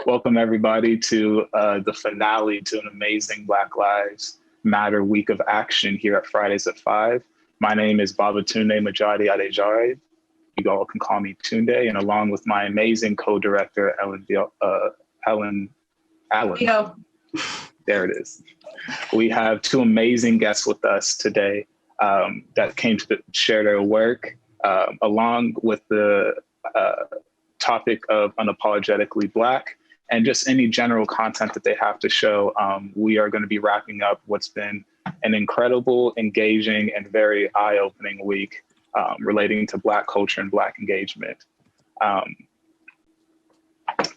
Welcome everybody to the finale to an amazing Black Lives Matter week of action here at Fridays at 5. My name is Babatunde-Majadi Adejare. You all can call me Tunde, and along with my amazing co-director, Allyn Viault, there it is. We have two amazing guests with us today that came to share their work, along with the topic of Unapologetically Black, and just any general content that they have to show. We are going to be wrapping up what's been an incredible, engaging, and very eye-opening week relating to Black culture and Black engagement.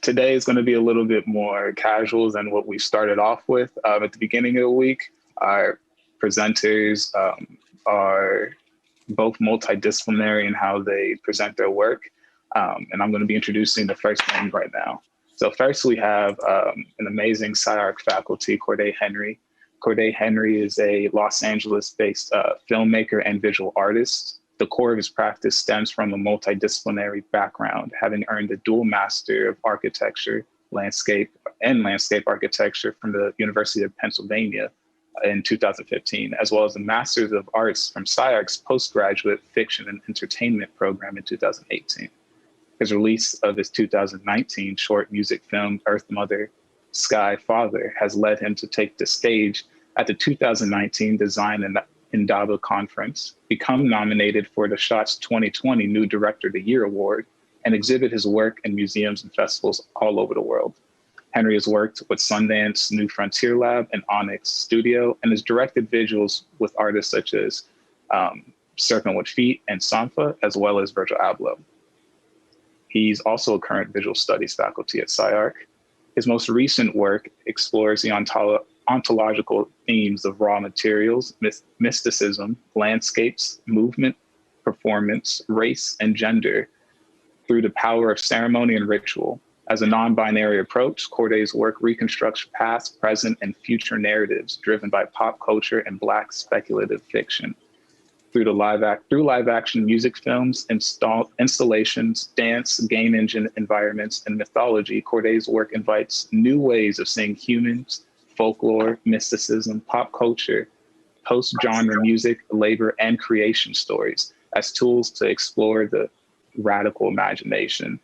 Today is going to be a little bit more casual than what we started off with at the beginning of the week. Our presenters are both multidisciplinary in how they present their work. And I'm going to be introducing the first one right now. So first we have an amazing SCI-Arc faculty, At.Kordae Henry. At.Kordae Henry is a Los Angeles-based filmmaker and visual artist. The core of his practice stems from a multidisciplinary background, having earned a dual Master of Architecture, Landscape Architecture from the University of Pennsylvania in 2015, as well as a Master's of Arts from SCI-Arc's Postgraduate Fiction and Entertainment program in 2018. His release of his 2019 short music film, Earth Mother, Sky Father, has led him to take the stage at the 2019 Design and Indaba Conference, become nominated for the SHOT's 2020 New Director of the Year Award, and exhibit his work in museums and festivals all over the world. Henry has worked with Sundance New Frontier Lab and Onyx Studio, and has directed visuals with artists such as Serpent with Feet and Sanfa, as well as Virgil Abloh. He's also a current visual studies faculty at SCI-Arc. His most recent work explores the ontological themes of raw materials, mysticism, landscapes, movement, performance, race, and gender through the power of ceremony and ritual. As a non-binary approach, Kordae's work reconstructs past, present, and future narratives driven by pop culture and Black speculative fiction. Through live action music films, installations, dance, game engine environments, and mythology, Kordae's work invites new ways of seeing humans, folklore, mysticism, pop culture, post-genre music, labor, and creation stories as tools to explore the radical imagination.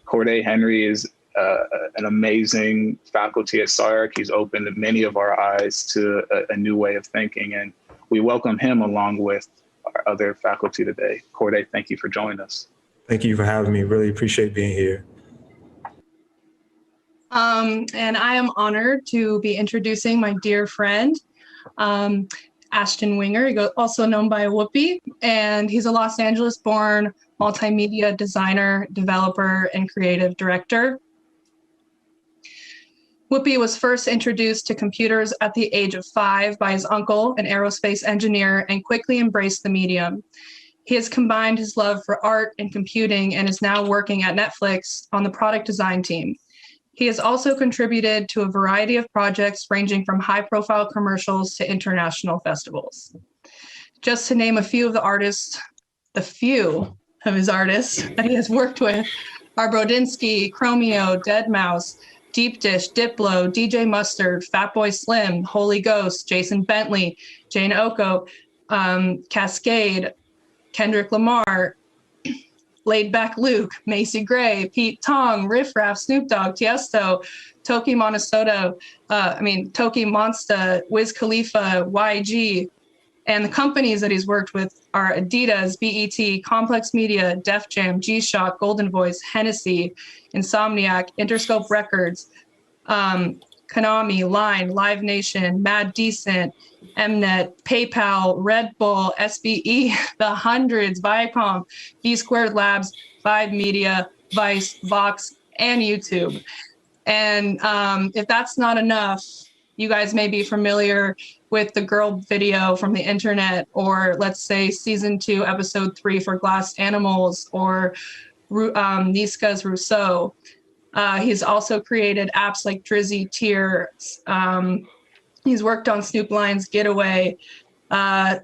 At.Kordae Henry is an amazing faculty at SCI-Arc. He's opened many of our eyes to a new way of thinking, and we welcome him along with our other faculty today. At.Kordae, thank you for joining us. Thank you for having me. Really appreciate being here. And I am honored to be introducing my dear friend, Ashten Wanger, also known by Whoopie, and he's a Los Angeles-born multimedia designer, developer, and creative director. Whoopie was first introduced to computers at the age of 5 by his uncle, an aerospace engineer, and quickly embraced the medium. He has combined his love for art and computing and is now working at Netflix on the product design team. He has also contributed to a variety of projects ranging from high-profile commercials to international festivals. Just to name a few of his artists that he has worked with are Brodinski, Chromeo, Deadmau5, Deep Dish, Diplo, DJ Mustard, Fatboy Slim, Holy Ghost, Jason Bentley, Jane Oko, Cascade, Kendrick Lamar, Laid Back Luke, Macy Gray, Pete Tong, Riff Raff, Snoop Dogg, Tiesto, Toki Monsta, Wiz Khalifa, YG. And the companies that he's worked with are Adidas, BET, Complex Media, Def Jam, G-Shock, Golden Voice, Hennessy, Insomniac, Interscope Records, Konami, Line, Live Nation, Mad Decent, Mnet, PayPal, Red Bull, SBE, The Hundreds, Viacom, B Squared Labs, Vibe Media, Vice, Vox, and YouTube. And if that's not enough, you guys may be familiar with the girl video from the internet, or let's say season 2, episode 3 for Glass Animals, or Niska's Rousseau. He's also created apps like Drizzy Tearz. He's worked on Snoop Lionn's Getaway. I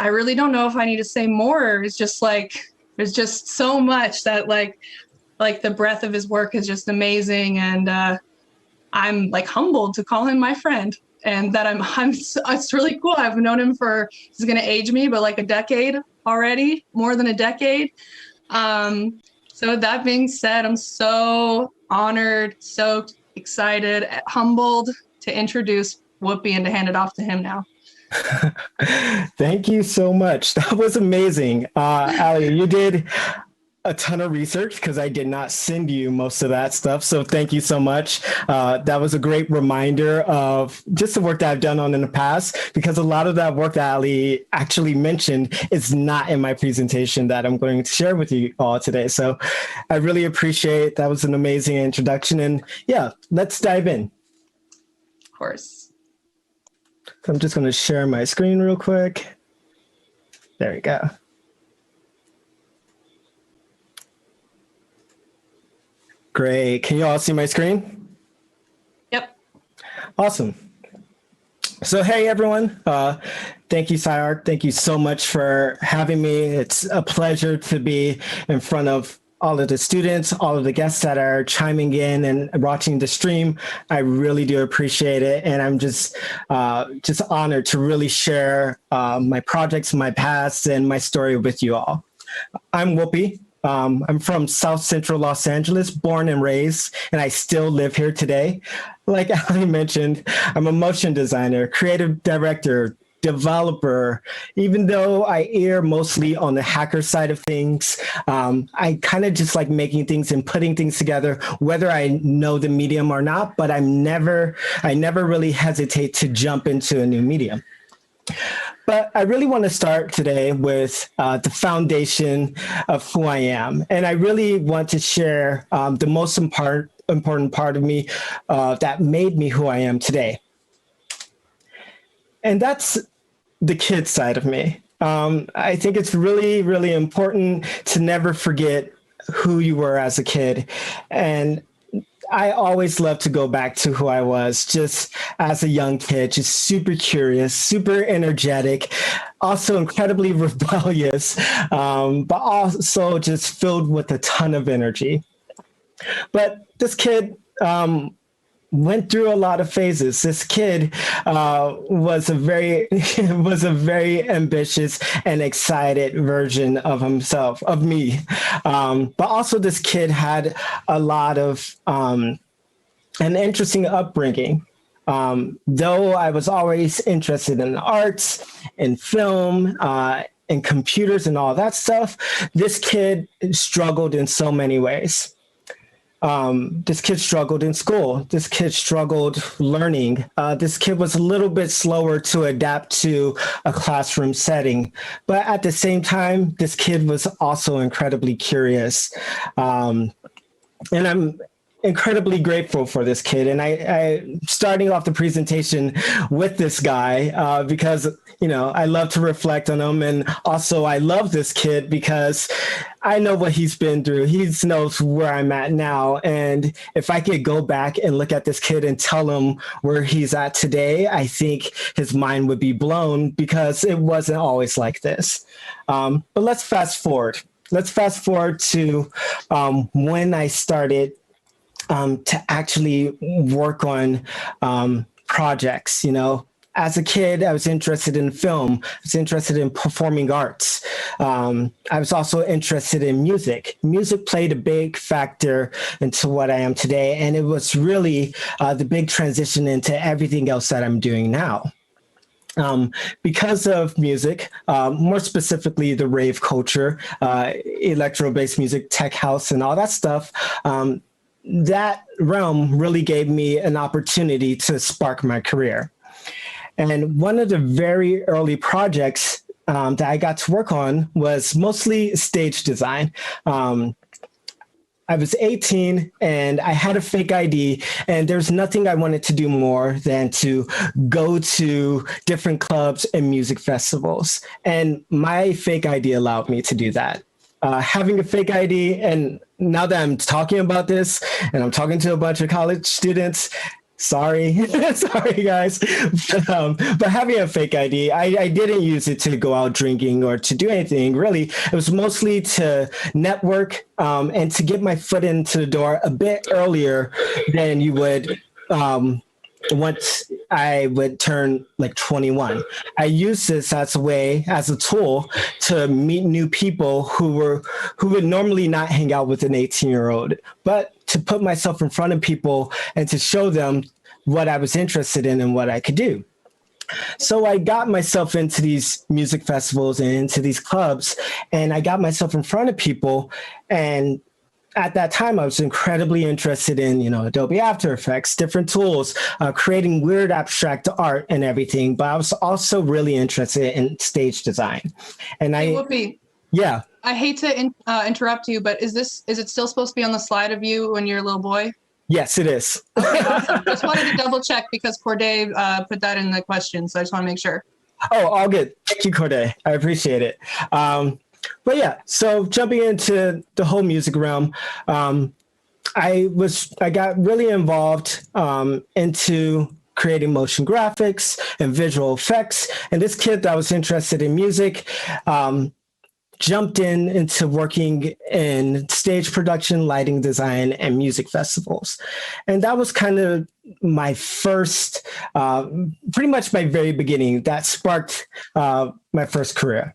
really don't know if I need to say more. It's just like, there's just so much that like like the breadth of his work is just amazing. And I'm like humbled to call him my friend. And that it's really cool. I've known him for, he's going to age me, but like a decade already, more than a decade. So that being said, I'm so honored, so excited, humbled to introduce Whoopie and to hand it off to him now. Thank you so much. That was amazing. Allyn, you did a ton of research because I did not send you most of that stuff. So thank you so much. That was a great reminder of just the work that I've done on in the past, because a lot of that work that Allyn actually mentioned is not in my presentation that I'm going to share with you all today. So I really appreciate that. Was an amazing introduction. And yeah, let's dive in. Of course. So I'm just going to share my screen real quick. There we go. Great. Can you all see my screen? Yep. Awesome. So, hey, everyone. Thank you, SCI-Arc. Thank you so much for having me. It's a pleasure to be in front of all of the students, all of the guests that are chiming in and watching the stream. I really do appreciate it. And I'm just honored to really share my projects, my past, and my story with you all. I'm Whoopie. I'm from South Central Los Angeles, born and raised, and I still live here today. Like Allyn mentioned, I'm a motion designer, creative director, developer. Even though I err mostly on the hacker side of things, I kind of just like making things and putting things together, whether I know the medium or not, but I never really hesitate to jump into a new medium. But I really want to start today with the foundation of who I am. And I really want to share the most important part of me that made me who I am today. And that's the kid side of me. I think it's really, really important to never forget who you were as a kid. And I always love to go back to who I was just as a young kid, just super curious, super energetic, also incredibly rebellious, but also just filled with a ton of energy. But this kid went through a lot of phases. This kid was a very ambitious and excited version of himself, of me. But also this kid had a lot of an interesting upbringing. Though I was always interested in arts and film and computers and all that stuff, this kid struggled in so many ways. This kid struggled in school. This kid struggled learning. This kid was a little bit slower to adapt to a classroom setting. But at the same time, this kid was also incredibly curious. And I'm incredibly grateful for this kid. And I starting off the presentation with this guy because, you know, I love to reflect on him. And also I love this kid because I know what he's been through. He knows where I'm at now. And if I could go back and look at this kid and tell him where he's at today, I think his mind would be blown because it wasn't always like this. But let's fast forward. Let's fast forward to when I started to actually work on projects. You know, as a kid, I was interested in film. I was interested in performing arts. I was also interested in music. Music played a big factor into what I am today. And it was really the big transition into everything else that I'm doing now. Because of music, more specifically the rave culture, electro-based music, tech house, and all that stuff, that realm really gave me an opportunity to spark my career. And one of the very early projects that I got to work on was mostly stage design. I was 18 and I had a fake ID, and there's nothing I wanted to do more than to go to different clubs and music festivals. And my fake ID allowed me to do that. Having a fake ID, and now that I'm talking about this and I'm talking to a bunch of college students, Sorry, sorry guys. But having a fake ID, I didn't use it to go out drinking or to do anything. Really, it was mostly to network and to get my foot into the door a bit earlier than you would once I would turn like 21. I used this as a way, as a tool to meet new people who would normally not hang out with an 18-year-old, but to put myself in front of people and to show them what I was interested in and what I could do. So I got myself into these music festivals and into these clubs, and I got myself in front of people. And at that time, I was incredibly interested in, Adobe After Effects, different tools, creating weird abstract art and everything. But I was also really interested in stage design. And Hey, Whoopie. Yeah. I hate to interrupt you, but is it still supposed to be on the slide of you when you're a little boy? Yes, it is. Okay, awesome. Just wanted to double check because Kordae put that in the question, so I just want to make sure. Oh, all good. Thank you, Kordae. I appreciate it. But yeah, so jumping into the whole music realm, I got really involved into creating motion graphics and visual effects. And this kid that was interested in music jumped into working in stage production, lighting design, and music festivals. And that was kind of my first, pretty much my very beginning, that sparked my first career.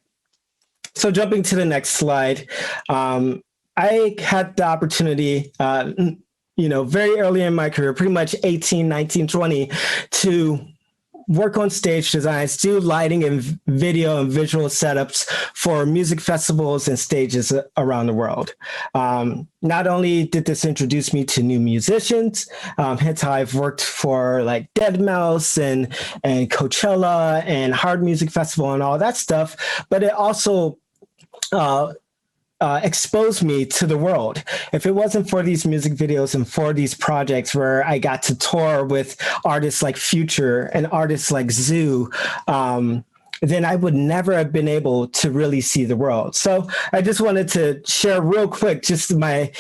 So jumping to the next slide, I had the opportunity, very early in my career, pretty much 18, 19, 20, to work on stage designs, do lighting and video and visual setups for music festivals and stages around the world. Not only did this introduce me to new musicians, hence how I've worked for like deadmau5 and Coachella and Hard Music Festival and all that stuff, but it also exposed me to the world. If it wasn't for these music videos and for these projects where I got to tour with artists like Future and artists like Zoo, then I would never have been able to really see the world. So I just wanted to share real quick just my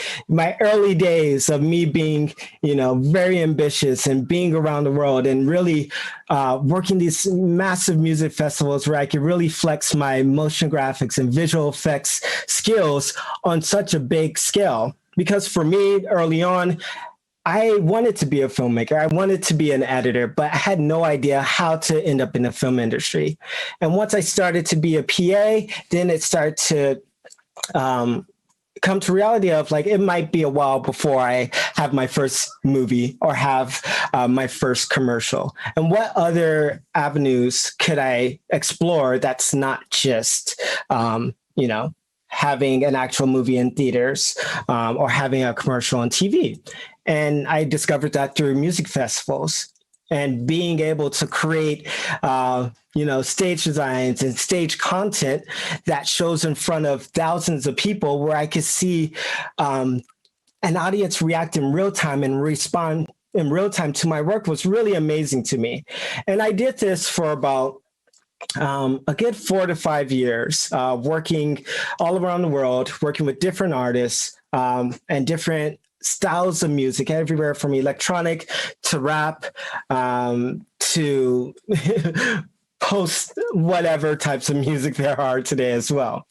early days of me being, very ambitious and being around the world and really working these massive music festivals where I could really flex my motion graphics and visual effects skills on such a big scale. Because for me, early on, I wanted to be a filmmaker. I wanted to be an editor, but I had no idea how to end up in the film industry. And once I started to be a PA, then it started to come to reality of like, it might be a while before I have my first movie or have my first commercial. And what other avenues could I explore that's not just, having an actual movie in theaters or having a commercial on TV. And I discovered that through music festivals and being able to create, stage designs and stage content that shows in front of thousands of people where I could see an audience react in real time and respond in real time to my work was really amazing to me. And I did this for about a good 4 to 5 years, working all around the world, working with different artists and different styles of music, everywhere from electronic to rap to post whatever types of music there are today as well.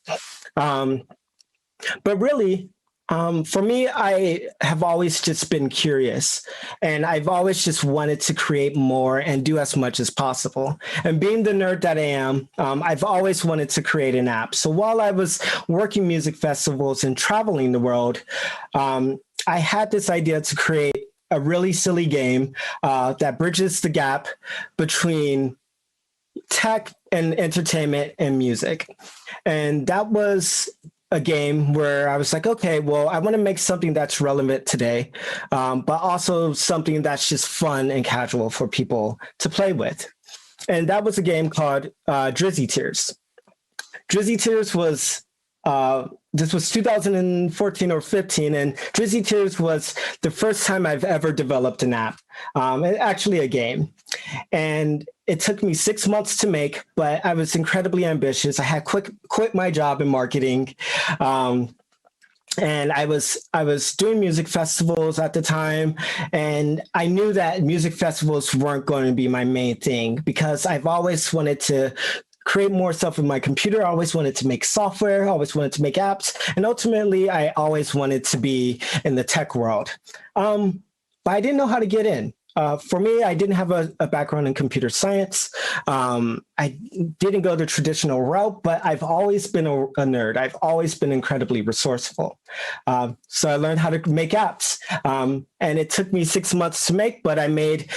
But really, for me, I have always just been curious and I've always just wanted to create more and do as much as possible. And being the nerd that I am, I've always wanted to create an app. So while I was working music festivals and traveling the world, I had this idea to create a really silly game that bridges the gap between tech and entertainment and music. And that was a game where I was like, okay, well, I want to make something that's relevant today, but also something that's just fun and casual for people to play with. And that was a game called Drizzy Tearz. Drizzy Tearz was, this was 2014 or 15, and Drizzy Tearz was the first time I've ever developed an app, actually a game. And it took me 6 months to make, but I was incredibly ambitious. I had quit my job in marketing. And I was doing music festivals at the time, and I knew that music festivals weren't going to be my main thing because I've always wanted to create more stuff with my computer. I always wanted to make software, I always wanted to make apps, and ultimately I always wanted to be in the tech world. But I didn't know how to get in. For me, I didn't have a background in computer science. I didn't go the traditional route, but I've always been a nerd. I've always been incredibly resourceful. So I learned how to make apps. And it took me 6 months to make, but I made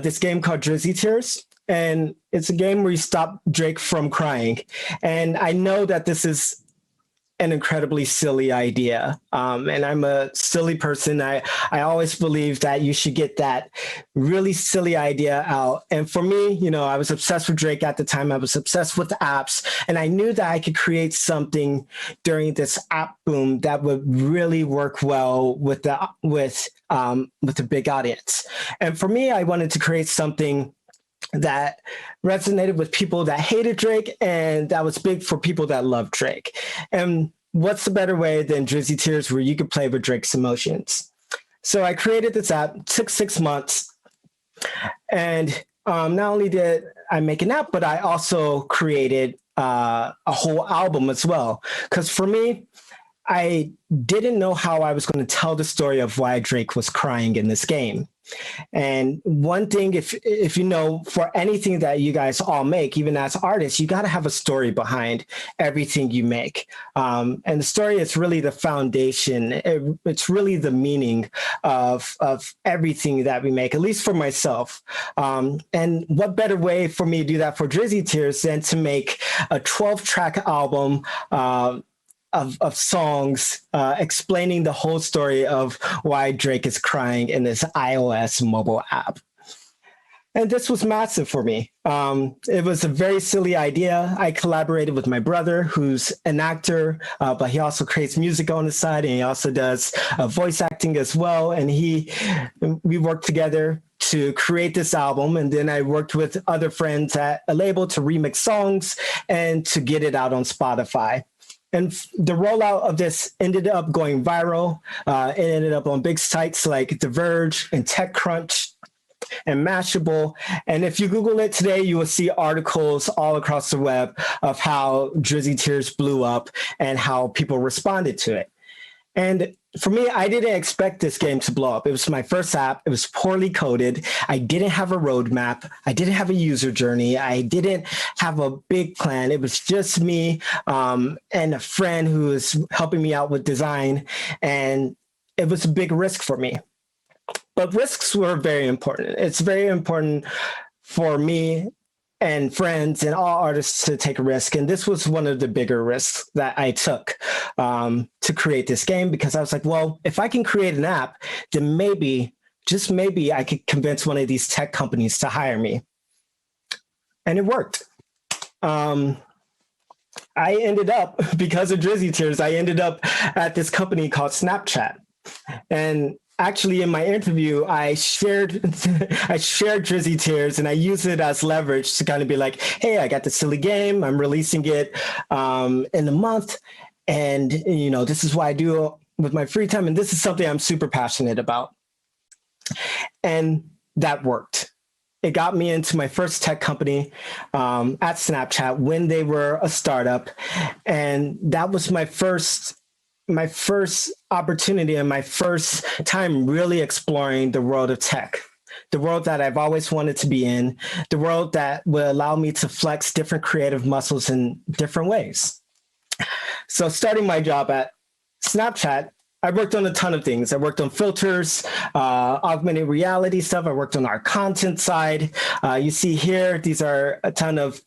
this game called Drizzy Tearz. And it's a game where you stop Drake from crying. And I know that this is an incredibly silly idea. And I'm a silly person. I always believe that you should get that really silly idea out. And for me, you know, I was obsessed with Drake at the time. I was obsessed with apps. And I knew that I could create something during this app boom that would really work well with the big audience. And for me, I wanted to create something that resonated with people that hated Drake and that was big for people that loved Drake. And what's the better way than Drizzy Tearz where you could play with Drake's emotions? So I created this app, it took 6 months. And not only did I make an app, but I also created a whole album as well. Because for me, I didn't know how I was going to tell the story of why Drake was crying in this game. And one thing, if you know, for anything that you guys all make, even as artists, you got to have a story behind everything you make. And the story is really the foundation. It's really the meaning of everything that we make, at least for myself. And what better way for me to do that for Drizzy Tearz than to make a 12-track album of songs explaining the whole story of why Drake is crying in this iOS mobile app. And this was massive for me. It was a very silly idea. I collaborated with my brother, who's an actor, but he also creates music on the side, and he also does voice acting as well. And we worked together to create this album. And then I worked with other friends at a label to remix songs and to get it out on Spotify. And the rollout of this ended up going viral. It ended up on big sites like The Verge and TechCrunch and Mashable. And if you Google it today, you will see articles all across the web of how Drizzy Tearz blew up and how people responded to it. And for me, I didn't expect this game to blow up. It was my first app. It was poorly coded. I didn't have a roadmap. I didn't have a user journey. I didn't have a big plan. It was just me and a friend who was helping me out with design. And it was a big risk for me. But risks were very important. It's very important for me and friends and all artists to take a risk. And this was one of the bigger risks that I took to create this game, because I was like, well, if I can create an app, then maybe, just maybe, I could convince one of these tech companies to hire me. And it worked. I ended up, because of Drizzy Tearz, I ended up at this company called Snapchat. And actually, in my interview, I shared Drizzy Tearz, and I used it as leverage to kind of be like, hey, I got this silly game. I'm releasing it in a month. And, you know, this is what I do with my free time. And this is something I'm super passionate about. And that worked. It got me into my first tech company at Snapchat when they were a startup. And that was my first opportunity and my first time really exploring the world of tech, the world that I've always wanted to be in, the world that will allow me to flex different creative muscles in different ways. So starting my job at Snapchat, I worked on a ton of things. I worked on filters, augmented reality stuff. I worked on our content side. You see here, these are a ton of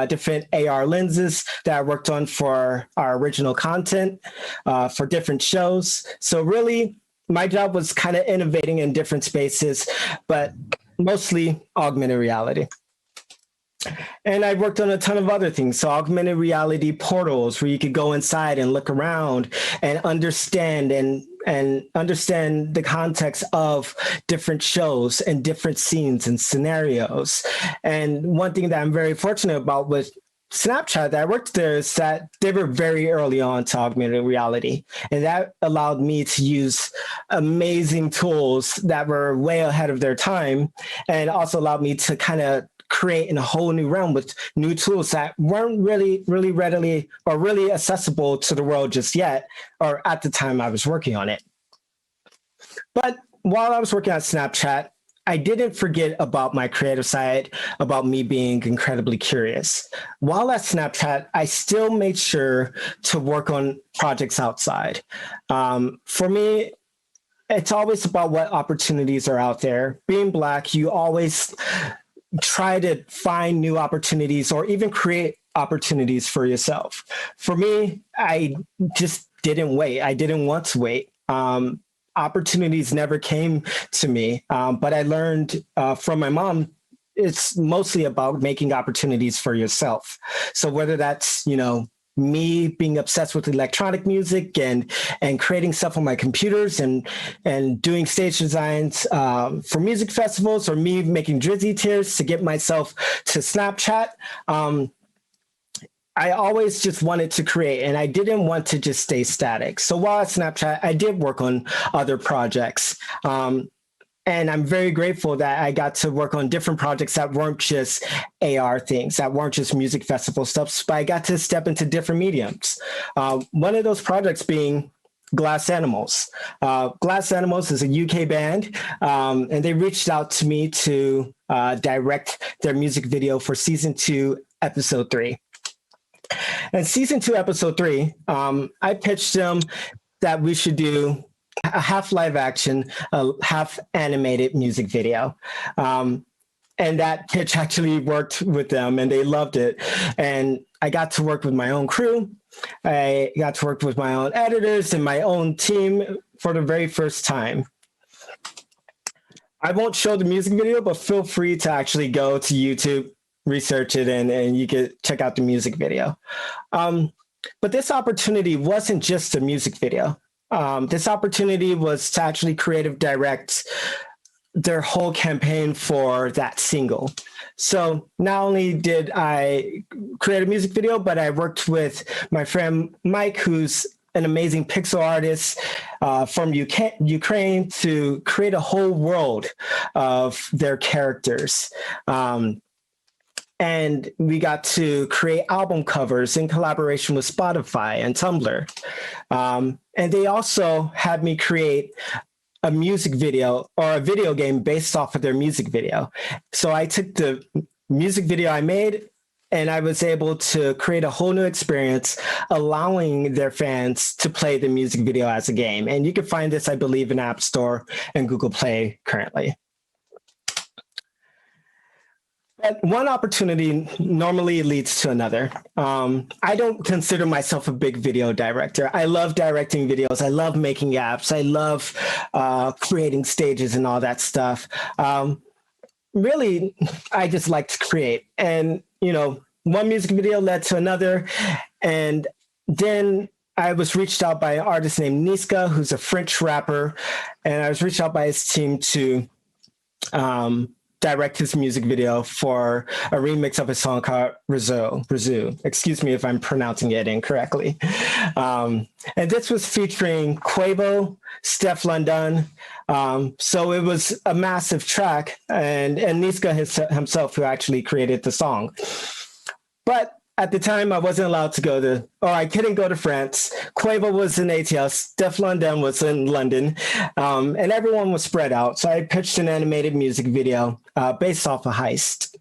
different AR lenses that I worked on for our original content for different shows. So really, my job was kind of innovating in different spaces, but mostly augmented reality. And I worked on a ton of other things. So augmented reality portals where you could go inside and look around and understand understand the context of different shows and different scenes and scenarios. And one thing that I'm very fortunate about with Snapchat that I worked there is that they were very early on to augmented reality. And that allowed me to use amazing tools that were way ahead of their time, and also allowed me to kind of create in a whole new realm with new tools that weren't really readily or really accessible to the world just yet, or at the time I was working on it. But while I was working on Snapchat, I didn't forget about my creative side, about me being incredibly curious. While at Snapchat, I still made sure to work on projects outside. For me, it's always about what opportunities are out there. Being Black, you always try to find new opportunities or even create opportunities for yourself. For me, I just didn't wait. I didn't want to wait. Opportunities never came to me, but I learned from my mom, it's mostly about making opportunities for yourself. So whether that's, me being obsessed with electronic music and creating stuff on my computers and doing stage designs for music festivals, or me making Drizzy Tearz to get myself to Snapchat, I always just wanted to create, and I didn't want to just stay static. So while at Snapchat, I did work on other projects. And I'm very grateful that I got to work on different projects that weren't just AR things, that weren't just music festival stuff, but I got to step into different mediums. One of those projects being Glass Animals. Glass Animals is a UK band, and they reached out to me to direct their music video for season 2, episode 3. And season 2, episode 3, I pitched them that we should do a half live action, half animated music video. And that pitch actually worked with them, and they loved it. And I got to work with my own crew. I got to work with my own editors and my own team for the very first time. I won't show the music video, but feel free to actually go to YouTube, research it, and you can check out the music video. But this opportunity wasn't just a music video. This opportunity was to actually creative direct their whole campaign for that single. So not only did I create a music video, but I worked with my friend Mike, who's an amazing pixel artist from Ukraine, to create a whole world of their characters. And we got to create album covers in collaboration with Spotify and Tumblr. And they also had me create a music video or a video game based off of their music video. So I took the music video I made, and I was able to create a whole new experience, allowing their fans to play the music video as a game. And you can find this, I believe, in App Store and Google Play currently. But one opportunity normally leads to another. I don't consider myself a big video director. I love directing videos. I love making apps. I love creating stages and all that stuff. Really, I just like to create. And, one music video led to another. And then I was reached out by an artist named Niska, who's a French rapper. And I was reached out by his team to direct his music video for a remix of a song called Rizzo. Excuse me if I'm pronouncing it incorrectly. And this was featuring Quavo, Steph London. So it was a massive track, and Niska himself who actually created the song. But at the time, I wasn't allowed to I couldn't go to France. Quavo was in ATL, Steph London was in London, and everyone was spread out. So I pitched an animated music video based off a heist.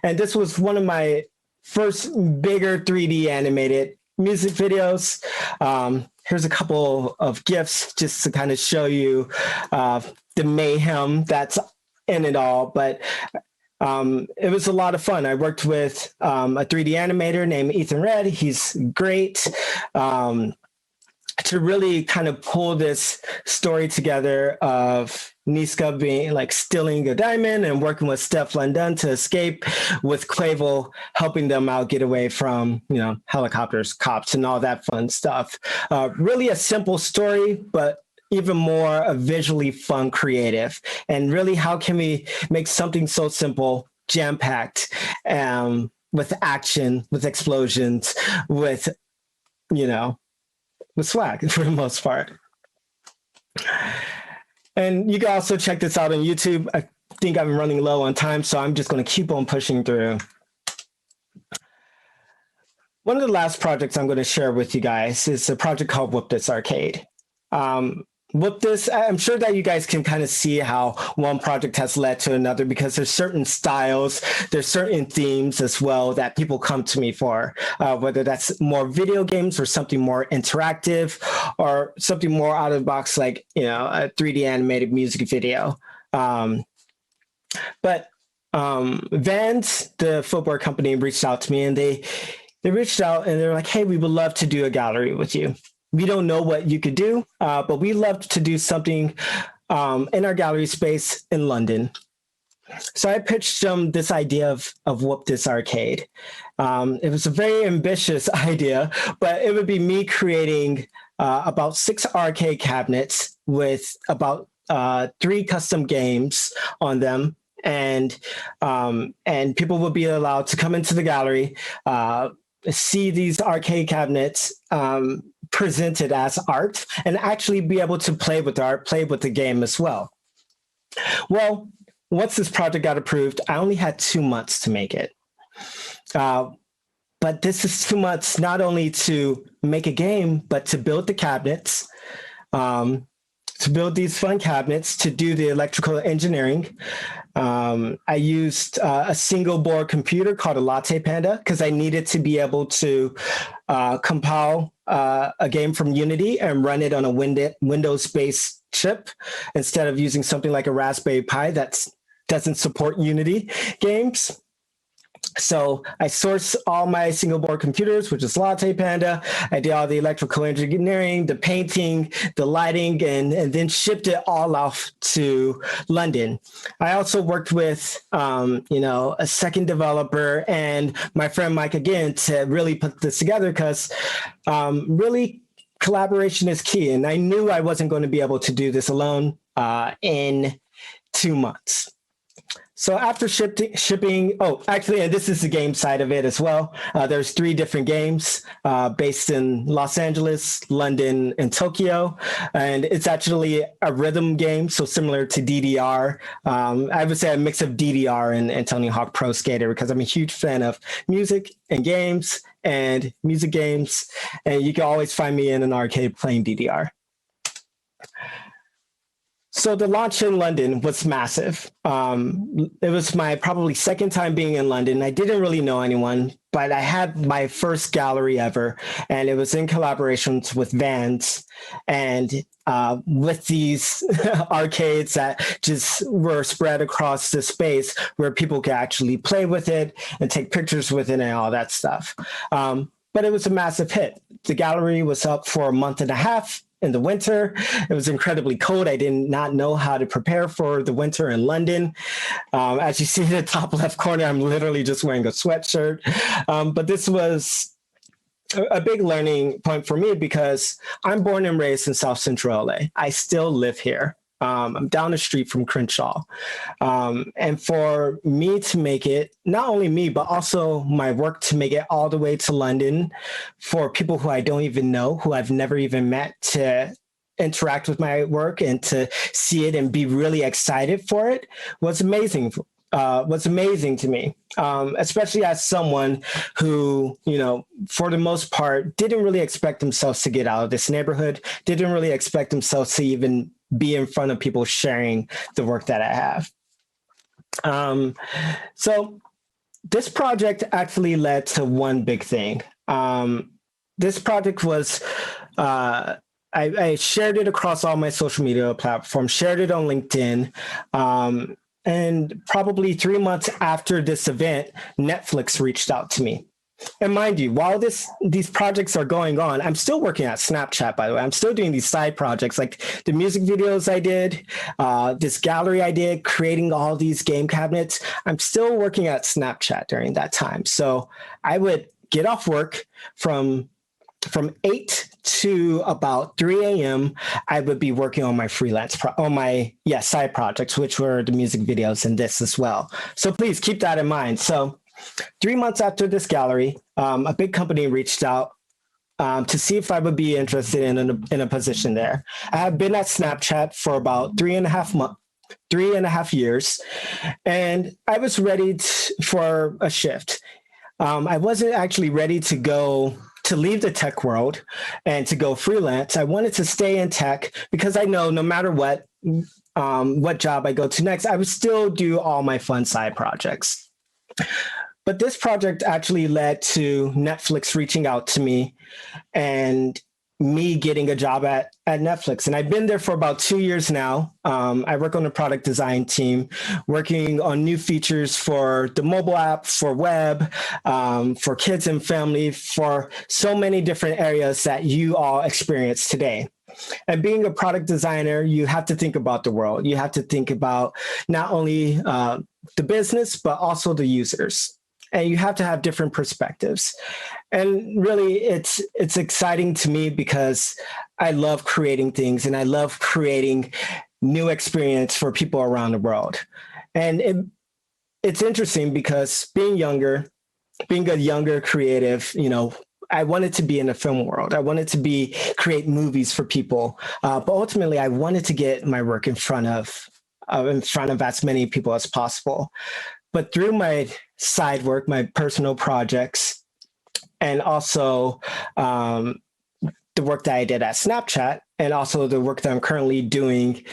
And this was one of my first bigger 3D animated music videos. Here's a couple of GIFs just to kind of show you the mayhem that's in it all. But it was a lot of fun. I worked with a 3D animator named Ethan Red. He's great. To really kind of pull this story together of Niska being stealing a diamond and working with Steph London to escape, with Quavo helping them out get away from, helicopters, cops, and all that fun stuff. Really a simple story, but even more a visually fun, creative. And really, how can we make something so simple, jam-packed, with action, with explosions, with, with swag for the most part. And you can also check this out on YouTube. I think I'm running low on time, so I'm just going to keep on pushing through. One of the last projects I'm going to share with you guys is a project called Whoop This Arcade. Whoop This, I'm sure that you guys can kind of see how one project has led to another, because there's certain styles, there's certain themes as well that people come to me for, whether that's more video games or something more interactive or something more out of the box, like, a 3D animated music video. But Vans, the footwear company, reached out to me, and they reached out and they're like, hey, we would love to do a gallery with you. We don't know what you could do, but we love to do something in our gallery space in London. So I pitched them this idea of Whoop This Arcade. It was a very ambitious idea, but it would be me creating about 6 arcade cabinets with about 3 custom games on them. And people would be allowed to come into the gallery, see these arcade cabinets presented as art, and actually be able to play with the art, play with the game as well. Well, once this project got approved, I only had 2 months to make it. But this is 2 months not only to make a game, but to build the cabinets, to build these fun cabinets, to do the electrical engineering. I used a single board computer called a Latte Panda because I needed to be able to compile a game from Unity and run it on a Windows-based chip instead of using something like a Raspberry Pi that doesn't support Unity games. So I sourced all my single board computers, which is Latte Panda. I did all the electrical engineering, the painting, the lighting, and then shipped it all off to London. I also worked with, a second developer and my friend Mike again to really put this together, because really collaboration is key. And I knew I wasn't going to be able to do this alone in 2 months. So after shipping, actually, and this is the game side of it as well. There's 3 different games based in Los Angeles, London, and Tokyo. And it's actually a rhythm game, so similar to DDR. I would say a mix of DDR and Tony Hawk Pro Skater, because I'm a huge fan of music and games and music games. And you can always find me in an arcade playing DDR. So the launch in London was massive. It was my probably second time being in London. I didn't really know anyone, but I had my first gallery ever, and it was in collaborations with Vans and with these arcades that just were spread across the space where people could actually play with it and take pictures with it and all that stuff. But it was a massive hit. The gallery was up for a month and a half. In the winter, it was incredibly cold. I did not know how to prepare for the winter in London. As you see in the top left corner, I'm literally just wearing a sweatshirt. But this was a big learning point for me because I'm born and raised in South Central LA. I still live here. I'm down the street from Crenshaw. And for me to make it, not only me, but also my work to make it all the way to London for people who I don't even know, who I've never even met, to interact with my work and to see it and be really excited for it was amazing. Was amazing to me, especially as someone who, for the most part, didn't really expect themselves to get out of this neighborhood, didn't really expect themselves to even be in front of people sharing the work that I have. So this project actually led to one big thing. This project was, I shared it across all my social media platforms, shared it on LinkedIn, and probably 3 months after this event, Netflix reached out to me. And mind you, while these projects are going on, I'm still working at Snapchat, by the way. I'm still doing these side projects like the music videos I did, this gallery I did, creating all these game cabinets. I'm still working at Snapchat during that time. So I would get off work from 8 to about 3 a.m. I would be working on my side projects, which were the music videos and this as well. So please keep that in mind. So 3 months after this gallery, a big company reached out to see if I would be interested in a position there. I have been at Snapchat for about 3.5 years, and I was ready for a shift. I wasn't actually ready to leave the tech world and to go freelance. I wanted to stay in tech because I know no matter what job I go to next, I would still do all my fun side projects. But this project actually led to Netflix reaching out to me and me getting a job at Netflix. And I've been there for about 2 years now. I work on the product design team, working on new features for the mobile app, for web, for kids and family, for so many different areas that you all experience today. And being a product designer, you have to think about the world. You have to think about not only the business, but also the users. And you have to have different perspectives. And really, it's exciting to me because I love creating things and I love creating new experience for people around the world. And it's interesting because being a younger creative, I wanted to be in the film world. I wanted to create movies for people. But ultimately, I wanted to get my work in front of as many people as possible. But through my side work, my personal projects, and also the work that I did at Snapchat, and also the work that I'm currently doing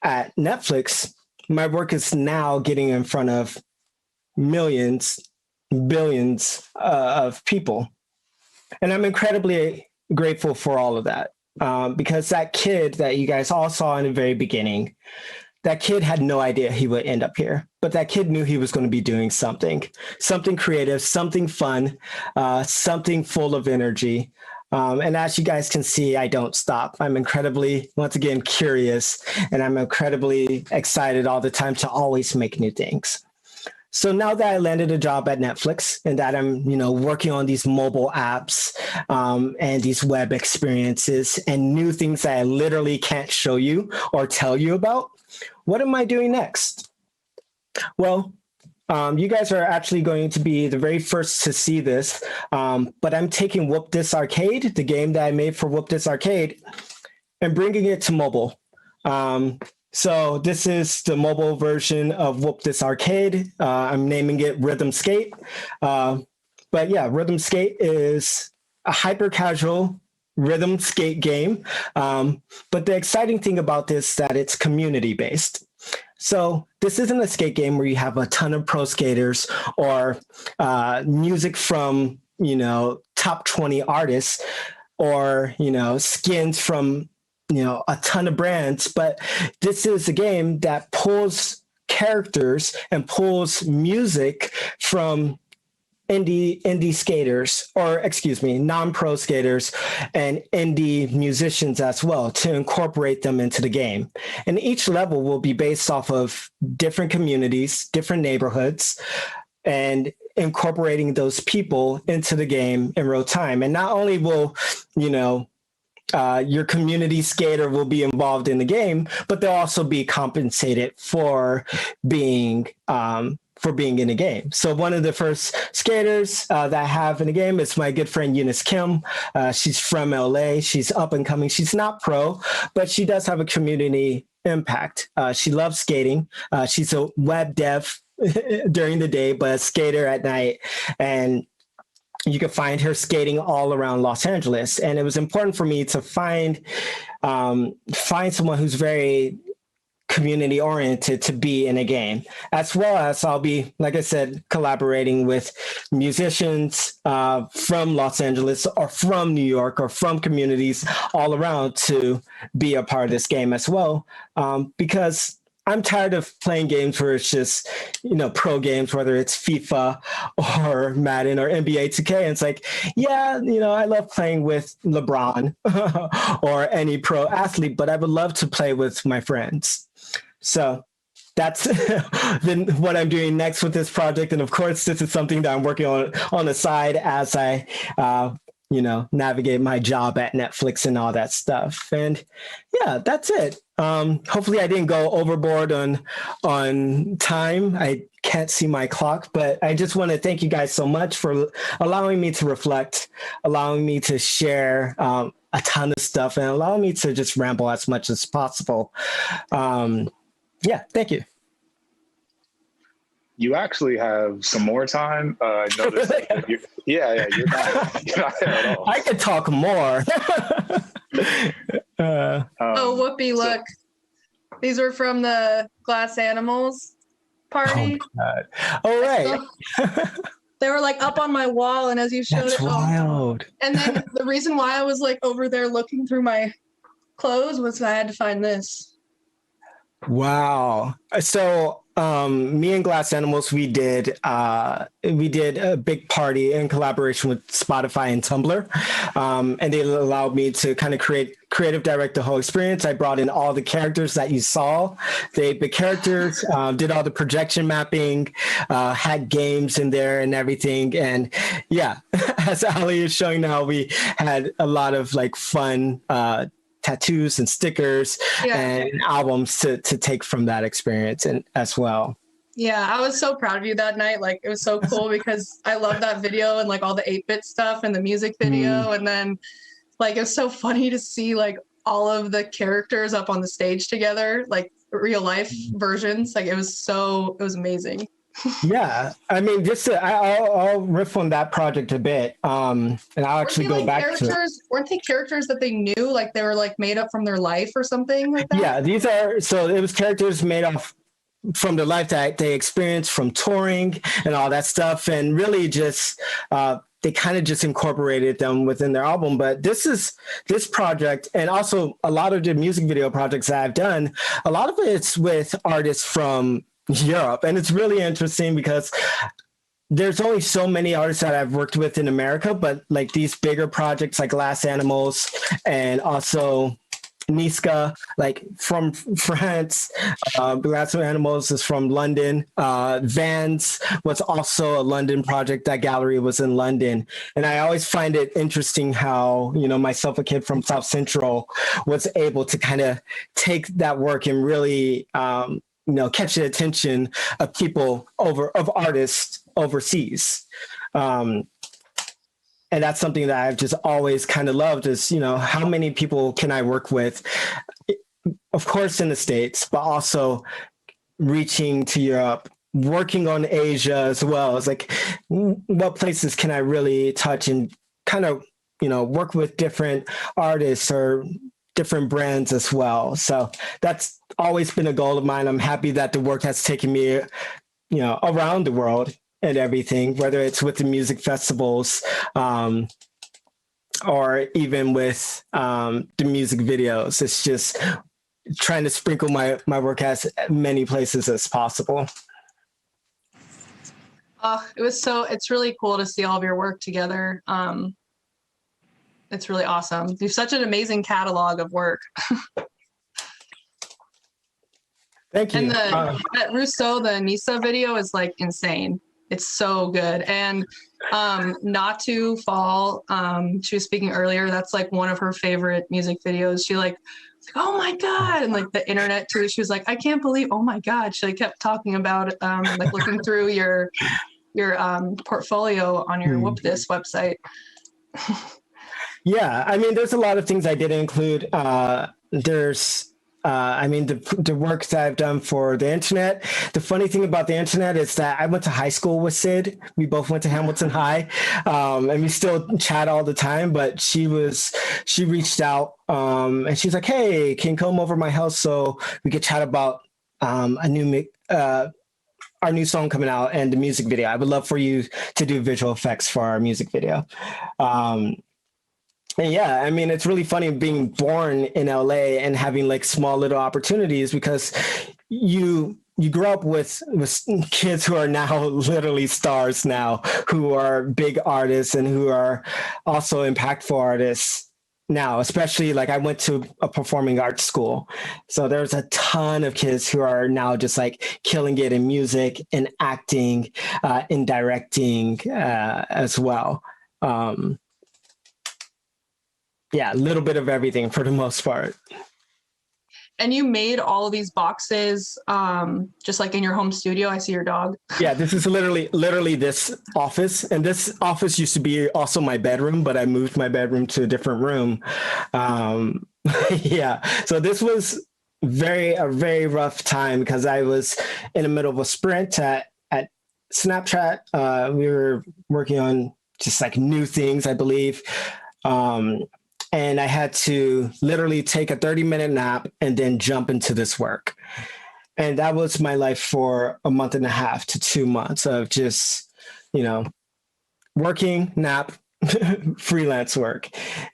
at Netflix, my work is now getting in front of millions, billions of people. And I'm incredibly grateful for all of that because that kid that you guys all saw in the very beginning, that kid had no idea he would end up here, but that kid knew he was going to be doing something creative, something fun, something full of energy. And as you guys can see, I don't stop. I'm incredibly, once again, curious, and I'm incredibly excited all the time to always make new things. So now that I landed a job at Netflix and that I'm, working on these mobile apps and these web experiences and new things that I literally can't show you or tell you about, what am I doing next? Well, you guys are actually going to be the very first to see this, but I'm taking Whoop This Arcade, the game that I made for Whoop This Arcade, and bringing it to mobile. So this is the mobile version of Whoop This Arcade. I'm naming it Rhythm Skate. But yeah, Rhythm Skate is a hyper-casual rhythm skate game. But the exciting thing about this is that it's community-based. So this isn't a skate game where you have a ton of pro skaters or music from, top 20 artists or, skins from, a ton of brands, but this is a game that pulls characters and pulls music from indie skaters, or excuse me, non-pro skaters and indie musicians as well, to incorporate them into the game. And each level will be based off of different communities, different neighborhoods, and incorporating those people into the game in real time. And not only will, your community skater will be involved in the game, but they'll also be compensated for being in the game. So one of the first skaters that I have in the game is my good friend Eunice Kim. She's from LA. She's up and coming. She's not pro, but she does have a community impact. She loves skating. She's a web dev during the day, but a skater at night. And you can find her skating all around Los Angeles. And it was important for me to find someone who's very community oriented to be in a game, as well as I'll be, like I said, collaborating with musicians from Los Angeles or from New York or from communities all around to be a part of this game as well. Because I'm tired of playing games where it's just, pro games, whether it's FIFA or Madden or NBA 2K. And it's like, yeah, I love playing with LeBron or any pro athlete, but I would love to play with my friends. So that's then what I'm doing next with this project. And of course, this is something that I'm working on the side as I navigate my job at Netflix and all that stuff. And yeah, that's it. Hopefully I didn't go overboard on time. I can't see my clock, but I just want to thank you guys so much for allowing me to reflect, allowing me to share a ton of stuff, and allowing me to just ramble as much as possible. Yeah, thank you. You actually have some more time. I noticed that you're not at all. I could talk more. Whoopie, look. These were from the Glass Animals party. Oh right. They were like up on my wall, and as you showed That's wild. And then the reason why I was like over there looking through my clothes was I had to find this. Wow. So me and Glass Animals, we did a big party in collaboration with Spotify and Tumblr, and they allowed me to kind of creative direct the whole experience. I brought in all the characters that you saw, the characters, did all the projection mapping, had games in there and everything. And yeah, as Ali is showing now, we had a lot of like fun tattoos and stickers and albums to take from that experience and as well. Yeah, I was so proud of you that night. Like, it was so cool because I love that video and like all the 8-bit stuff and the music video. And then like, it was so funny to see like all of the characters up on the stage together, like real life versions. Like, it was amazing. Yeah, I mean, I'll riff on that project a bit, and I'll actually go back to it. Weren't they characters that they knew, like they were like made up from their life or something like that? Yeah, it was characters made up from the life that they experienced from touring and all that stuff, and really just they kind of just incorporated them within their album. But this project, and also a lot of the music video projects that I've done, a lot of it's with artists from Europe. And it's really interesting because there's only so many artists that I've worked with in America, but like these bigger projects like Glass Animals and also Niska, like from France, Glass Animals is from London. Vans was also a London project. That gallery was in London. And I always find it interesting how, myself, a kid from South Central, was able to kind of take that work and really, catch the attention of artists overseas. And that's something that I've just always kind of loved is, how many people can I work with, of course, in the States, but also reaching to Europe, working on Asia as well. It's like, what places can I really touch and kind of, work with different artists or different brands as well. So that's always been a goal of mine. I'm happy that the work has taken me, around the world and everything, whether it's with the music festivals, or even with the music videos. It's just trying to sprinkle my work as many places as possible. It's really cool to see all of your work together. It's really awesome. You have such an amazing catalog of work. Thank you. And that Rousseau, the Nisa video is like insane. It's so good. And Not to Fall, she was speaking earlier, that's like one of her favorite music videos. She like, oh my God. And like the internet too, she was like, I can't believe, oh my God. She like kept talking about it, like looking through your portfolio on your Whoop This website. Yeah, I mean, there's a lot of things I did include. There's, the work that I've done for the internet. The funny thing about the internet is that I went to high school with Sid. We both went to Hamilton High, and we still chat all the time. But she reached out, and she's like, "Hey, can you come over to my house so we could chat about our new song coming out and the music video? I would love for you to do visual effects for our music video." And yeah, I mean, it's really funny being born in LA and having like small little opportunities because you grow up with kids who are now literally stars now, who are big artists and who are also impactful artists now, especially like I went to a performing arts school. So there's a ton of kids who are now just like killing it in music, in acting, in directing as well. yeah, a little bit of everything for the most part. And you made all of these boxes just like in your home studio. I see your dog. Yeah, this is literally this office. And this office used to be also my bedroom, but I moved my bedroom to a different room. Yeah, so this was a very rough time because I was in the middle of a sprint at Snapchat. We were working on just like new things, I believe. And I had to literally take a 30-minute nap and then jump into this work. And that was my life for a month and a half to 2 months of just, working, nap, freelance work.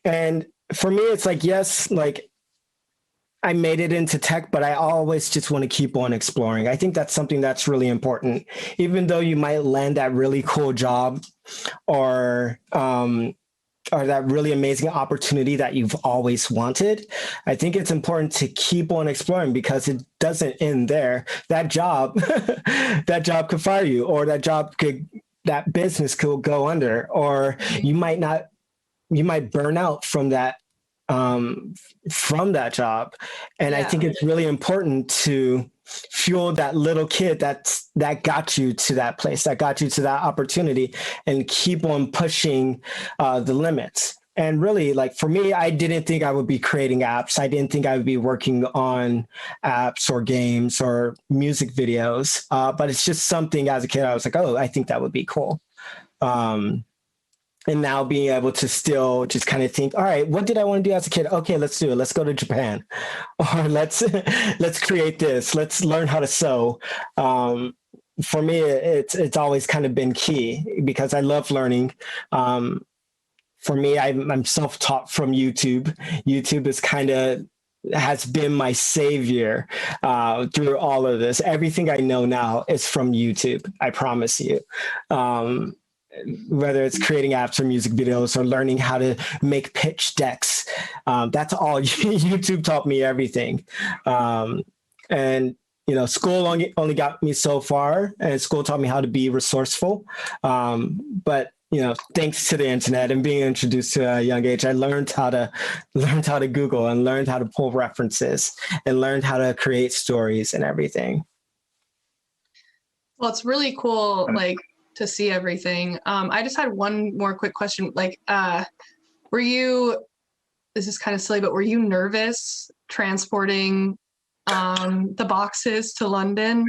And for me, it's like, yes, like I made it into tech, but I always just want to keep on exploring. I think that's something that's really important. Even though you might land that really cool job or that really amazing opportunity that you've always wanted, I think it's important to keep on exploring because it doesn't end there. That job, that job could fire you, or that business could go under, or you might burn out from that job. And I think it's really important to fuel that little kid that got you to that place, that got you to that opportunity, and keep on pushing the limits. And really, like for me, I didn't think I would be creating apps. I didn't think I would be working on apps or games or music videos. But it's just something as a kid, I was like, oh, I think that would be cool. And now being able to still just kind of think, all right, what did I want to do as a kid? Okay, let's do it. Let's go to Japan, or let's create this. Let's learn how to sew. For me, it's always kind of been key because I love learning. For me, I'm self-taught from YouTube. YouTube has been my savior through all of this. Everything I know now is from YouTube. I promise you. Whether it's creating apps or music videos or learning how to make pitch decks. That's all. YouTube taught me everything. And, school only got me so far, and school taught me how to be resourceful. But, thanks to the internet and being introduced to a young age, I learned how to Google and learned how to pull references and learned how to create stories and everything. Well, it's really cool, to see everything. I just had one more quick question. Were you, this is kind of silly, but were you nervous transporting the boxes to London?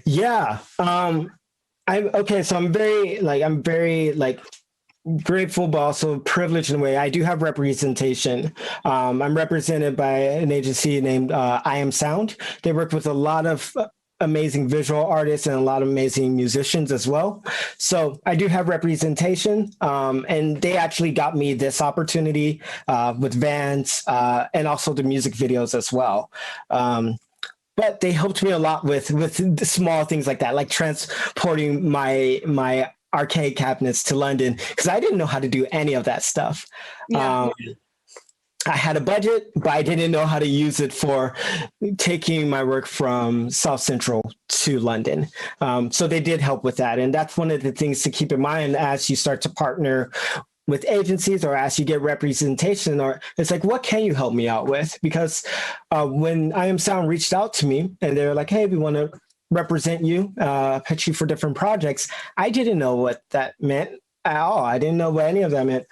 Yeah. So I'm very grateful, but also privileged in a way. I do have representation. I'm represented by an agency named I Am Sound. They work with a lot of amazing visual artists and a lot of amazing musicians as well. So I do have representation, and they actually got me this opportunity with Vans and also the music videos as well. But they helped me a lot with the small things like that, like transporting my arcade cabinets to London, because I didn't know how to do any of that stuff. Yeah. I had a budget, but I didn't know how to use it for taking my work from South Central to London. So they did help with that. And that's one of the things to keep in mind as you start to partner with agencies or as you get representation, or it's like, what can you help me out with? Because when I Am Sound reached out to me and they're like, hey, we want to represent you, pitch you for different projects, I didn't know what that meant at all. I didn't know what any of that meant.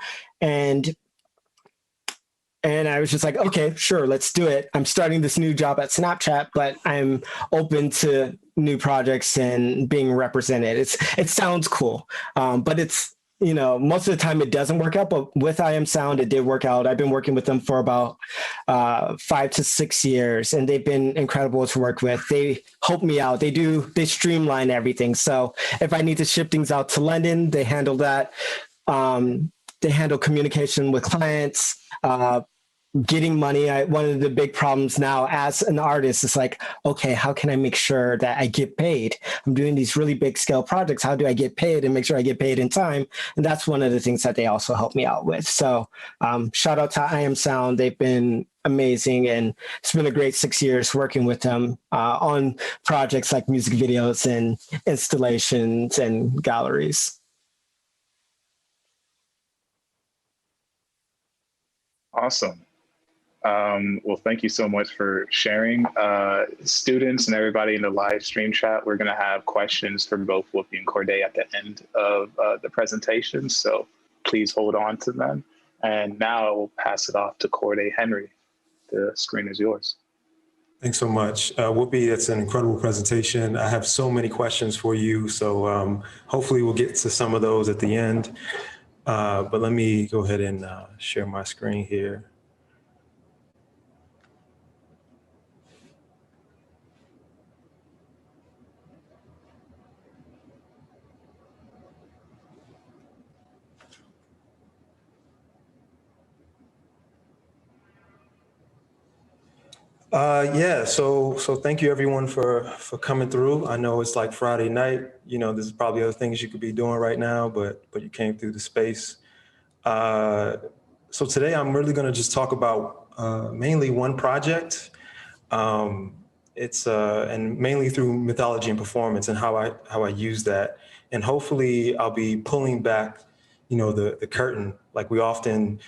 And I was just like, okay, sure, let's do it. I'm starting this new job at Snapchat, but I'm open to new projects and being represented. It sounds cool, but it's, most of the time it doesn't work out. But with I Am Sound, it did work out. I've been working with them for about 5 to 6 years, and they've been incredible to work with. They help me out. They streamline everything. So if I need to ship things out to London, they handle that. They handle communication with clients, getting money. One of the big problems now as an artist is like, okay, how can I make sure that I get paid? I'm doing these really big scale projects. How do I get paid and make sure I get paid in time? And that's one of the things that they also help me out with. So shout out to I Am Sound. They've been amazing. And it's been a great 6 years working with them on projects like music videos and installations and galleries. Awesome. Well, thank you so much for sharing. Students and everybody in the live stream chat, we're going to have questions for both Whoopi and Kordae at the end of the presentation, so please hold on to them. And now I will pass it off to Kordae Henry. The screen is yours. Thanks so much. Whoopi, that's an incredible presentation. I have so many questions for you, so hopefully we'll get to some of those at the end. But let me go ahead and share my screen here. Yeah, so thank you everyone for coming through. I know it's like Friday night, you know, there's probably other things you could be doing right now, but you came through the space. So today I'm really gonna just talk about mainly one project. It's and mainly through mythology and performance and how I use that. And hopefully I'll be pulling back, you know, the curtain. Like we often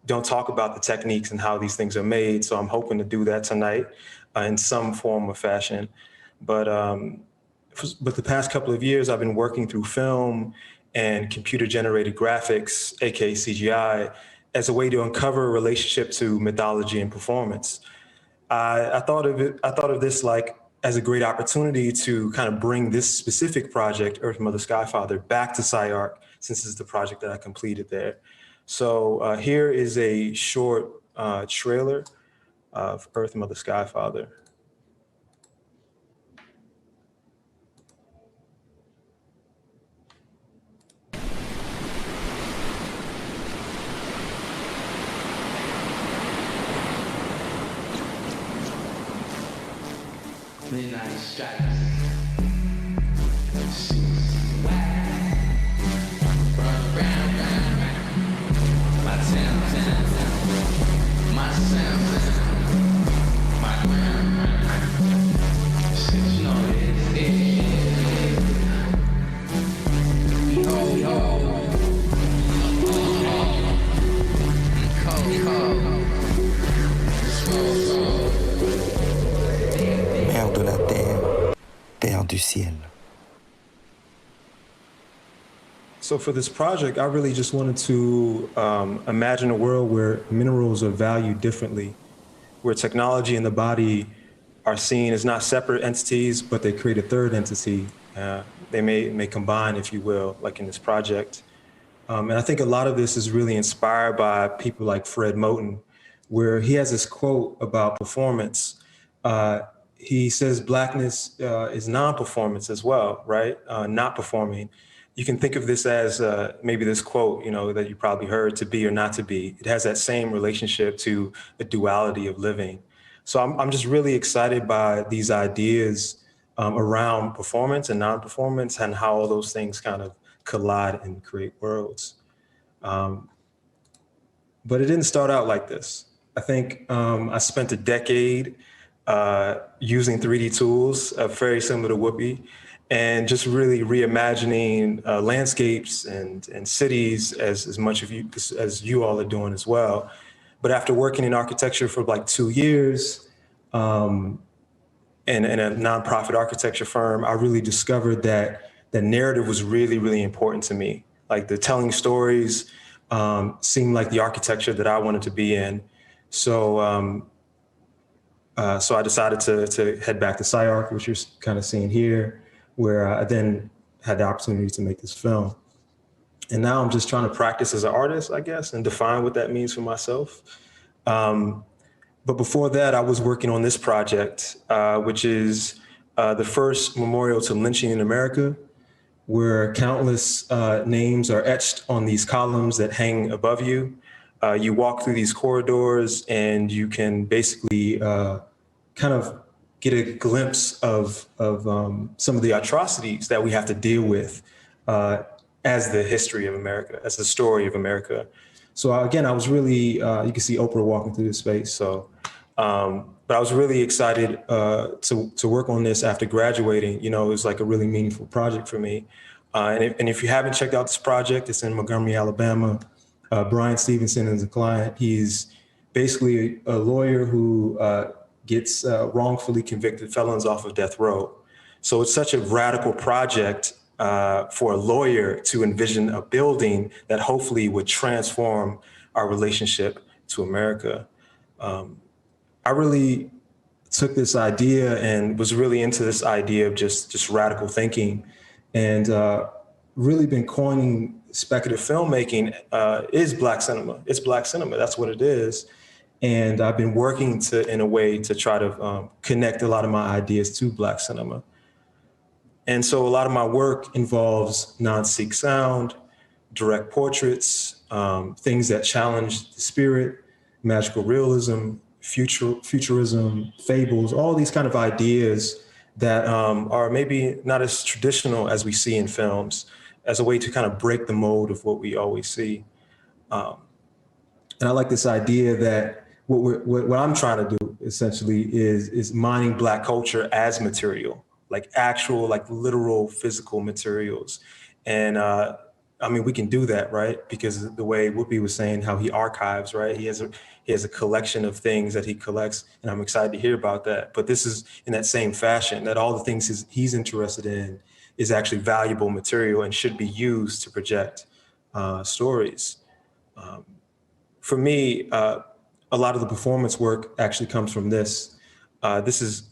don't talk about the techniques and how these things are made. So I'm hoping to do that tonight in some form or fashion. But the past couple of years, I've been working through film and computer generated graphics, aka CGI, as a way to uncover a relationship to mythology and performance. I thought of this like as a great opportunity to kind of bring this specific project, Earth Mother Sky Father, back to SCI-Arc, since it's the project that I completed there. So here is a short trailer of Earth Mother Sky Father. Midnight strikes. Mère de la terre, terre du ciel. So for this project, I really just wanted to imagine a world where minerals are valued differently, where technology and the body are seen as not separate entities, but they create a third entity. They may combine, if you will, like in this project. And I think a lot of this is really inspired by people like Fred Moten, where he has this quote about performance. He says blackness is non-performance as well, right? Not performing. You can think of this as maybe this quote, you know, that you probably heard, to be or not to be. It has that same relationship to a duality of living. So I'm just really excited by these ideas around performance and non-performance and how all those things kind of collide and create worlds. But it didn't start out like this. I think I spent a decade using 3D tools, very similar to Whoopie, and just really reimagining landscapes and cities as much of you as you all are doing as well. But after working in architecture for like 2 years in a nonprofit architecture firm, I really discovered that the narrative was really, really important to me. Like the telling stories seemed like the architecture that I wanted to be in. So I decided to head back to SCI-Arc, which you're kind of seeing here, where I then had the opportunity to make this film. And now I'm just trying to practice as an artist, I guess, and define what that means for myself. But before that, I was working on this project, which is the first memorial to lynching in America, where countless names are etched on these columns that hang above you. You walk through these corridors and you can basically kind of get a glimpse of some of the atrocities that we have to deal with as the history of America, as the story of America. So again, I was really, you can see Oprah walking through this space. So, but I was really excited to work on this after graduating. You know, it was like a really meaningful project for me. And if you haven't checked out this project, it's in Montgomery, Alabama. Brian Stevenson is a client. He's basically a lawyer who gets wrongfully convicted felons off of death row. So it's such a radical project for a lawyer to envision a building that hopefully would transform our relationship to America. I really took this idea and was really into this idea of just radical thinking, and really been coining speculative filmmaking is Black cinema. It's Black cinema, that's what it is. And I've been working in a way to try to connect a lot of my ideas to Black cinema. And so a lot of my work involves non-seek sound, direct portraits, things that challenge the spirit, magical realism, futurism, fables, all these kind of ideas that are maybe not as traditional as we see in films, as a way to kind of break the mold of what we always see. And I like this idea that what I'm trying to do essentially is mining Black culture as material, like actual, like literal physical materials. And I mean, we can do that, right? Because the way Whoopie was saying how he archives, right? He has a collection of things that he collects, and I'm excited to hear about that. But this is in that same fashion, that all the things he's interested in is actually valuable material and should be used to project stories. For me, a lot of the performance work actually comes from this. This is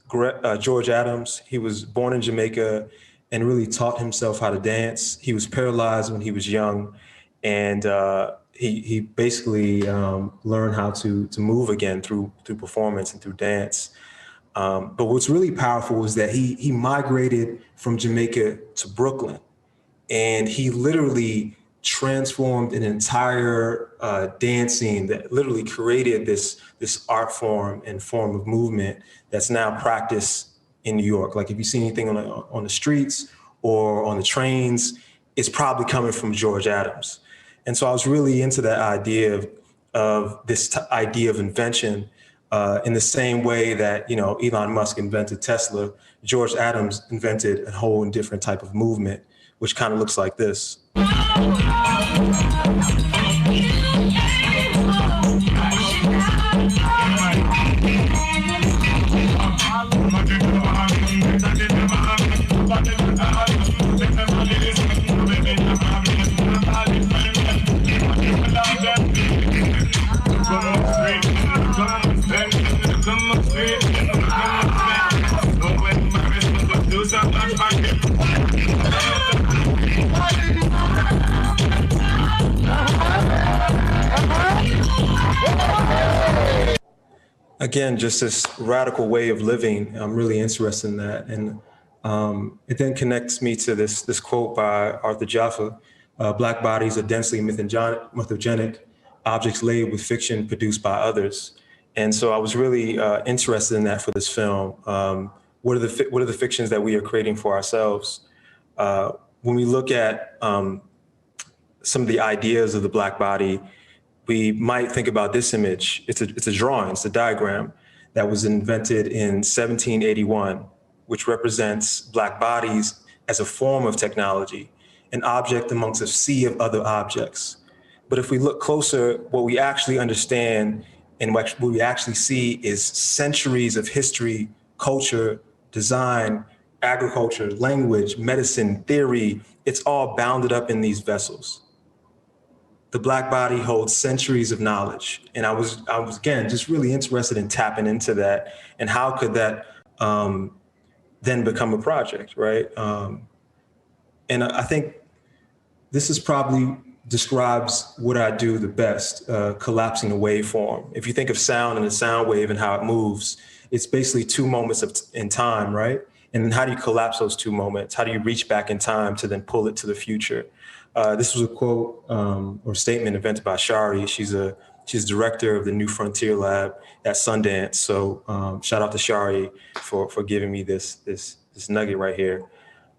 George Adams. He was born in Jamaica and really taught himself how to dance. He was paralyzed when he was young, and he basically learned how to move again through performance and through dance. But what's really powerful is that he migrated from Jamaica to Brooklyn, and he literally transformed an entire dancing that literally created this art form and form of movement that's now practiced in New York. Like if you see anything on the streets or on the trains, it's probably coming from George Adams. And so I was really into that idea of this idea of invention in the same way that, you know, Elon Musk invented Tesla. George Adams invented a whole different type of movement, which kind of looks like this. Again, just this radical way of living. I'm really interested in that. And it then connects me to this quote by Arthur Jaffa: "Black bodies are densely mythogenic, objects laid with fiction produced by others." And so I was really interested in that for this film. What are the fictions that we are creating for ourselves? When we look at some of the ideas of the Black body, we might think about this image. It's a drawing, it's a diagram that was invented in 1781, which represents Black bodies as a form of technology, an object amongst a sea of other objects. But if we look closer, what we actually understand and what we actually see is centuries of history, culture, design, agriculture, language, medicine, theory. It's all bounded up in these vessels. The Black body holds centuries of knowledge. And I was again, just really interested in tapping into that, and how could that then become a project, right? And I think this is probably describes what I do the best, collapsing a waveform. If you think of sound and a sound wave and how it moves, it's basically two moments in time, right? And then how do you collapse those two moments? How do you reach back in time to then pull it to the future? This was a quote or statement invented by Shari. She's director of the New Frontier Lab at Sundance. So shout out to Shari for giving me this nugget right here.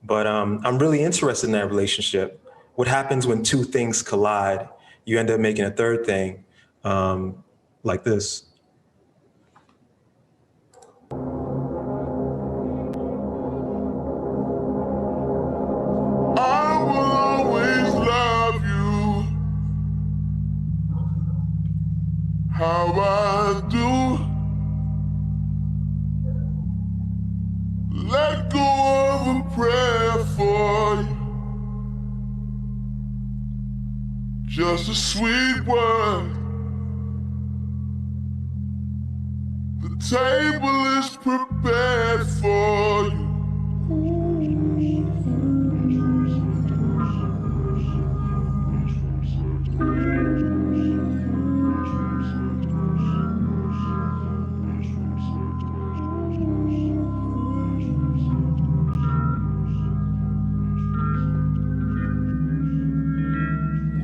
But I'm really interested in that relationship. What happens when two things collide? You end up making a third thing, like this. how I do. Let go of a prayer for you. Just a sweet word. The table is prepared for you.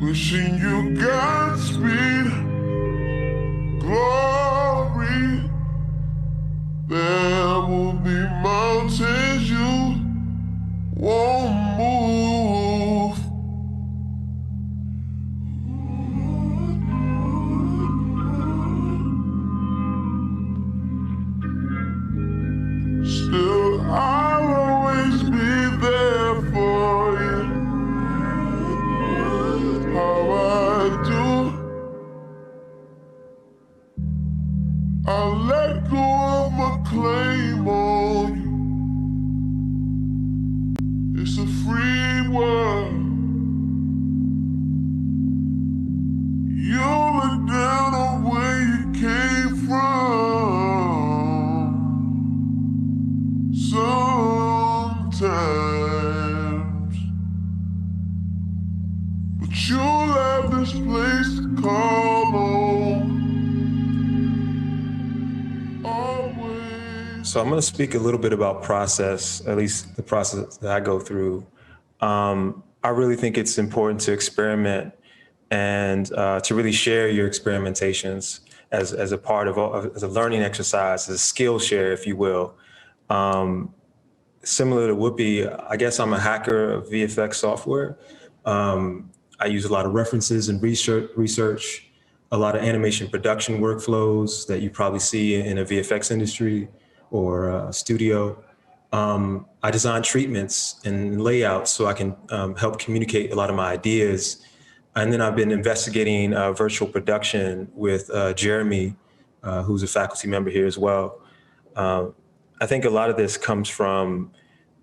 Wishing you Godspeed, glory. There will be mountains you won't move. Still, I'll always be there for you. How I do. I'll let go of my claim on you. It's a free world. You look down on where you came from. Sometimes, but you'll have this place to call home. So I'm going to speak a little bit about process, at least the process that I go through. I really think it's important to experiment and to really share your experimentations as a part of as a learning exercise, as a skill share, if you will. Similar to Whoopie, I guess I'm a hacker of VFX software. I use a lot of references and research, a lot of animation production workflows that you probably see in a VFX industry or a studio. I design treatments and layouts so I can help communicate a lot of my ideas. And then I've been investigating virtual production with Jeremy, who's a faculty member here as well. I think a lot of this comes from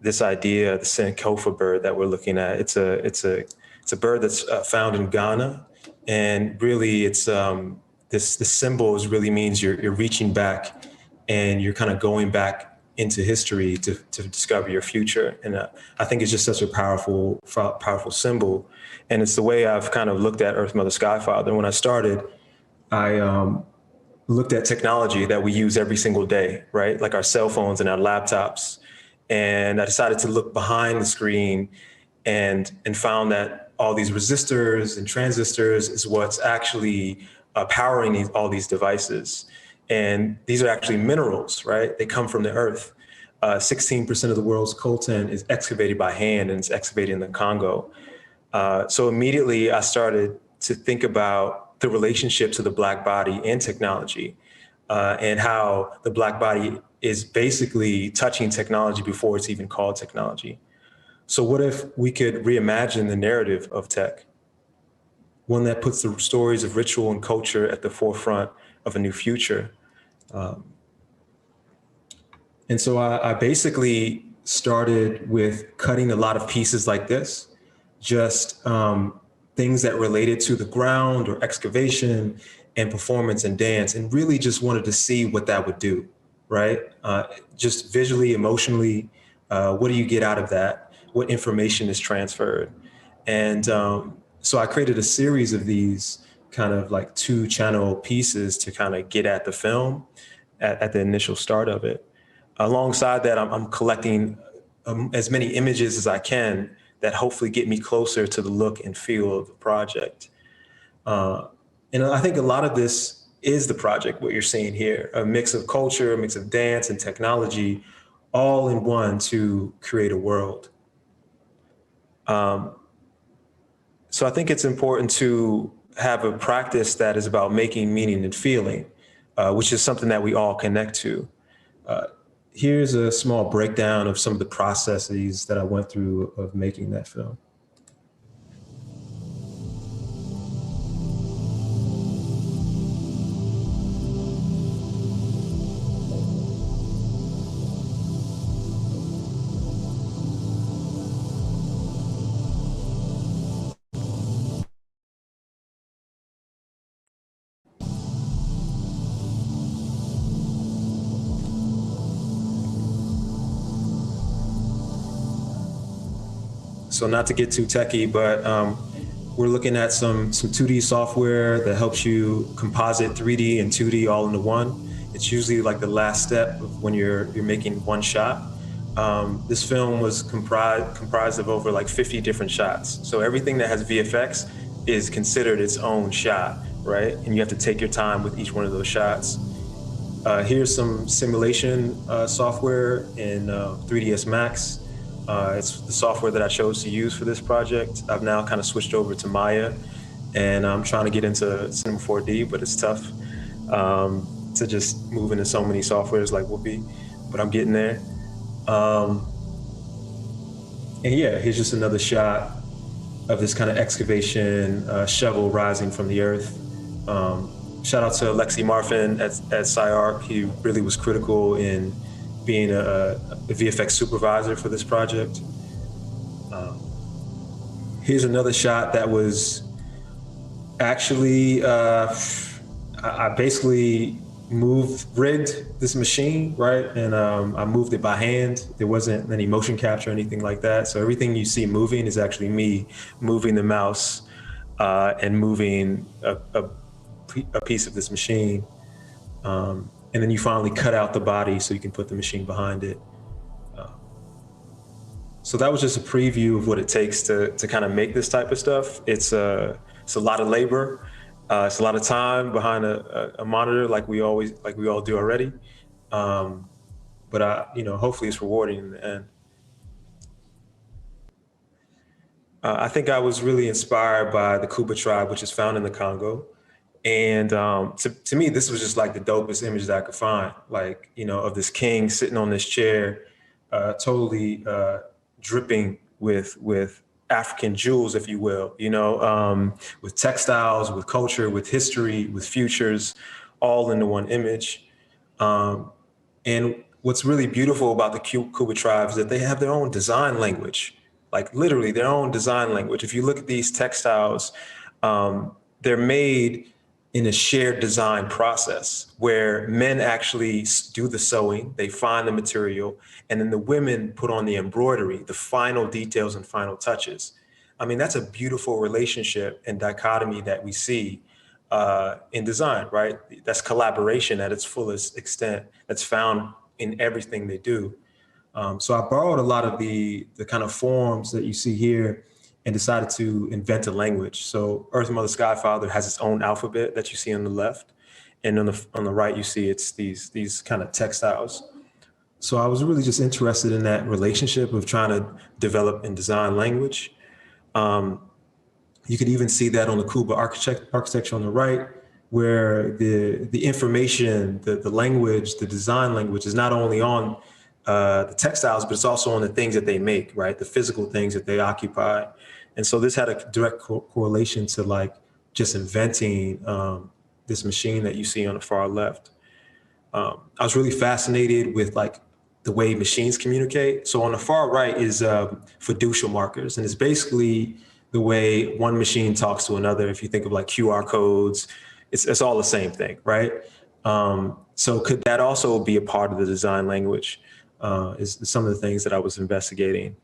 this idea, the Sankofa bird that we're looking at. It's a bird that's found in Ghana, and really it's this symbol really means you're reaching back and you're kind of going back into history to discover your future. And I think it's just such a powerful symbol. And it's the way I've kind of looked at Earth Mother Sky Father. When I started, I looked at technology that we use every single day, right? Like our cell phones and our laptops. And I decided to look behind the screen and found that all these resistors and transistors is what's actually powering all these devices. And these are actually minerals, right? They come from the earth. 16% of the world's coltan is excavated by hand, and it's excavated in the Congo. So immediately I started to think about the relationship to the Black body and technology, and how the Black body is basically touching technology before it's even called technology. So what if we could reimagine the narrative of tech? One that puts the stories of ritual and culture at the forefront of a new future. And so I basically started with cutting a lot of pieces like this, just things that related to the ground or excavation and performance and dance, and really just wanted to see what that would do, right? Just visually, emotionally, what do you get out of that? What information is transferred? And so I created a series of these kind of like 2-channel pieces to kind of get at the film at the initial start of it. Alongside that, I'm collecting as many images as I can that hopefully get me closer to the look and feel of the project. And I think a lot of this is the project, what you're seeing here, a mix of culture, a mix of dance and technology, all in one to create a world. So I think it's important to have a practice that is about making meaning and feeling, which is something that we all connect to. Here's a small breakdown of some of the processes that I went through of making that film. So not to get too techie, but we're looking at some 2D software that helps you composite 3D and 2D all into one. It's usually like the last step of when you're making one shot. This film was comprised of over like 50 different shots. So everything that has VFX is considered its own shot, right? And you have to take your time with each one of those shots. Here's some simulation software in 3ds Max. It's the software that I chose to use for this project. I've now kind of switched over to Maya, and I'm trying to get into Cinema 4D, but it's tough to just move into so many softwares like Whoopie, but I'm getting there. And yeah, here's just another shot of this kind of excavation shovel rising from the earth. Shout out to Lexi Marfin at SCI-Arc. He really was critical in being a VFX supervisor for this project. Here's another shot that was actually, I basically rigged this machine, right? And I moved it by hand. There wasn't any motion capture or anything like that. So everything you see moving is actually me moving the mouse and moving a piece of this machine. And then you finally cut out the body so you can put the machine behind it. So that was just a preview of what it takes to kind of make this type of stuff. It's a lot of labor. It's a lot of time behind a monitor, like we all do already. But hopefully it's rewarding in the end. I think I was really inspired by the Kuba tribe, which is found in the Congo. And to me, this was just like the dopest image that I could find, like, of this king sitting on this chair, totally dripping with African jewels, if you will, with textiles, with culture, with history, with futures, all into one image. And what's really beautiful about the Kuba tribe is that they have their own design language, like literally their own design language. If you look at these textiles, they're made in a shared design process where men actually do the sewing, they find the material, and then the women put on the embroidery, the final details and final touches. I mean, that's a beautiful relationship and dichotomy that we see in design, right? That's collaboration at its fullest extent. That's found in everything they do. So I borrowed a lot of the kind of forms that you see here and decided to invent a language. So Earth Mother Sky Father has its own alphabet that you see on the left. And on the right, you see it's these kind of textiles. So I was really just interested in that relationship of trying to develop and design language. You could even see that on the Kuba architecture on the right, where the information, the language, the design language is not only on the textiles, but it's also on the things that they make, right? The physical things that they occupy. And so this had a direct correlation to like just inventing this machine that you see on the far left. I was really fascinated with like the way machines communicate. So on the far right is fiducial markers, and it's basically the way one machine talks to another. If you think of like QR codes, it's all the same thing, right? So could that also be a part of the design language? Is some of the things that I was investigating.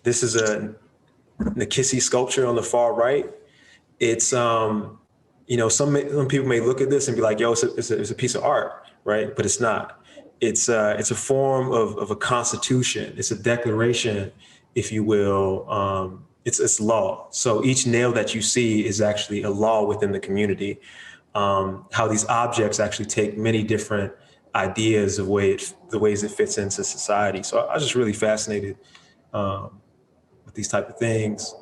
This is a Nikisi sculpture on the far right. It's, some people may look at this and be like, yo, it's a piece of art, right? But it's not. It's a form of a constitution. It's a declaration, if you will. It's law. So each nail that you see is actually a law within the community. How these objects actually take many different ideas of the ways it fits into society. So I was just really fascinated with these type of things.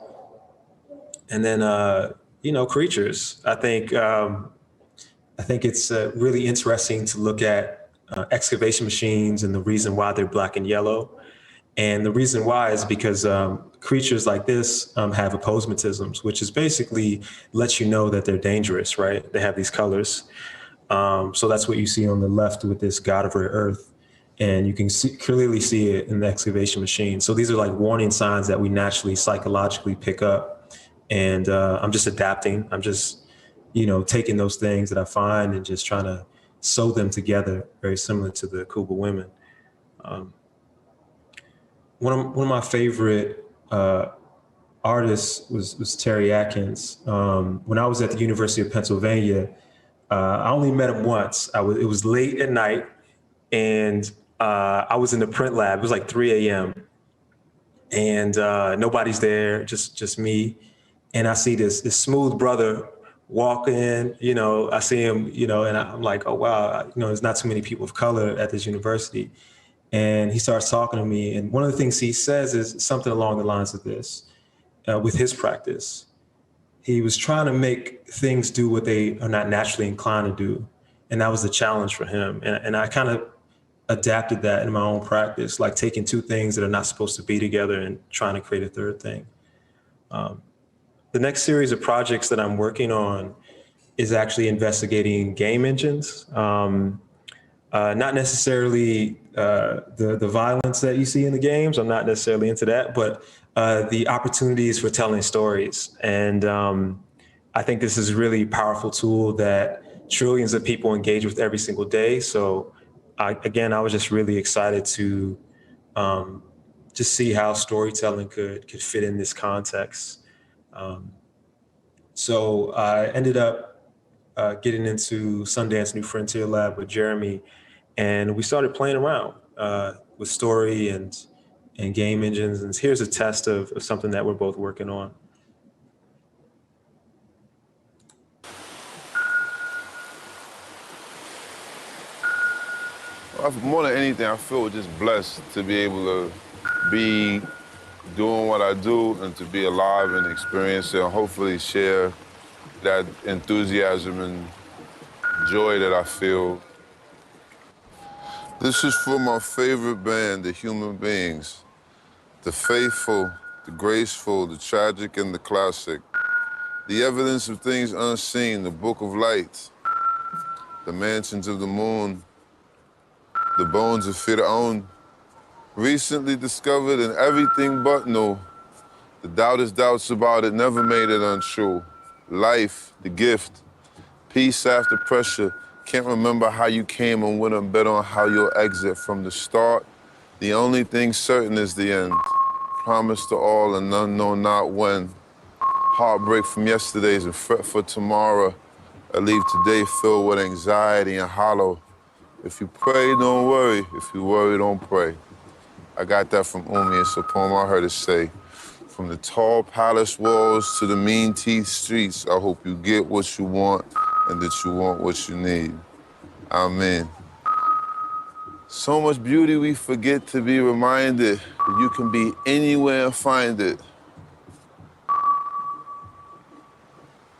And then, creatures. I think it's really interesting to look at excavation machines and the reason why they're black and yellow. And the reason why is because creatures like this have aposematisms, which is basically lets you know that they're dangerous, right? They have these colors. So that's what you see on the left with this God of Rare Earth. And you can clearly see it in the excavation machine. So these are like warning signs that we naturally psychologically pick up. And I'm just adapting. I'm just, taking those things that I find and just trying to sew them together, very similar to the Kuba women. One of my favorite artist was Terry Atkins. When I was at the University of Pennsylvania, I only met him once. It was late at night, and I was in the print lab. It was like 3 a.m. and nobody's there, just me. And I see this smooth brother walk in. I see him, and I'm like, oh wow, there's not too many people of color at this university. And he starts talking to me, and one of the things he says is something along the lines of this. With his practice, he was trying to make things do what they are not naturally inclined to do. And that was the challenge for him. And I kind of adapted that in my own practice, like taking two things that are not supposed to be together and trying to create a third thing. The next series of projects that I'm working on is actually investigating game engines. Not necessarily the violence that you see in the games. I'm not necessarily into that, but the opportunities for telling stories. And I think this is a really powerful tool that trillions of people engage with every single day. So I was just really excited to just see how storytelling could fit in this context. So I ended up getting into Sundance New Frontier Lab with Jeremy, and we started playing around with story and game engines. And here's a test of something that we're both working on. More than anything, I feel just blessed to be able to be doing what I do and to be alive and experience it and hopefully share that enthusiasm and joy that I feel. This is for my favorite band, the Human Beings. The faithful, the graceful, the tragic, and the classic. The evidence of things unseen, the book of light. The mansions of the moon. The bones of Fir'aun. Recently discovered and everything but new. The doubts about it never made it untrue. Life, the gift. Peace after pressure. Can't remember how you came and wouldn't bet on how you'll exit from the start. The only thing certain is the end. Promise to all and none know not when. Heartbreak from yesterday's and fret for tomorrow. I leave today filled with anxiety and hollow. If you pray, don't worry. If you worry, don't pray. I got that from Umi. It's a poem I heard it say. From the tall palace walls to the mean teeth streets, I hope you get what you want and that you want what you need. Amen. So much beauty we forget to be reminded that you can be anywhere and find it.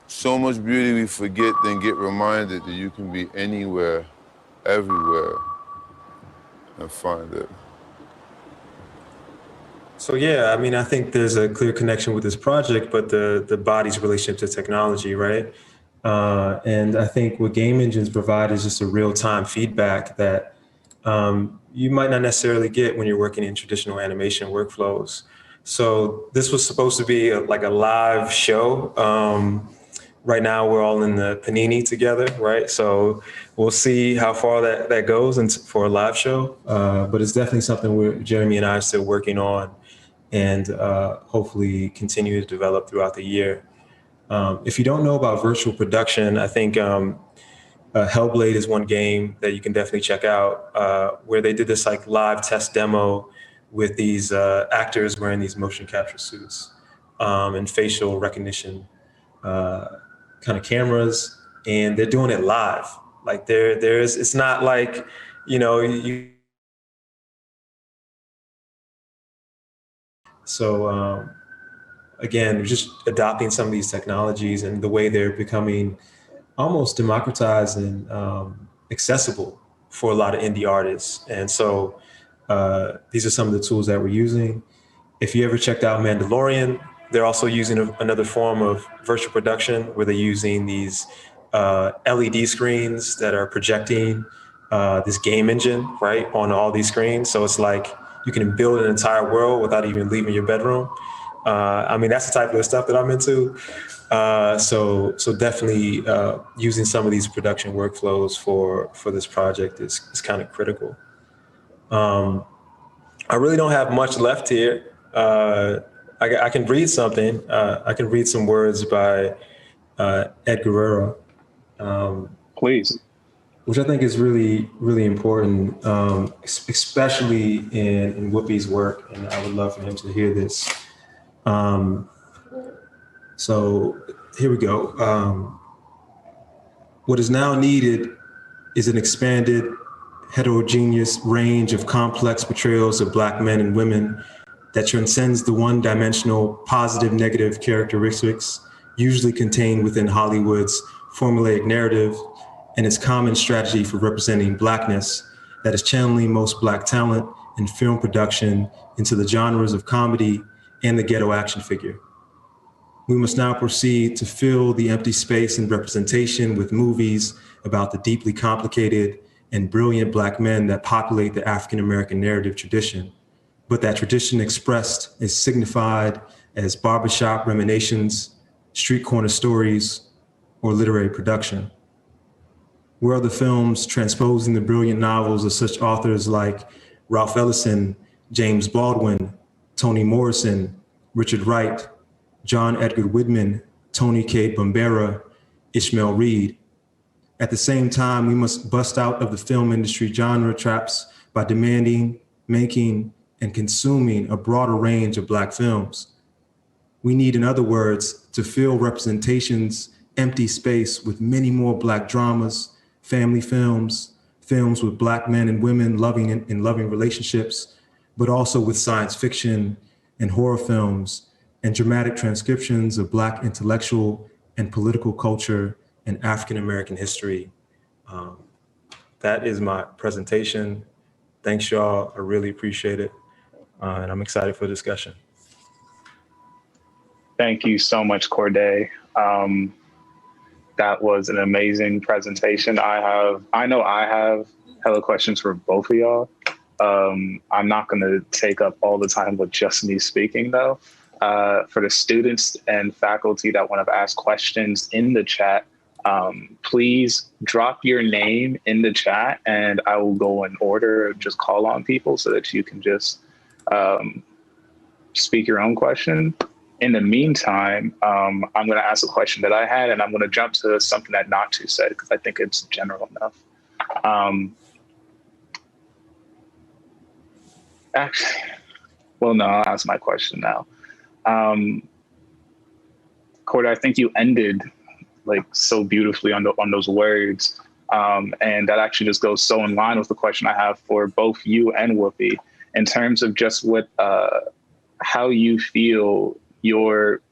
So much beauty we forget, then get reminded that you can be anywhere, everywhere, and find it. So yeah, I think there's a clear connection with this project, but the body's relationship to technology, right? And I think what game engines provide is just a real-time feedback that you might not necessarily get when you're working in traditional animation workflows. So this was supposed to be like a live show. Right now we're all in the panini together, right? So we'll see how far that goes for a live show. But it's definitely something Jeremy and I are still working on and hopefully continue to develop throughout the year. If you don't know about virtual production, I think Hellblade is one game that you can definitely check out, where they did this like live test demo with these actors wearing these motion capture suits and facial recognition kind of cameras, and they're doing it live. Like it's not like, So again, just adopting some of these technologies and the way they're becoming almost democratized and accessible for a lot of indie artists. And so these are some of the tools that we're using. If you ever checked out Mandalorian, they're also using another form of virtual production where they're using these LED screens that are projecting this game engine, right, on all these screens. So it's like you can build an entire world without even leaving your bedroom. That's the type of stuff that I'm into. So definitely using some of these production workflows for this project is kind of critical. I really don't have much left here. I can read something. I can read some words by Adejare, Please. which I think is really, really important, especially in Whoopi's work. And I would love for him to hear this. So here we go. What is now needed is an expanded, heterogeneous range of complex portrayals of Black men and women that transcends the one-dimensional positive, negative characteristics usually contained within Hollywood's formulaic narrative and its common strategy for representing Blackness that is channeling most Black talent in film production into the genres of comedy and the ghetto action figure. We must now proceed to fill the empty space in representation with movies about the deeply complicated and brilliant Black men that populate the African-American narrative tradition, but that tradition expressed is signified as barbershop reminiscences, street corner stories, or literary production. Where are the films transposing the brilliant novels of such authors like Ralph Ellison, James Baldwin, Toni Morrison, Richard Wright, John Edgar Whitman, Tony K. Bambera, Ishmael Reed? At the same time, we must bust out of the film industry genre traps by demanding, making, and consuming a broader range of Black films. We need, in other words, to fill representation's empty space with many more Black dramas, family films, films with Black men and women loving in loving relationships, but also with science fiction and horror films and dramatic transcriptions of Black intellectual and political culture and African-American history. That is my presentation. Thanks, y'all. I really appreciate it. And I'm excited for the discussion. Thank you so much, Kordae. That was an amazing presentation. I know I have hella questions for both of y'all. I'm not gonna take up all the time with just me speaking though. For the students and faculty that want to ask questions in the chat, please drop your name in the chat and I will go in order, just call on people so that you can just speak your own question. In the meantime, I'm going to ask a question that I had, and I'm going to jump to something that Natu said, because I think it's general enough. Actually, well, no, I'll ask my question now. Kordae, I think you ended like so beautifully on those words. And that actually just goes so in line with the question I have for both you and Whoopi, in terms of just what, how you feel your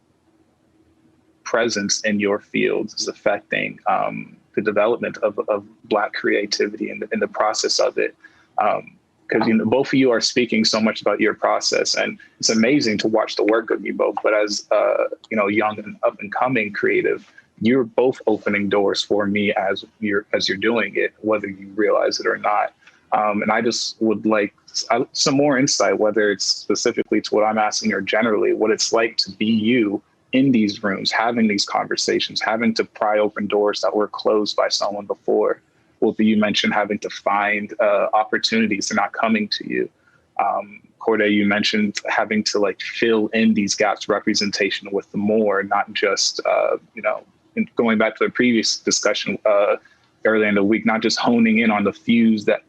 presence in your fields is affecting the development of Black creativity and in the process of it. Because both of you are speaking so much about your process, and it's amazing to watch the work of you both. But as young and up and coming creative, you're both opening doors for me as you're doing it, whether you realize it or not. And I just would like some more insight, whether it's specifically to what I'm asking or generally, what it's like to be you in these rooms, having these conversations, having to pry open doors that were closed by someone before. Whoopi, you mentioned having to find opportunities, they're not coming to you. Kordae, you mentioned having to like fill in these gaps representation with more, not just, going back to the previous discussion earlier in the week, not just honing in on the few that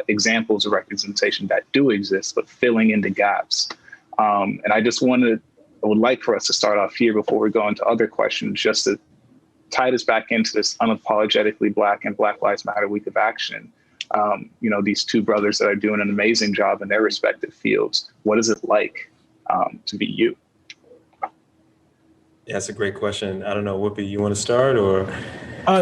examples of representation that do exist, but filling in the gaps. And I would like for us to start off here before we go into other questions, just to tie this back into this Unapologetically Black and Black Lives Matter Week of Action. These two brothers that are doing an amazing job in their respective fields. What is it like to be you? Yeah, that's a great question. I don't know, Whoopi, you want to start or?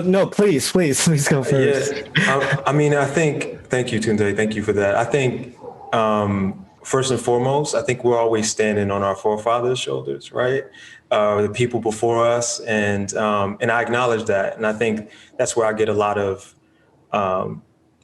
No, please go first. Yeah, I think, thank you, Tunde, thank you for that. I think, first and foremost, I think we're always standing on our forefathers' shoulders, right? The people before us, and I acknowledge that. And I think that's where I get a lot of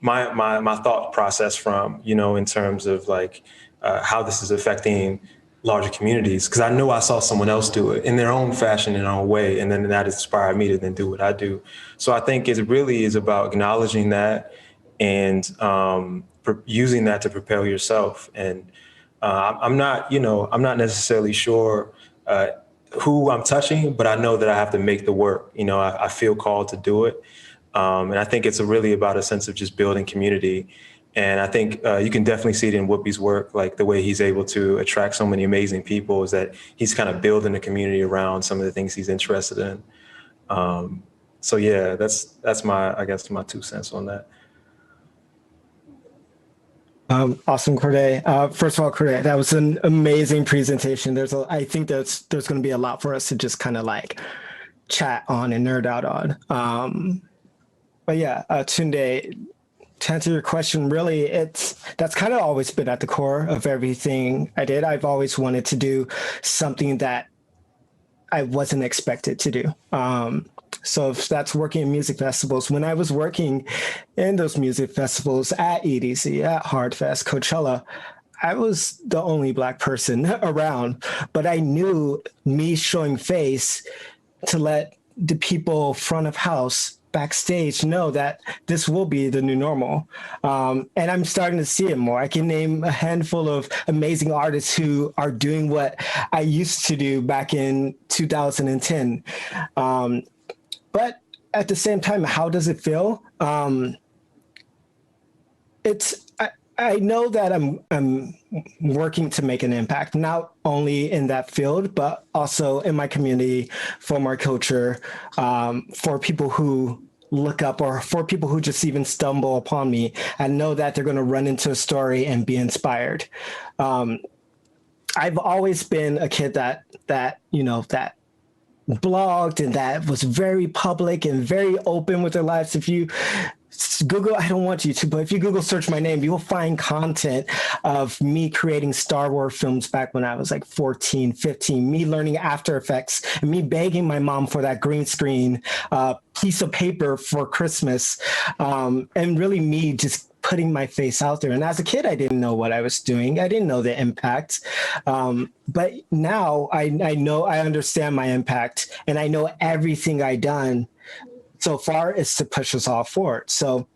my thought process from, in terms of like how this is affecting larger communities, because I know I saw someone else do it in their own fashion, in their own way, and then that inspired me to then do what I do. So I think it really is about acknowledging that and using that to propel yourself. And I'm not, I'm not necessarily sure who I'm touching, but I know that I have to make the work. I feel called to do it. And I think it's really about a sense of just building community. And I think you can definitely see it in Whoopi's work, like the way he's able to attract so many amazing people is that he's kind of building a community around some of the things he's interested in. So yeah, that's my 2 cents on that. Awesome, Kordae. First of all, Kordae, that was an amazing presentation. I think there's going to be a lot for us to just kind of like chat on and nerd out on. But yeah, Tunde, to answer your question, really, that's kind of always been at the core of everything I did. I've always wanted to do something that I wasn't expected to do. So if that's working in music festivals, when I was working in those music festivals at EDC, at Hardfest, Coachella, I was the only Black person around, but I knew me showing face to let the people front of house backstage know that this will be the new normal. And I'm starting to see it more. I can name a handful of amazing artists who are doing what I used to do back in 2010. But at the same time, how does it feel? I know that I'm working to make an impact, not only in that field, but also in my community, for my culture, for people who look up or for people who just even stumble upon me and know that they're going to run into a story and be inspired. I've always been a kid that blogged and that was very public and very open with their lives. If you Google, I don't want you to, but if you Google search my name, you'll find content of me creating Star Wars films back when I was like 14, 15, me learning After Effects and me begging my mom for that green screen piece of paper for Christmas. And really me just putting my face out there. And as a kid, I didn't know what I was doing. I didn't know the impact. But now I know, I understand my impact, and I know everything I've done so far is to push us all forward. So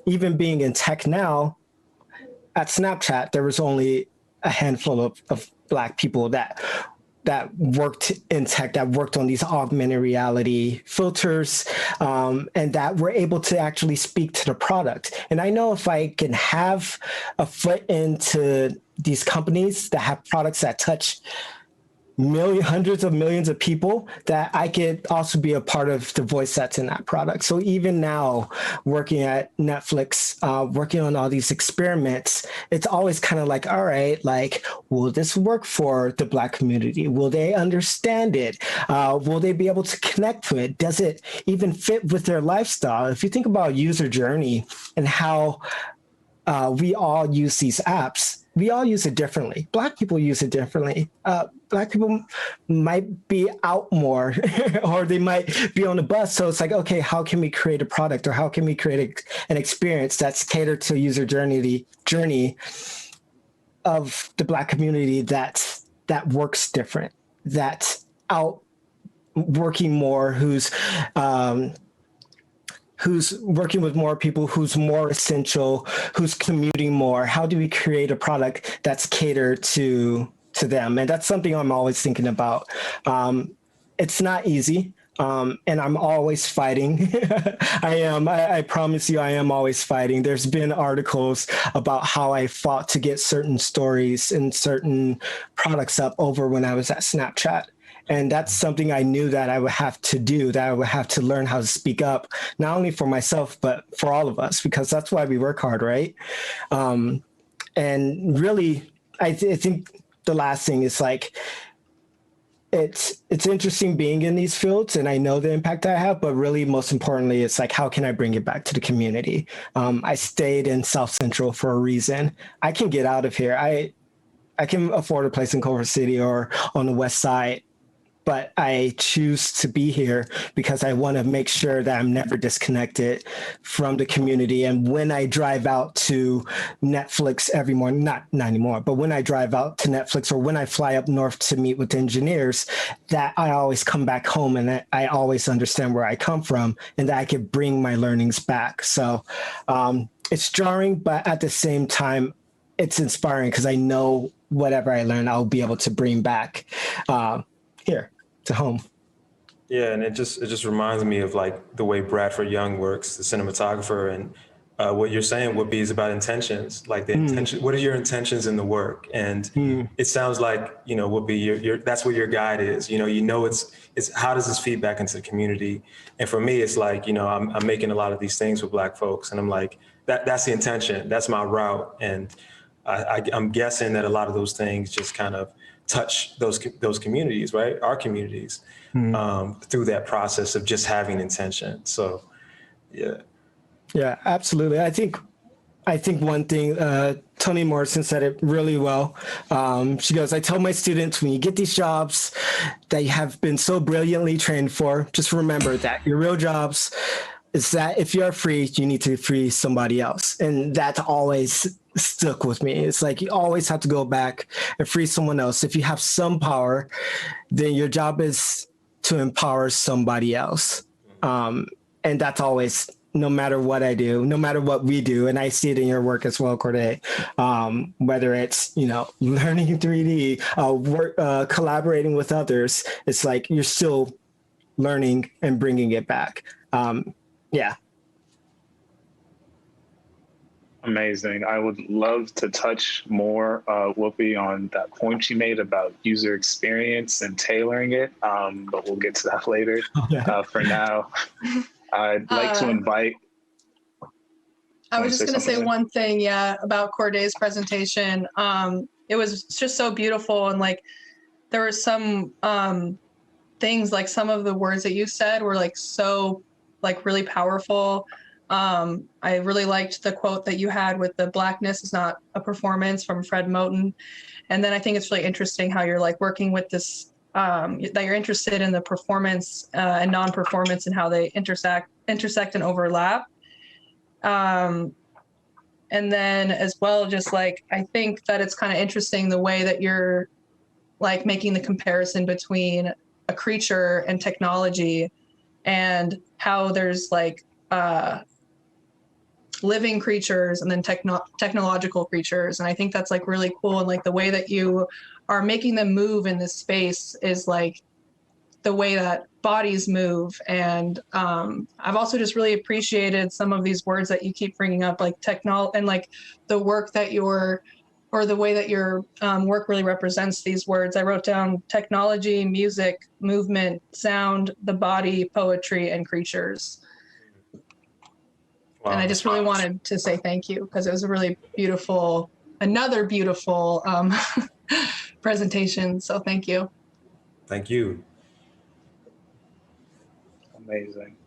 even being in tech now, at Snapchat, there was only a handful of Black people that worked in tech, that worked on these augmented reality filters, and that were able to actually speak to the product. And I know if I can have a foot into these companies that have products that touch hundreds of millions of people, that I could also be a part of the voice that's in that product. So even now, working at Netflix, working on all these experiments, it's always kind of like, all right, like, will this work for the Black community? Will they understand it? Will they be able to connect to it? Does it even fit with their lifestyle? If you think about user journey and how we all use these apps, we all use it differently. Black people use it differently. Black people might be out more or they might be on the bus. So it's like, okay, how can we create a product, or how can we create an experience that's catered to user journey, the journey of the Black community that works different, that's out working more, who's working with more people, who's more essential, who's commuting more? How do we create a product that's catered to them? And that's something I'm always thinking about. It's not easy, and I'm always fighting. I promise you, I am always fighting. There's been articles about how I fought to get certain stories and certain products up over when I was at Snapchat. And that's something I knew that I would have to do, that I would have to learn how to speak up, not only for myself, but for all of us, because that's why we work hard, right? And really, I think the last thing is like, it's interesting being in these fields, and I know the impact I have, but really most importantly, it's like, how can I bring it back to the community? I stayed in South Central for a reason. I can get out of here. I can afford a place in Culver City or on the West Side, but I choose to be here because I want to make sure that I'm never disconnected from the community. And when I drive out to Netflix every morning, not anymore, but when I drive out to Netflix or when I fly up north to meet with engineers, that I always come back home and that I always understand where I come from and that I can bring my learnings back. So it's jarring, but at the same time, it's inspiring because I know whatever I learn, I'll be able to bring back here to home. Yeah, and it just reminds me of like the way Bradford Young works, the cinematographer, and what you're saying, Whoopi, is about intentions. Like the intention. What are your intentions in the work? And it sounds like, you know, Whoopi, you're that's what your guide is. You know, it's how does this feed back into the community? And for me, it's like, you know, I'm making a lot of these things with Black folks, and I'm like, that's the intention. That's my route, and I'm guessing that a lot of those things just kind of touch those communities, right? Our communities. Through that process of just having intention. So, yeah. Yeah, absolutely. I think one thing, Toni Morrison said it really well. She goes, I tell my students, when you get these jobs that you have been so brilliantly trained for, just remember that your real jobs is that if you're free, you need to free somebody else. And that always stuck with me. It's like you always have to go back and free someone else. If you have some power, then your job is to empower somebody else. And that's always, no matter what I do, no matter what we do, and I see it in your work as well, Kordae, whether it's, you know, learning 3D, collaborating with others, it's like you're still learning and bringing it back. Yeah. Amazing. I would love to touch more, Whoopi, on that point you made about user experience and tailoring it, but we'll get to that later. For now, I'd like to invite... I was just going to say one thing, about Kordae's presentation. It was just so beautiful, and like there were some things, like some of the words that you said were like so like really powerful. I really liked the quote that you had with the Blackness is not a performance from Fred Moten. And then I think it's really interesting how you're like working with this, that you're interested in the performance and non-performance and how they intersect and overlap. And then as well, just like, I think that it's kind of interesting the way that you're like making the comparison between a creature and technology, and how there's like, living creatures and then technological creatures. And I think that's like really cool. And like the way that you are making them move in this space is like the way that bodies move. And I've also just really appreciated some of these words that you keep bringing up, like technology, and like the work that the way that your work really represents these words. I wrote down technology, music, movement, sound, the body, poetry, and creatures. Wow. And I just really wanted to say thank you, because it was a really beautiful, another beautiful presentation. So thank you. Thank you. Amazing.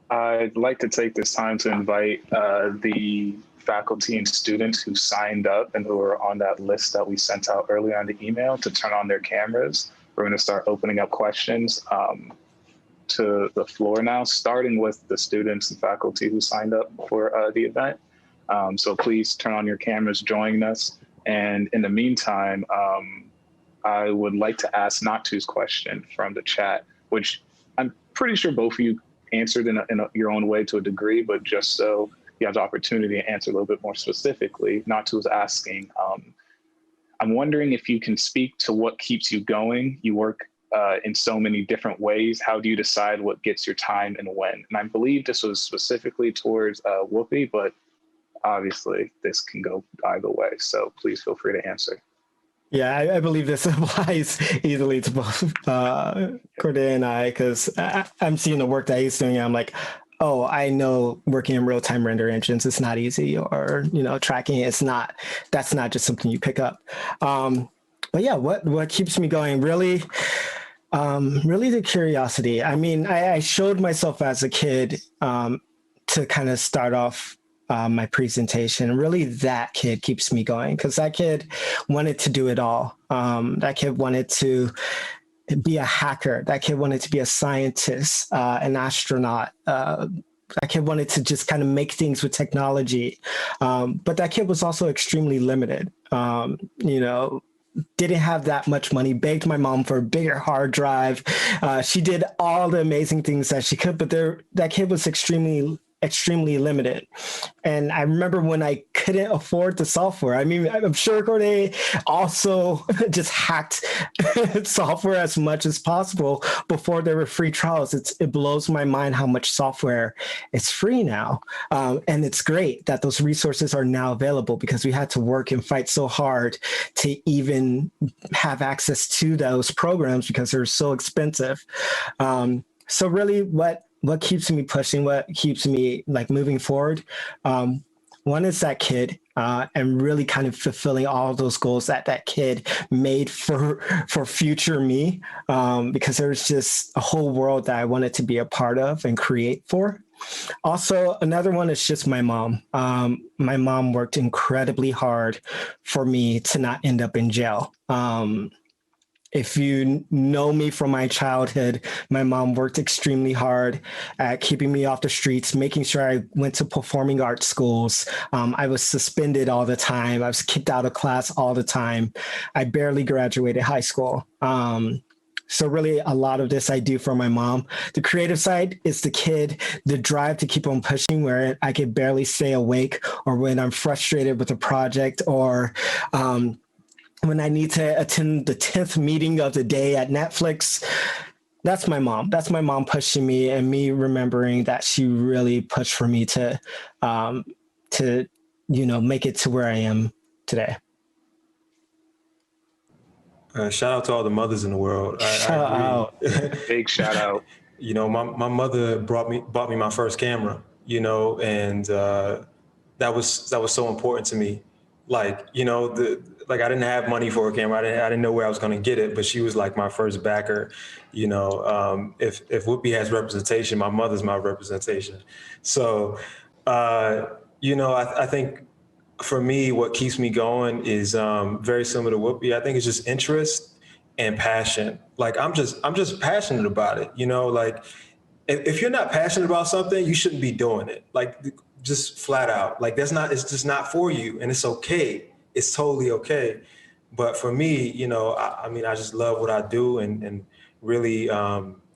I'd like to take this time to invite the faculty and students who signed up and who are on that list that we sent out earlier on the email to turn on their cameras. We're going to start opening up questions to the floor now, starting with the students and faculty who signed up for the event. So please turn on your cameras, join us. And in the meantime, I would like to ask Natu's question from the chat, which I'm pretty sure both of you answered in your own way to a degree, but just so you have the opportunity to answer a little bit more specifically, Natu was asking, I'm wondering if you can speak to what keeps you going. You work in so many different ways. How do you decide what gets your time and when? And I believe this was specifically towards Whoopi, but obviously this can go either way. So please feel free to answer. Yeah, I believe this applies easily to both Kordae and I, because I'm seeing the work that he's doing. And I'm like, oh, I know working in real-time render engines is not easy, or, you know, tracking it's not, that's not just something you pick up. But yeah, what keeps me going? Really the curiosity. I mean, I showed myself as a kid to kind of start off my presentation. Really, that kid keeps me going, because that kid wanted to do it all. That kid wanted to be a hacker. That kid wanted to be a scientist, an astronaut. That kid wanted to just kind of make things with technology. But that kid was also extremely limited. You know, didn't have that much money, begged my mom for a bigger hard drive. She did all the amazing things that she could, but that kid was extremely extremely limited. And I remember when I couldn't afford the software. I mean, I'm sure Kordae also just hacked software as much as possible before there were free trials. It blows my mind how much software is free now. And it's great that those resources are now available, because we had to work and fight so hard to even have access to those programs because they're so expensive. So really what keeps me pushing, what keeps me like moving forward, one is that kid, and really kind of fulfilling all of those goals that that kid made for future me, because there's just a whole world that I wanted to be a part of and create for. Also, another one is just my mom. My mom worked incredibly hard for me to not end up in jail. If you know me from my childhood, my mom worked extremely hard at keeping me off the streets, making sure I went to performing arts schools. I was suspended all the time. I was kicked out of class all the time. I barely graduated high school. So really a lot of this I do for my mom. The creative side is the kid, the drive to keep on pushing where I could barely stay awake, or when I'm frustrated with a project, or when I need to attend the 10th meeting of the day at Netflix. That's my mom. That's my mom pushing me, and me remembering that she really pushed for me to make it to where I am today. Shout out to all the mothers in the world. Shout out. Big shout out. You know, my mother bought me my first camera, you know, and that was so important to me. Like, you know, I didn't have money for a camera. I didn't know where I was going to get it, but she was like my first backer. You know, if Whoopie has representation, my mother's my representation. So, you know, I think for me, what keeps me going is very similar to Whoopie. I think it's just interest and passion. Like I'm just passionate about it. You know, like if you're not passionate about something, you shouldn't be doing it. Like just flat out. Like it's just not for you, and it's okay. It's totally okay. But for me, you know, I mean, I just love what I do, and really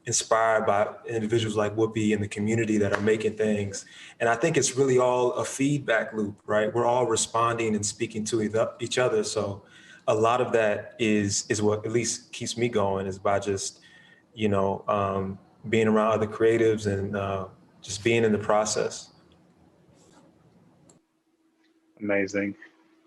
inspired by individuals like Whoopie and the community that are making things. And I think it's really all a feedback loop, right? We're all responding and speaking to each other. So a lot of that is what at least keeps me going, is by just, you know, being around other creatives and just being in the process. Amazing.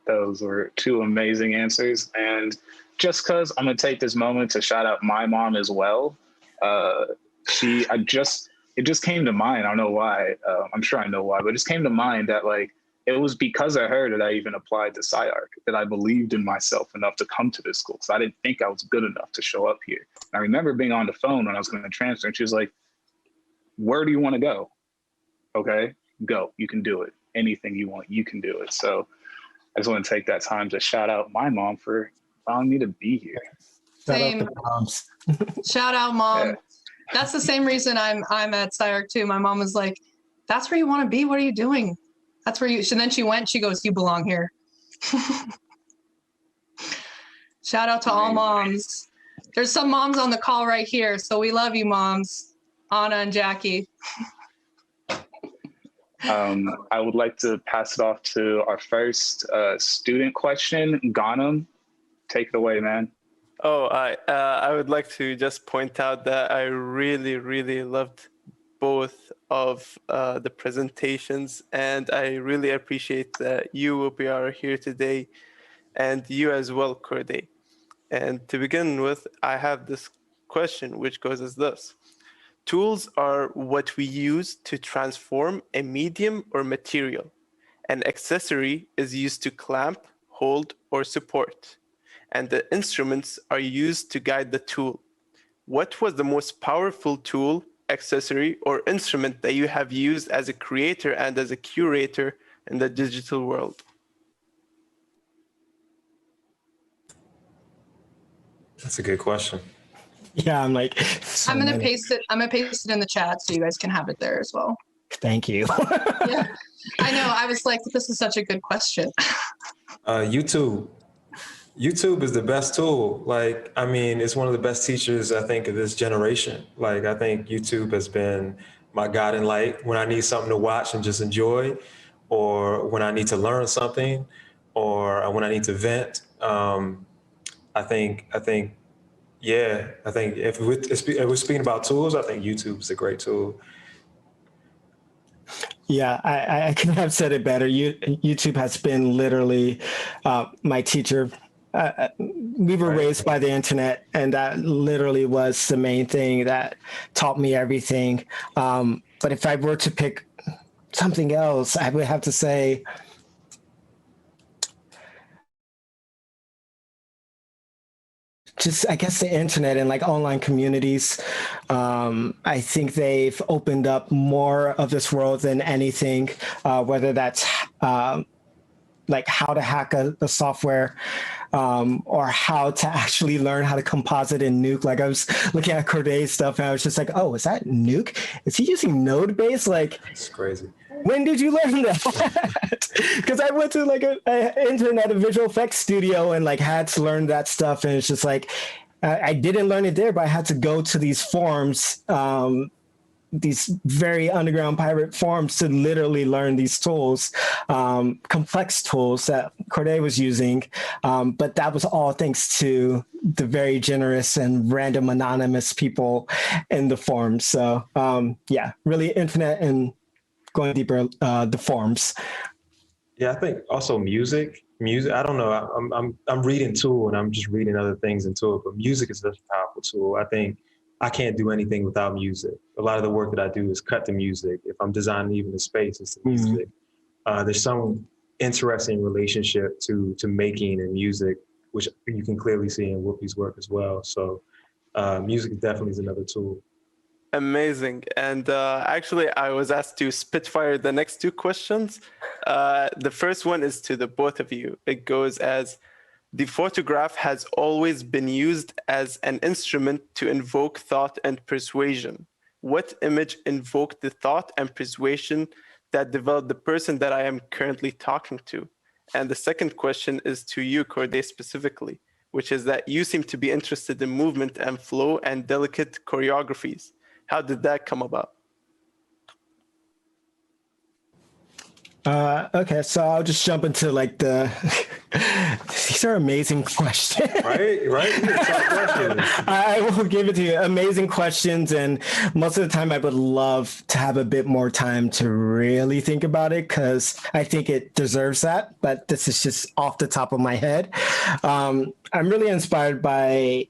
Those were two amazing answers. And just because I'm going to take this moment to shout out my mom as well. It just came to mind. I don't know why. I'm sure I know why, but it just came to mind that like, it was because of her that I even applied to SCI-Arc, that I believed in myself enough to come to this school. So I didn't think I was good enough to show up here. And I remember being on the phone when I was going to transfer, and she was like, where do you want to go? Okay, go, you can do it. Anything you want, you can do it. So I just want to take that time to shout out my mom for allowing me to be here. Same. Shout out to moms. Shout out, Mom. Yeah. That's the same reason I'm at SCI-Arc too. My mom was like, that's where you want to be? What are you doing? That's where you, and then she went, she goes, you belong here. Shout out to all moms. There's some moms on the call right here. So we love you, moms. Anna and Jackie. I would like to pass it off to our first student question. Ghanem, take it away, man. Oh, I would like to just point out that I really, really loved both of the presentations, and I really appreciate that you, Whoopie, are here today, and you as well, Kordae. And to begin with, I have this question, which goes as this. Tools are what we use to transform a medium or material. An accessory is used to clamp, hold, or support. And the instruments are used to guide the tool. What was the most powerful tool, accessory, or instrument that you have used as a creator and as a curator in the digital world? That's a good question. Yeah, I'm like, I'm gonna paste it in the chat so you guys can have it there as well. Thank you. Yeah, I know. I was like, this is such a good question. YouTube is the best tool. Like, I mean, it's one of the best teachers, I think, of this generation. Like, I think YouTube has been my guiding light when I need something to watch and just enjoy, or when I need to learn something, or when I need to vent. I think, if we're speaking about tools, I think YouTube is a great tool. Yeah, I couldn't have said it better. YouTube has been literally my teacher. We were raised by the internet, and that literally was the main thing that taught me everything. But if I were to pick something else, I would have to say just, I guess, the internet and like online communities. I think they've opened up more of this world than anything, whether that's like how to hack a software, or how to actually learn how to composite in Nuke. Like I was looking at At.Kordae stuff and I was just like, oh, is that Nuke? Is he using node base? Like, it's crazy. When did you learn that? Because I went to like a visual effects studio and like had to learn that stuff. And it's just like, I didn't learn it there, but I had to go to these forums, these very underground pirate forums to literally learn these tools, complex tools that At.Kordae was using. But that was all thanks to the very generous and random anonymous people in the forums. So yeah, really internet and going deeper, the forums. Yeah, I think also music. I don't know. I'm reading too, and I'm just reading other things into it. But music is such a powerful tool. I think I can't do anything without music. A lot of the work that I do is cut to music. If I'm designing even the space, it's the music. There's some interesting relationship to making and music, which you can clearly see in Whoopie's work as well. So music definitely is another tool. Amazing. And actually, I was asked to spitfire the next two questions. The first one is to the both of you. It goes as, the photograph has always been used as an instrument to invoke thought and persuasion. What image invoked the thought and persuasion that developed the person that I am currently talking to? And the second question is to you, At.Kordae, specifically, which is that you seem to be interested in movement and flow and delicate choreographies. How did that come about? Okay, so I'll just jump into like these are amazing questions. Right? I will give it to you. Amazing questions. And most of the time I would love to have a bit more time to really think about it, because I think it deserves that. But this is just off the top of my head. I'm really inspired by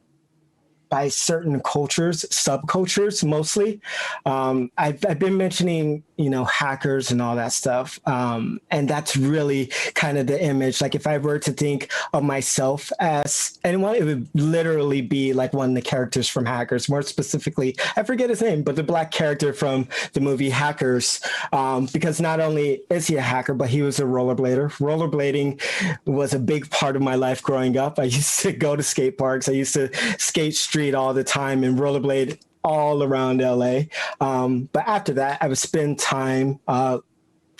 certain cultures, subcultures mostly. I've been mentioning, hackers and all that stuff. And that's really kind of the image. Like if I were to think of myself as anyone, it would literally be like one of the characters from Hackers. More specifically, I forget his name, but the black character from the movie Hackers. Because not only is he a hacker, but he was a rollerblader. Rollerblading was a big part of my life growing up. I used to go to skate parks. I used to skate street all the time and rollerblade all around LA. But after that, I would spend time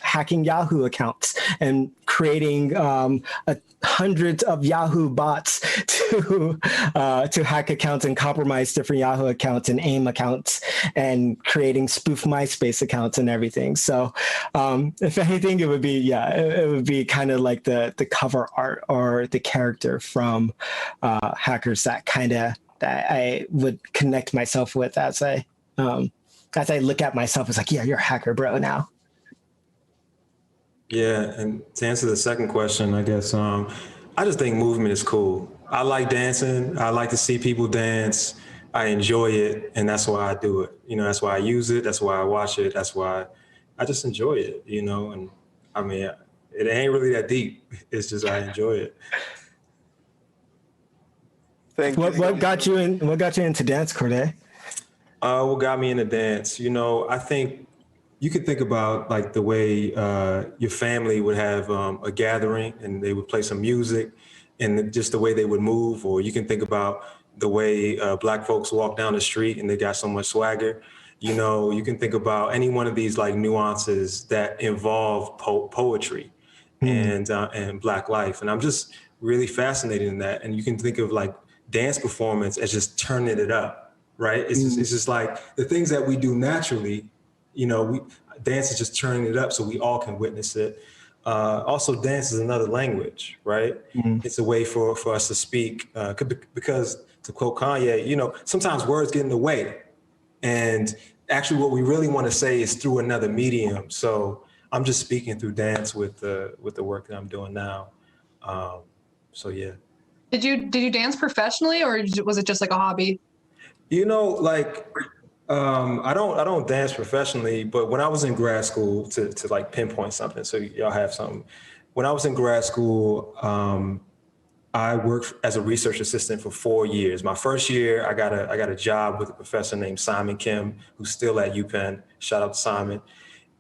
hacking Yahoo accounts and creating hundreds of Yahoo bots to hack accounts and compromise different Yahoo accounts and AIM accounts, and creating spoof MySpace accounts and everything. So if anything, it would be kind of like the cover art or the character from Hackers that I would connect myself with as I look at myself as like, yeah, you're a hacker, bro, now. Yeah, and to answer the second question, I guess, I just think movement is cool. I like dancing. I like to see people dance. I enjoy it, and that's why I do it. That's why I use it. That's why I watch it. That's why I just enjoy it, and I mean, it ain't really that deep. It's just I enjoy it. What got you into dance, At.Kordae? What got me into dance? I think you could think about like the way your family would have a gathering and they would play some music, and just the way they would move. Or you can think about the way Black folks walk down the street and they got so much swagger. You can think about any one of these like nuances that involve poetry and Black life. And I'm just really fascinated in that. And you can think of like dance performance as just turning it up, right? It's just like the things that we do naturally, dance is just turning it up so we all can witness it. Also, dance is another language, right? Mm-hmm. It's a way for us to speak, because to quote Kanye, sometimes words get in the way. And actually what we really want to say is through another medium. So I'm just speaking through dance with the work that I'm doing now. So yeah. Did you dance professionally, or was it just like a hobby? I don't dance professionally, but when I was in grad school, to like pinpoint something, so y'all have something. When I was in grad school, I worked as a research assistant for 4 years. My first year, I got a job with a professor named Simon Kim, who's still at UPenn. Shout out to Simon.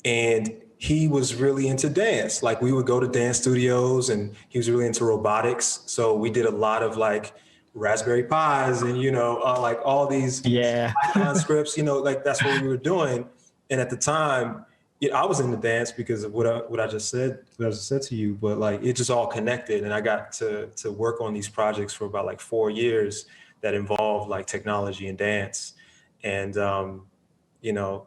And he was really into dance. Like, we would go to dance studios, and he was really into robotics. So we did a lot of like Raspberry Pis and, like all these Python scripts, like that's what we were doing. And at the time, I was into dance because of what I just said to you, but like it just all connected, and I got to work on these projects for about like 4 years that involved like technology and dance. And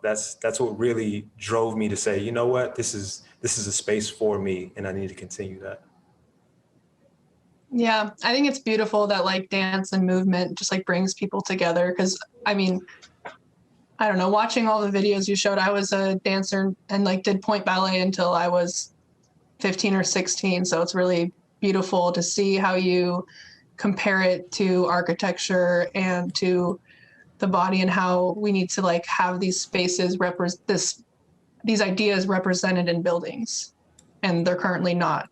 that's what really drove me to say, you know what, this is a space for me, and I need to continue that. Yeah, I think it's beautiful that like dance and movement just like brings people together. Because I mean, I don't know, watching all the videos you showed, I was a dancer and like did point ballet until I was 15 or 16. So it's really beautiful to see how you compare it to architecture and to the body, and how we need to like have these spaces these ideas represented in buildings, and they're currently not.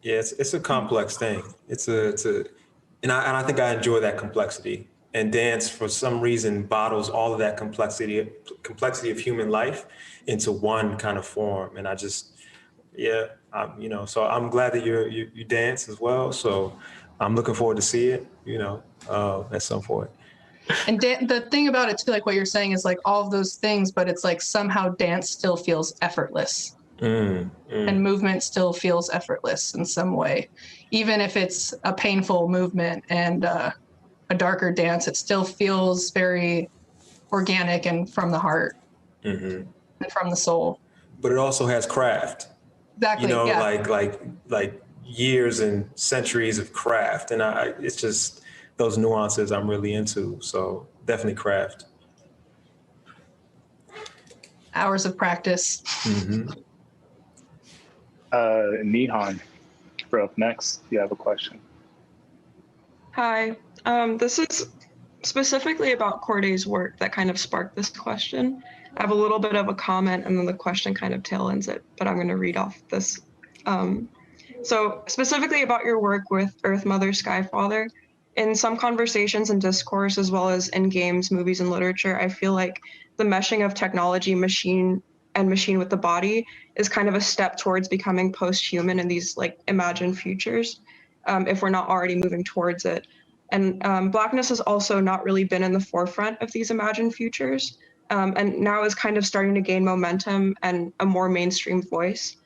Yeah, it's a complex thing. And I think I enjoy that complexity. And dance, for some reason, bottles all of that complexity of human life into one kind of form. And I just, so I'm glad that you dance as well. So I'm looking forward to see it, at some point. And the thing about it too, like what you're saying, is like all of those things, but it's like somehow dance still feels effortless. And movement still feels effortless in some way. Even if it's a painful movement and a darker dance, it still feels very organic and from the heart and from the soul. But it also has craft. Exactly. Like years and centuries of craft. And it's just those nuances I'm really into. So definitely craft. Hours of practice. Nihan, for up next, you have a question. Hi, this is specifically about Kordae's work that kind of sparked this question. I have a little bit of a comment, and then the question kind of tail ends it, but I'm going to read off this. So specifically about your work with Earth Mother, Sky Father, in some conversations and discourse, as well as in games, movies, and literature, I feel like the meshing of technology, machine with the body is kind of a step towards becoming post-human in these like imagined futures, if we're not already moving towards it. And Blackness has also not really been in the forefront of these imagined futures, and now is kind of starting to gain momentum and a more mainstream voice.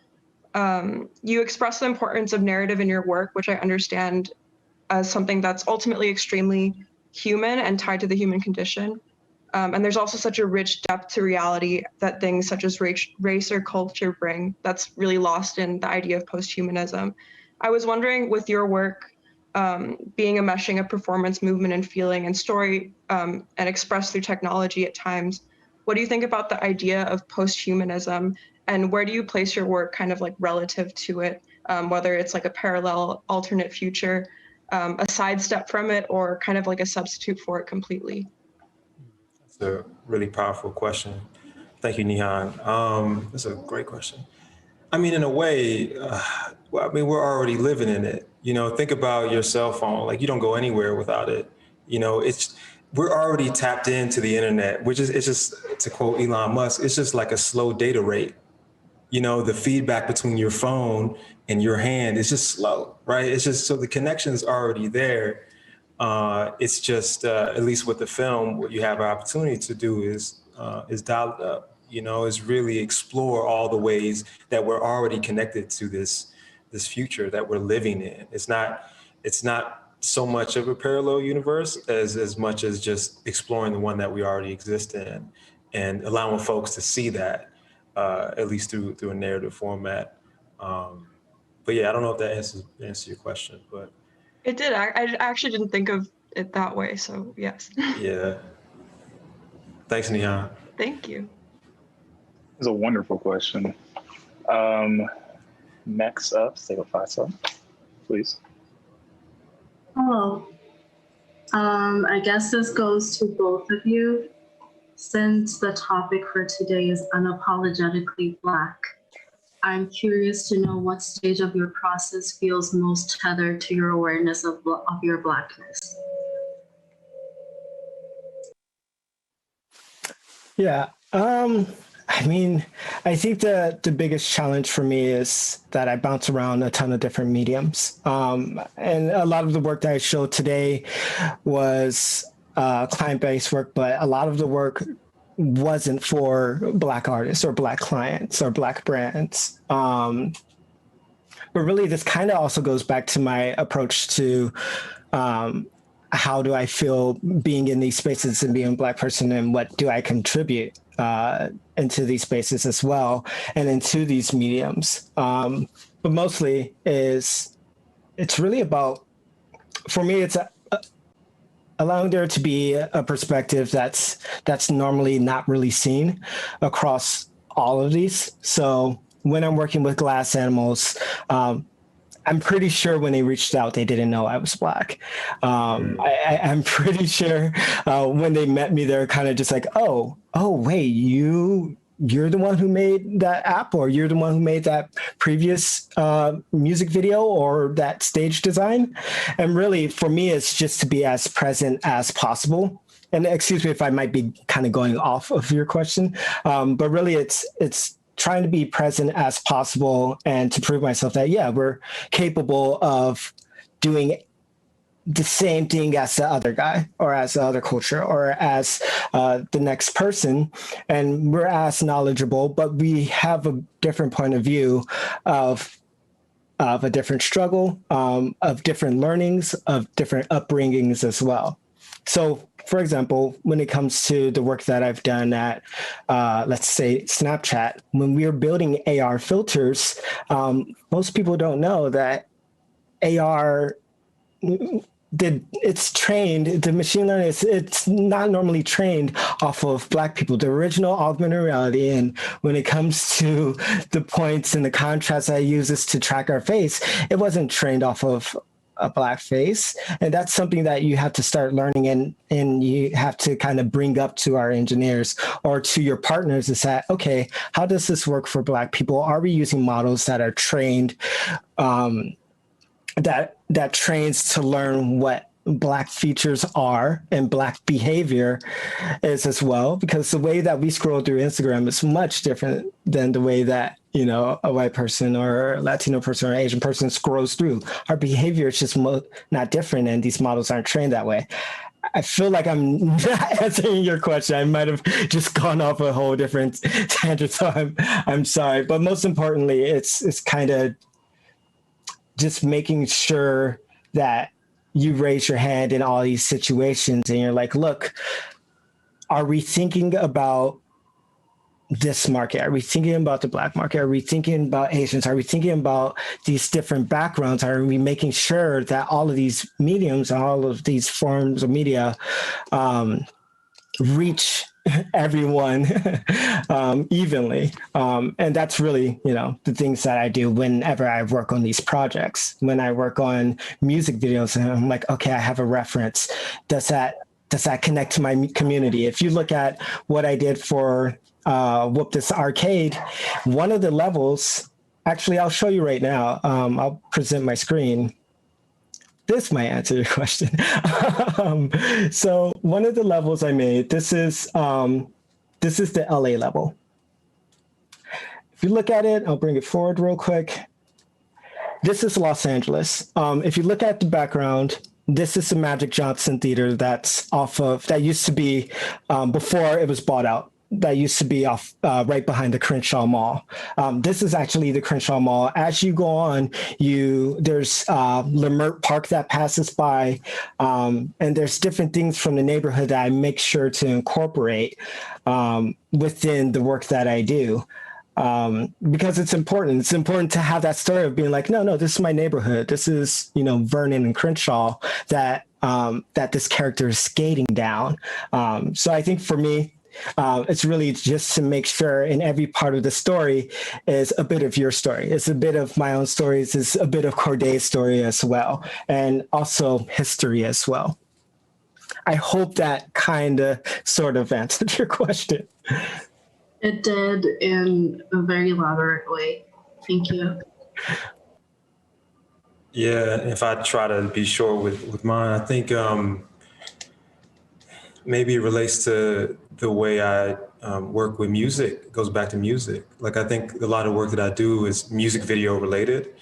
You express the importance of narrative in your work, which I understand as something that's ultimately extremely human and tied to the human condition. And there's also such a rich depth to reality that things such as race or culture bring that's really lost in the idea of posthumanism. I was wondering, with your work being a meshing of performance, movement, and feeling and story, and expressed through technology at times, what do you think about the idea of posthumanism, and where do you place your work kind of like relative to it, whether it's like a parallel alternate future, a sidestep from it, or kind of like a substitute for it completely? That's a really powerful question. Thank you, Nihan. That's a great question. I mean, in a way, we're already living in it. Think about your cell phone. Like, you don't go anywhere without it. We're already tapped into the internet, which is, it's just, to quote Elon Musk, it's just like a slow data rate. The feedback between your phone and your hand is just slow, right? It's just, so the connection is already there. It's just, at least with the film, what you have an opportunity to do is dial it up, is really explore all the ways that we're already connected to this future that we're living in. It's not so much of a parallel universe as much as just exploring the one that we already exist in and allowing folks to see that, at least through a narrative format. But yeah, I don't know if that answers your question, but. It did. I actually didn't think of it that way, so yes. Yeah. Thanks, Nihan. Thank you. It's a wonderful question. Next up, Fasa, please. Hello. I guess this goes to both of you. Since the topic for today is unapologetically Black, I'm curious to know what stage of your process feels most tethered to your awareness of your Blackness. Yeah. I mean, I think the biggest challenge for me is that I bounce around a ton of different mediums. And a lot of the work that I showed today was client-based work, but a lot of the work wasn't for Black artists or Black clients or Black brands. But really, this kind of also goes back to my approach to how do I feel being in these spaces and being a Black person, and what do I contribute into these spaces as well and into these mediums. But mostly it's really about, for me, it's allowing there to be a perspective that's normally not really seen across all of these. So when I'm working with glass animals, I'm pretty sure when they reached out, they didn't know I was Black. I'm pretty sure when they met me, they're kind of just like, oh, wait, you're the one who made that app, or you're the one who made that previous music video or that stage design. And really, for me, it's just to be as present as possible. And excuse me if I might be kind of going off of your question, but really it's trying to be present as possible and to prove myself that, yeah, we're capable of doing the same thing as the other guy or as the other culture or as the next person. And we're as knowledgeable, but we have a different point of view of a different struggle, of different learnings, of different upbringings as well. So, for example, when it comes to the work that I've done at, let's say, Snapchat, when we were building AR filters, most people don't know that AR, it's trained, the machine learning, it's not normally trained off of Black people. The original augmented reality, and when it comes to the points and the contrast that it uses to track our face, it wasn't trained off of a Black face. And that's something that you have to start learning and you have to kind of bring up to our engineers or to your partners is that, okay, how does this work for Black people? Are we using models that are trained, that trains to learn what Black features are and Black behavior is as well? Because the way that we scroll through Instagram is much different than the way that, you know, a white person or a Latino person or an Asian person scrolls through. Our behavior is just not different, and these models aren't trained that way. I feel like I'm not answering your question. I might have just gone off a whole different tangent, so I'm sorry. But most importantly, it's kind of just making sure that you raise your hand in all these situations and you're like, look, are we thinking about this market? Are we thinking about the Black market? Are we thinking about Asians? Are we thinking about these different backgrounds? Are we making sure that all of these mediums and all of these forms of media reach everyone evenly? And that's really, you know, the things that I do whenever I work on these projects. When I work on music videos, and I'm like, okay, I have a reference. Does that connect to my community? If you look at what I did for Whoop This Arcade, one of the levels, actually, I'll show you right now. I'll present my screen. This might answer your question. So one of the levels I made, this is the LA level. If you look at it, I'll bring it forward real quick. This is Los Angeles. If you look at the background, this is the Magic Johnson Theater that used to be before it was bought out that used to be off right behind the Crenshaw Mall. This is actually the Crenshaw Mall. As you go on, there's Lemert Park that passes by, and there's different things from the neighborhood that I make sure to incorporate within the work that I do. Because it's important. It's important to have that story of being like, no, this is my neighborhood. This is, Vernon and Crenshaw that this character is skating down. So I think for me, it's really just to make sure in every part of the story is a bit of your story. It's a bit of my own stories. It's a bit of Kordae's story as well, and also history as well. I hope that kind of sort of answered your question. It did in a very elaborate way. Thank you. Yeah, if I try to be short with mine, I think maybe it relates to the way I work with music. It goes back to music. Like, I think a lot of work that I do is music video related.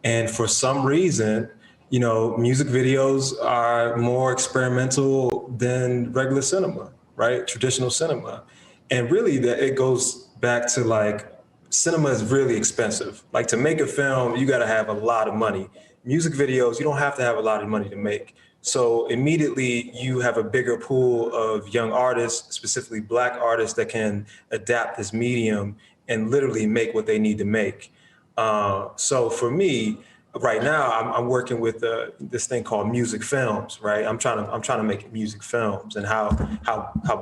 And for some reason, music videos are more experimental than regular cinema, right? Traditional cinema. And really it goes back to like, cinema is really expensive. Like, to make a film, you gotta have a lot of money. Music videos, you don't have to have a lot of money to make. So immediately you have a bigger pool of young artists, specifically Black artists, that can adapt this medium and literally make what they need to make. So for me, right now, I'm working with this thing called music films, right? I'm trying to make music films, and how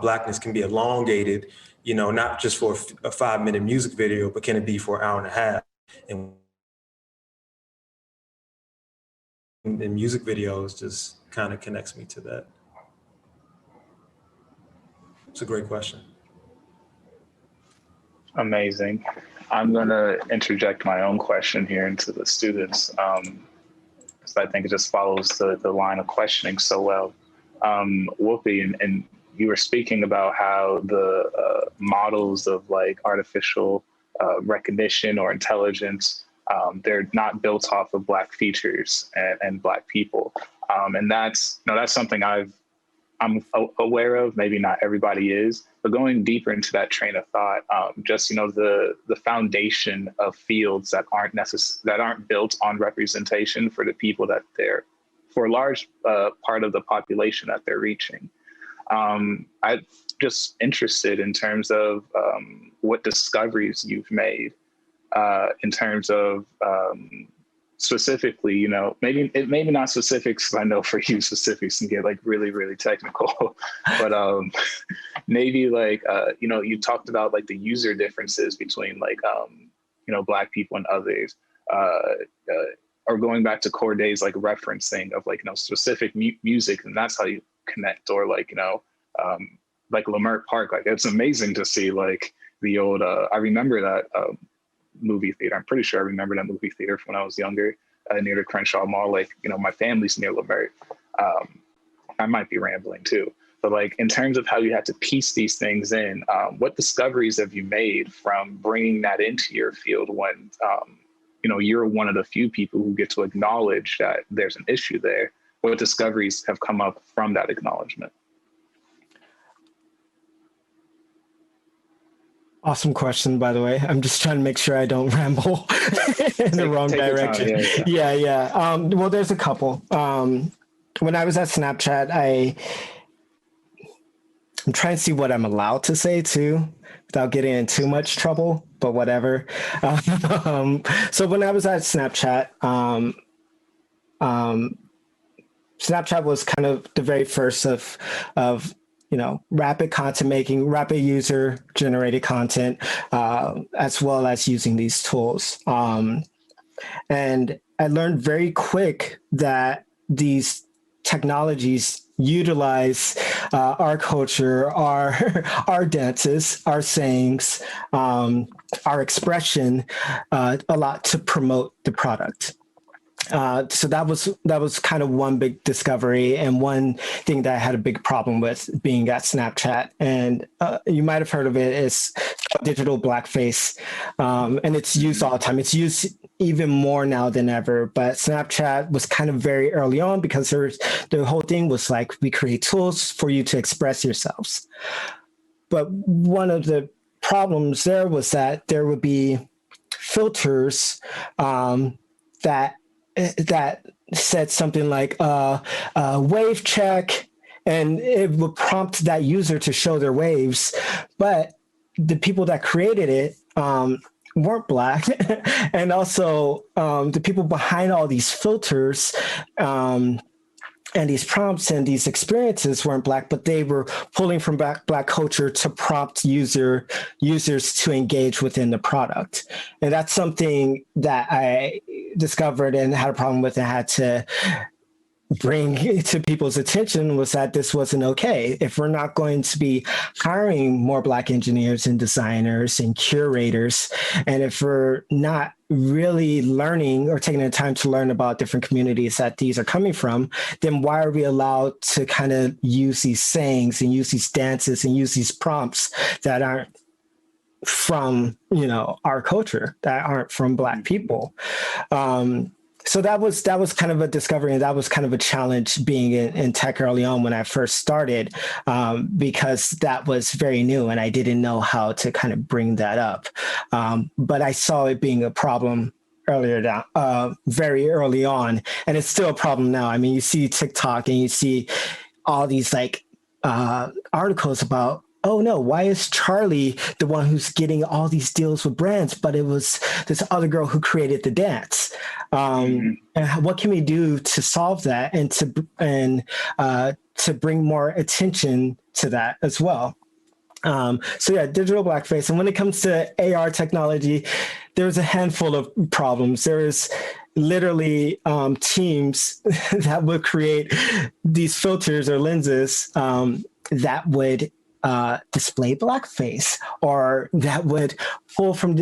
Blackness can be elongated, not just for a 5-minute music video, but can it be for an hour and a half? And music videos just kind of connects me to that. It's a great question. Amazing. I'm going to interject my own question here into the students, because I think it just follows the line of questioning so well. Whoopie, and you were speaking about how the models of like artificial recognition or intelligence, they're not built off of Black features and Black people. And that's something I'm aware of, maybe not everybody is, but going deeper into that train of thought, just, the foundation of fields that aren't built on representation for the people that for a large part of the population that they're reaching. I'm just interested in terms of what discoveries you've made in terms of specifically, maybe not specifics. I know for you specifics can get like really, really technical, but maybe like, you talked about like the user differences between like, Black people and others, or going back to Kordae's like referencing of like, specific music, and that's how you connect, or like, like Lemert Park, like it's amazing to see like the old, I remember that movie theater. I'm pretty sure I remember that movie theater from when I was younger, near the Crenshaw Mall. Like, my family's near Lemert. I might be rambling too, but like in terms of how you had to piece these things in, what discoveries have you made from bringing that into your field when, you're one of the few people who get to acknowledge that there's an issue there? What discoveries have come up from that acknowledgement? Awesome question, by the way. I'm just trying to make sure I don't ramble in the wrong direction. Yeah. Well, there's a couple. When I was at Snapchat, I'm trying to see what I'm allowed to say too, without getting in too much trouble, but whatever. So when I was at Snapchat, Snapchat was kind of the very first of rapid content making, rapid user generated content, as well as using these tools. And I learned very quick that these technologies utilize our culture, our dances, our sayings, our expression a lot to promote the product. So that was kind of one big discovery, and one thing that I had a big problem with being at Snapchat. And you might have heard of it. It's digital blackface, and it's used all the time. It's used even more now than ever. But Snapchat was kind of very early on, because the whole thing was like, we create tools for you to express yourselves. but one of the problems there was that there would be filters that said something like wave check, and it would prompt that user to show their waves, but the people that created it weren't Black. And also the people behind all these filters and these prompts and these experiences weren't Black, but they were pulling from Black culture to prompt users to engage within the product. And that's something that I discovered and had a problem with and had to bring to people's attention, was that this wasn't okay. If we're not going to be hiring more Black engineers and designers and curators, and if we're not really learning or taking the time to learn about different communities that these are coming from, then why are we allowed to kind of use these sayings and use these dances and use these prompts that aren't from, our culture, that aren't from Black people? So that was kind of a discovery, and that was kind of a challenge being in tech early on when I first started, because that was very new and I didn't know how to kind of bring that up. But I saw it being a problem very early on, and it's still a problem now. I mean, you see TikTok and you see all these articles about, oh no, why is Charlie the one who's getting all these deals with brands, but it was this other girl who created the dance? And what can we do to solve that and to bring more attention to that as well? So yeah, digital blackface. And when it comes to AR technology, there's a handful of problems. There is literally teams that would create these filters or lenses that would display blackface, or that would pull from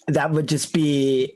that would just be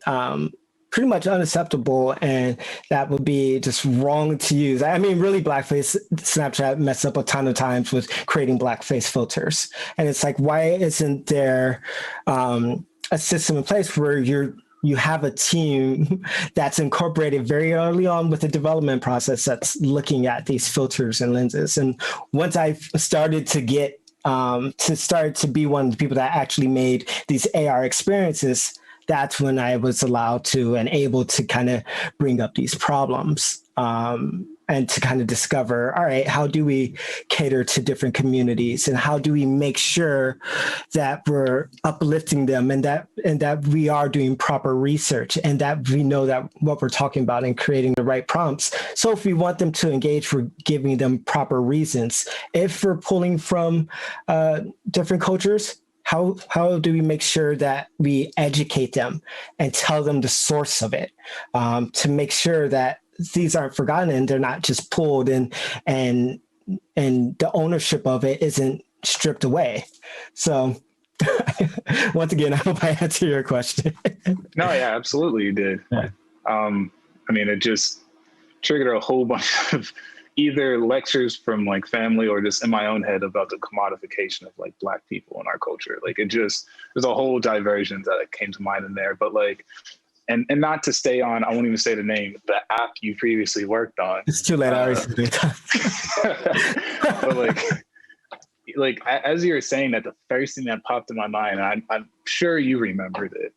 pretty much unacceptable, and that would be just wrong to use. I mean, really, blackface, Snapchat messed up a ton of times with creating blackface filters. And it's like, why isn't there a system in place where you have a team that's incorporated very early on with the development process that's looking at these filters and lenses? And once I started to get to be one of the people that actually made these AR experiences, that's when I was allowed to and able to kind of bring up these problems and to kind of discover, all right, how do we cater to different communities, and how do we make sure that we're uplifting them, and that we are doing proper research, and that we know that what we're talking about and creating the right prompts. So if we want them to engage, we're giving them proper reasons. If we're pulling from different cultures, how do we make sure that we educate them and tell them the source of it, to make sure that these aren't forgotten and they're not just pulled and the ownership of it isn't stripped away. So once again, I hope I answered your question. No, yeah, absolutely you did. Yeah. I mean, it just triggered a whole bunch of either lectures from like family or just in my own head about the commodification of like Black people in our culture. Like there's a whole diversion that came to mind in there, but like, and not to stay on, I won't even say the name, the app you previously worked on. It's too late. I already said it. But like as you were saying that, the first thing that popped in my mind, and I'm sure you remembered it.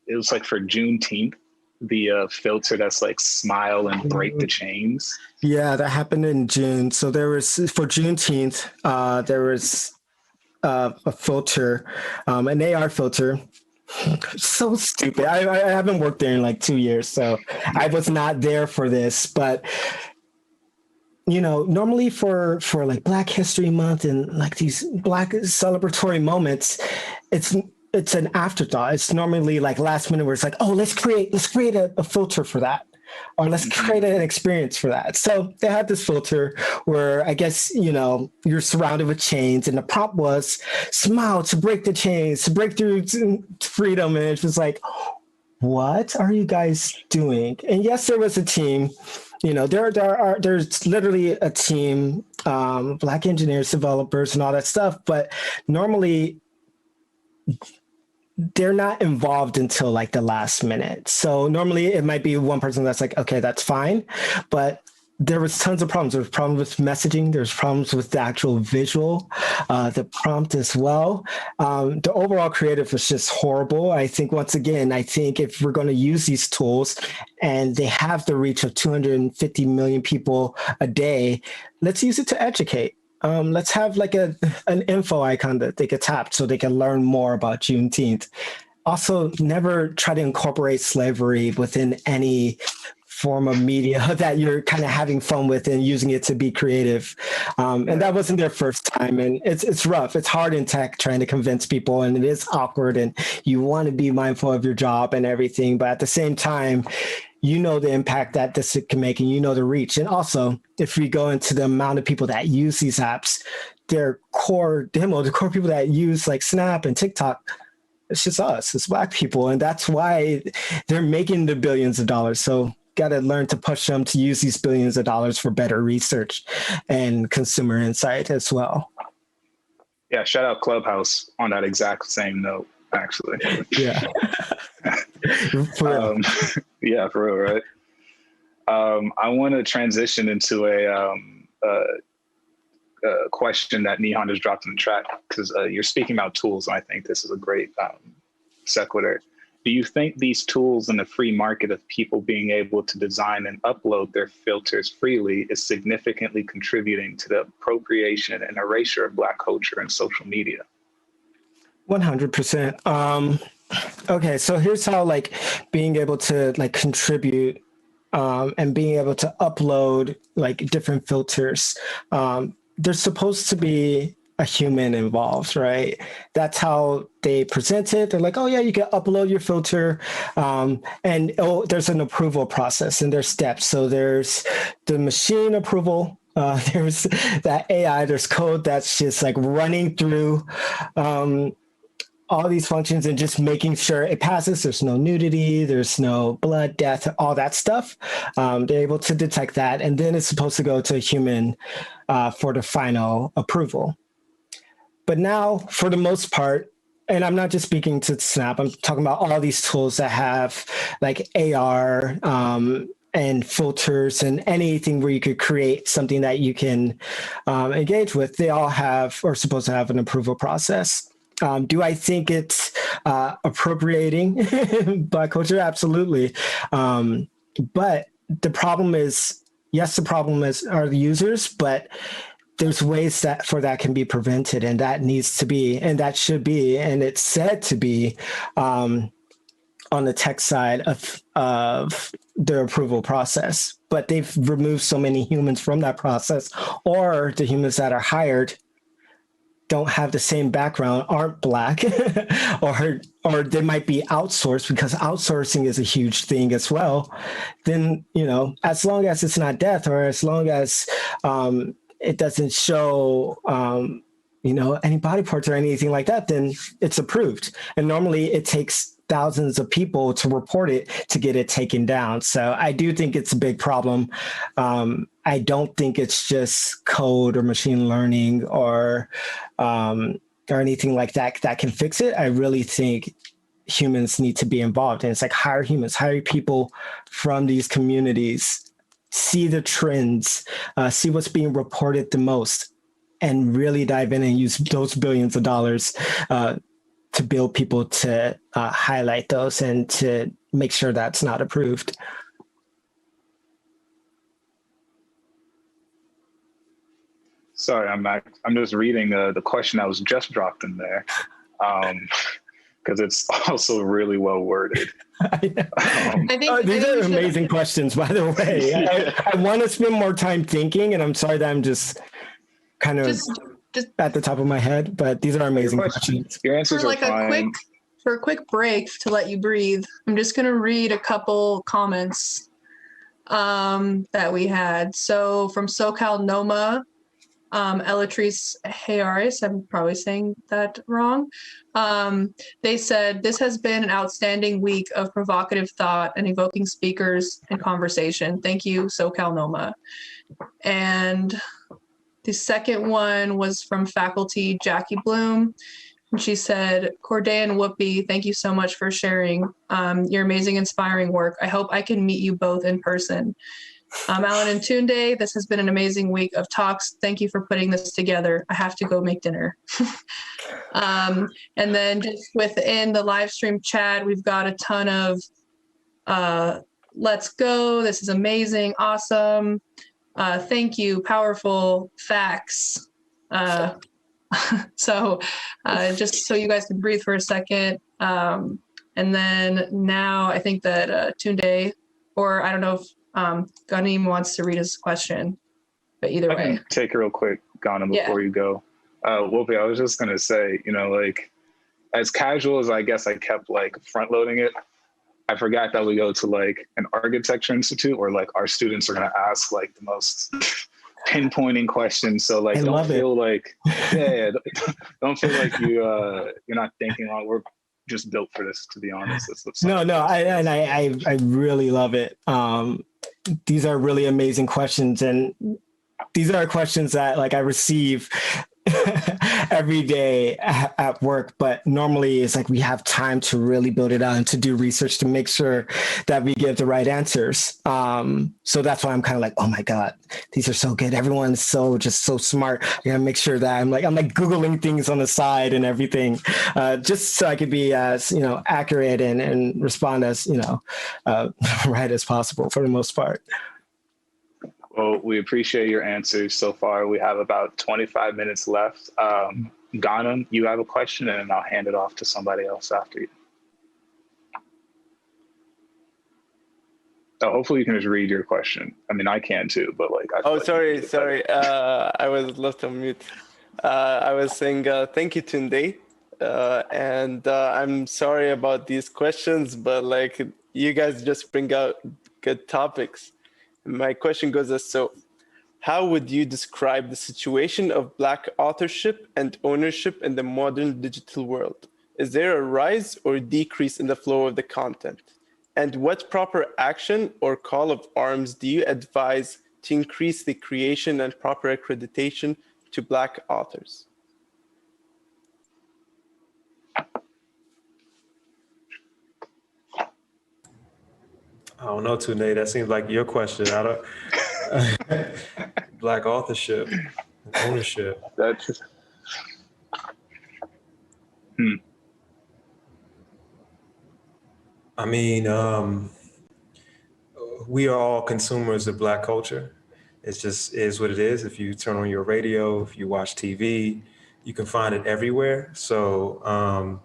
It was like for Juneteenth, the filter that's like smile and break the chains. Yeah, that happened in June. So there was, for Juneteenth, there was a filter, an AR filter. So stupid. I haven't worked there in like 2 years, so I was not there for this. But normally for like Black History Month and like these Black celebratory moments, it's an afterthought. It's normally like last minute where it's like, oh, let's create a filter for that, or let's create an experience for that. So they had this filter where I guess, you're surrounded with chains, and the prompt was smile to break the chains, to break through to freedom. And it's just like, what are you guys doing? And yes, there was a team, there's literally a team, Black engineers, developers, and all that stuff. But normally they're not involved until like the last minute. So normally it might be one person that's like, okay, that's fine. But there was tons of problems. There was problems with messaging. There's problems with the actual visual, the prompt as well. The overall creative was just horrible. I think, once again, if we're going to use these tools and they have the reach of 250 million people a day, let's use it to educate. Let's have like an info icon that they could tap so they can learn more about Juneteenth. Also, never try to incorporate slavery within any form of media that you're kind of having fun with and using it to be creative. And that wasn't their first time. And it's rough. It's hard in tech trying to convince people, and it is awkward, and you want to be mindful of your job and everything. But at the same time, you know the impact that this can make, and you know the reach. And also, if we go into the amount of people that use these apps, their core demo, the core people that use like Snap and TikTok, it's just us, it's Black people. And that's why they're making the billions of dollars. So got to learn to push them to use these billions of dollars for better research and consumer insight as well. Yeah, shout out Clubhouse on that exact same note, actually. Yeah. For real. Yeah, for real, right? I want to transition into a question that Nihan has dropped in the chat, because you're speaking about tools, and I think this is a great sequitur. Do you think these tools in the free market of people being able to design and upload their filters freely is significantly contributing to the appropriation and erasure of Black culture and social media? 100%. Okay, so here's how like being able to like contribute and being able to upload like different filters. There's supposed to be a human involved, right? That's how they present it. They're like, oh yeah, you can upload your filter. And there's an approval process and there's steps. So there's the machine approval. There's that AI, there's code that's just like running through all these functions and just making sure it passes. There's no nudity, there's no blood, death, all that stuff. They're able to detect that. And then it's supposed to go to a human for the final approval. But now, for the most part, and I'm not just speaking to Snap, I'm talking about all these tools that have like AR and filters and anything where you could create something that you can engage with. They all have, or supposed to have, an approval process. Do I think it's appropriating Black culture? Absolutely. But the problem is, yes, the problem are the users, but there's ways that can be prevented, and that needs to be, and that should be, and it's said to be on the tech side of the approval process. But they've removed so many humans from that process, or the humans that are hired don't have the same background, aren't Black, or they might be outsourced, because outsourcing is a huge thing as well. Then, as long as it's not death, or as long as it doesn't show, any body parts or anything like that, then it's approved. And normally it takes thousands of people to report it to get it taken down. So I do think it's a big problem. I don't think it's just code or machine learning or anything like that that can fix it. I really think humans need to be involved. And it's like, hire humans, hire people from these communities, see the trends, see what's being reported the most, and really dive in and use those billions of dollars to build people to highlight those and to make sure that's not approved. Sorry, I'm just reading the question that was just dropped in there, because it's also really well worded. These are amazing questions, by the way. Yeah. I want to spend more time thinking, and I'm sorry that I'm just kind of just at the top of my head, but these are amazing questions. Your answers are fine. For a quick break to let you breathe, I'm just going to read a couple comments that we had. So from SoCal Noma, Elatrice Hayaris, I'm probably saying that wrong. They said, this has been an outstanding week of provocative thought and evoking speakers and conversation. Thank you, SoCal Noma. And the second one was from faculty Jackie Bloom. And she said, Kordae and Whoopie, thank you so much for sharing your amazing, inspiring work. I hope I can meet you both in person. Allyn and Tunde, this has been an amazing week of talks. Thank you for putting this together. I have to go make dinner. And then just within the live stream chat, we've got a ton of let's go. This is amazing. Awesome. Thank you. Powerful. Facts. So just so you guys can breathe for a second. And then now I think that Tunde, or I don't know if Ghanem wants to read his question, but either way. I can take it real quick, Ghanem, before you go. Whoopie, I was just going to say, you know, like, as casual as I guess I kept like front loading it, I forgot that we go to like an architecture institute where like our students are going to ask like the most pinpointing questions. So like, don't feel like you're not thinking, oh, we're just built for this, to be honest. I really love it. These are really amazing questions, and these are questions that like I receive every day at work, but normally it's like we have time to really build it out and to do research to make sure that we give the right answers. So that's why I'm kind of like, oh my God, these are so good. Everyone's so smart. I gotta make sure that I'm like Googling things on the side and everything, just so I could be as, accurate and respond as, right as possible for the most part. Well, we appreciate your answers so far. We have about 25 minutes left. Ghanem, you have a question, and then I'll hand it off to somebody else after you. So hopefully you can just read your question. I mean, I can too, but like. Sorry. I was left on mute. I was saying thank you, Tunde. And I'm sorry about these questions, but like you guys just bring out good topics. My question goes as so: how would you describe the situation of Black authorship and ownership in the modern digital world? Is there a rise or decrease in the flow of the content? And what proper action or call of arms do you advise to increase the creation and proper accreditation to Black authors? I don't know, Tunde. That seems like your question. I don't. Black authorship, ownership. That's. I mean, we are all consumers of Black culture. It just is what it is. If you turn on your radio, if you watch TV, you can find it everywhere. So.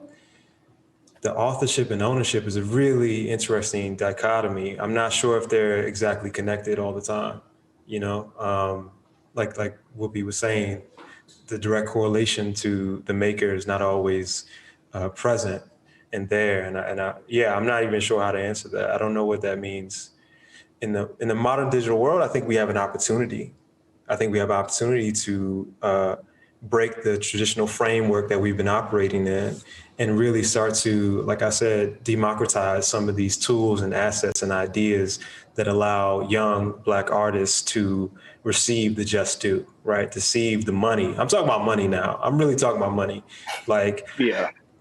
The authorship and ownership is a really interesting dichotomy. I'm not sure if they're exactly connected all the time. Like Whoopi was saying, the direct correlation to the maker is not always present and there. And I'm not even sure how to answer that. I don't know what that means. In the modern digital world, I think we have an opportunity. I think we have an opportunity to break the traditional framework that we've been operating in and really start to, like I said, democratize some of these tools and assets and ideas that allow young Black artists to receive the just due, right? To receive the money. I'm talking about money now. I'm really talking about money. Like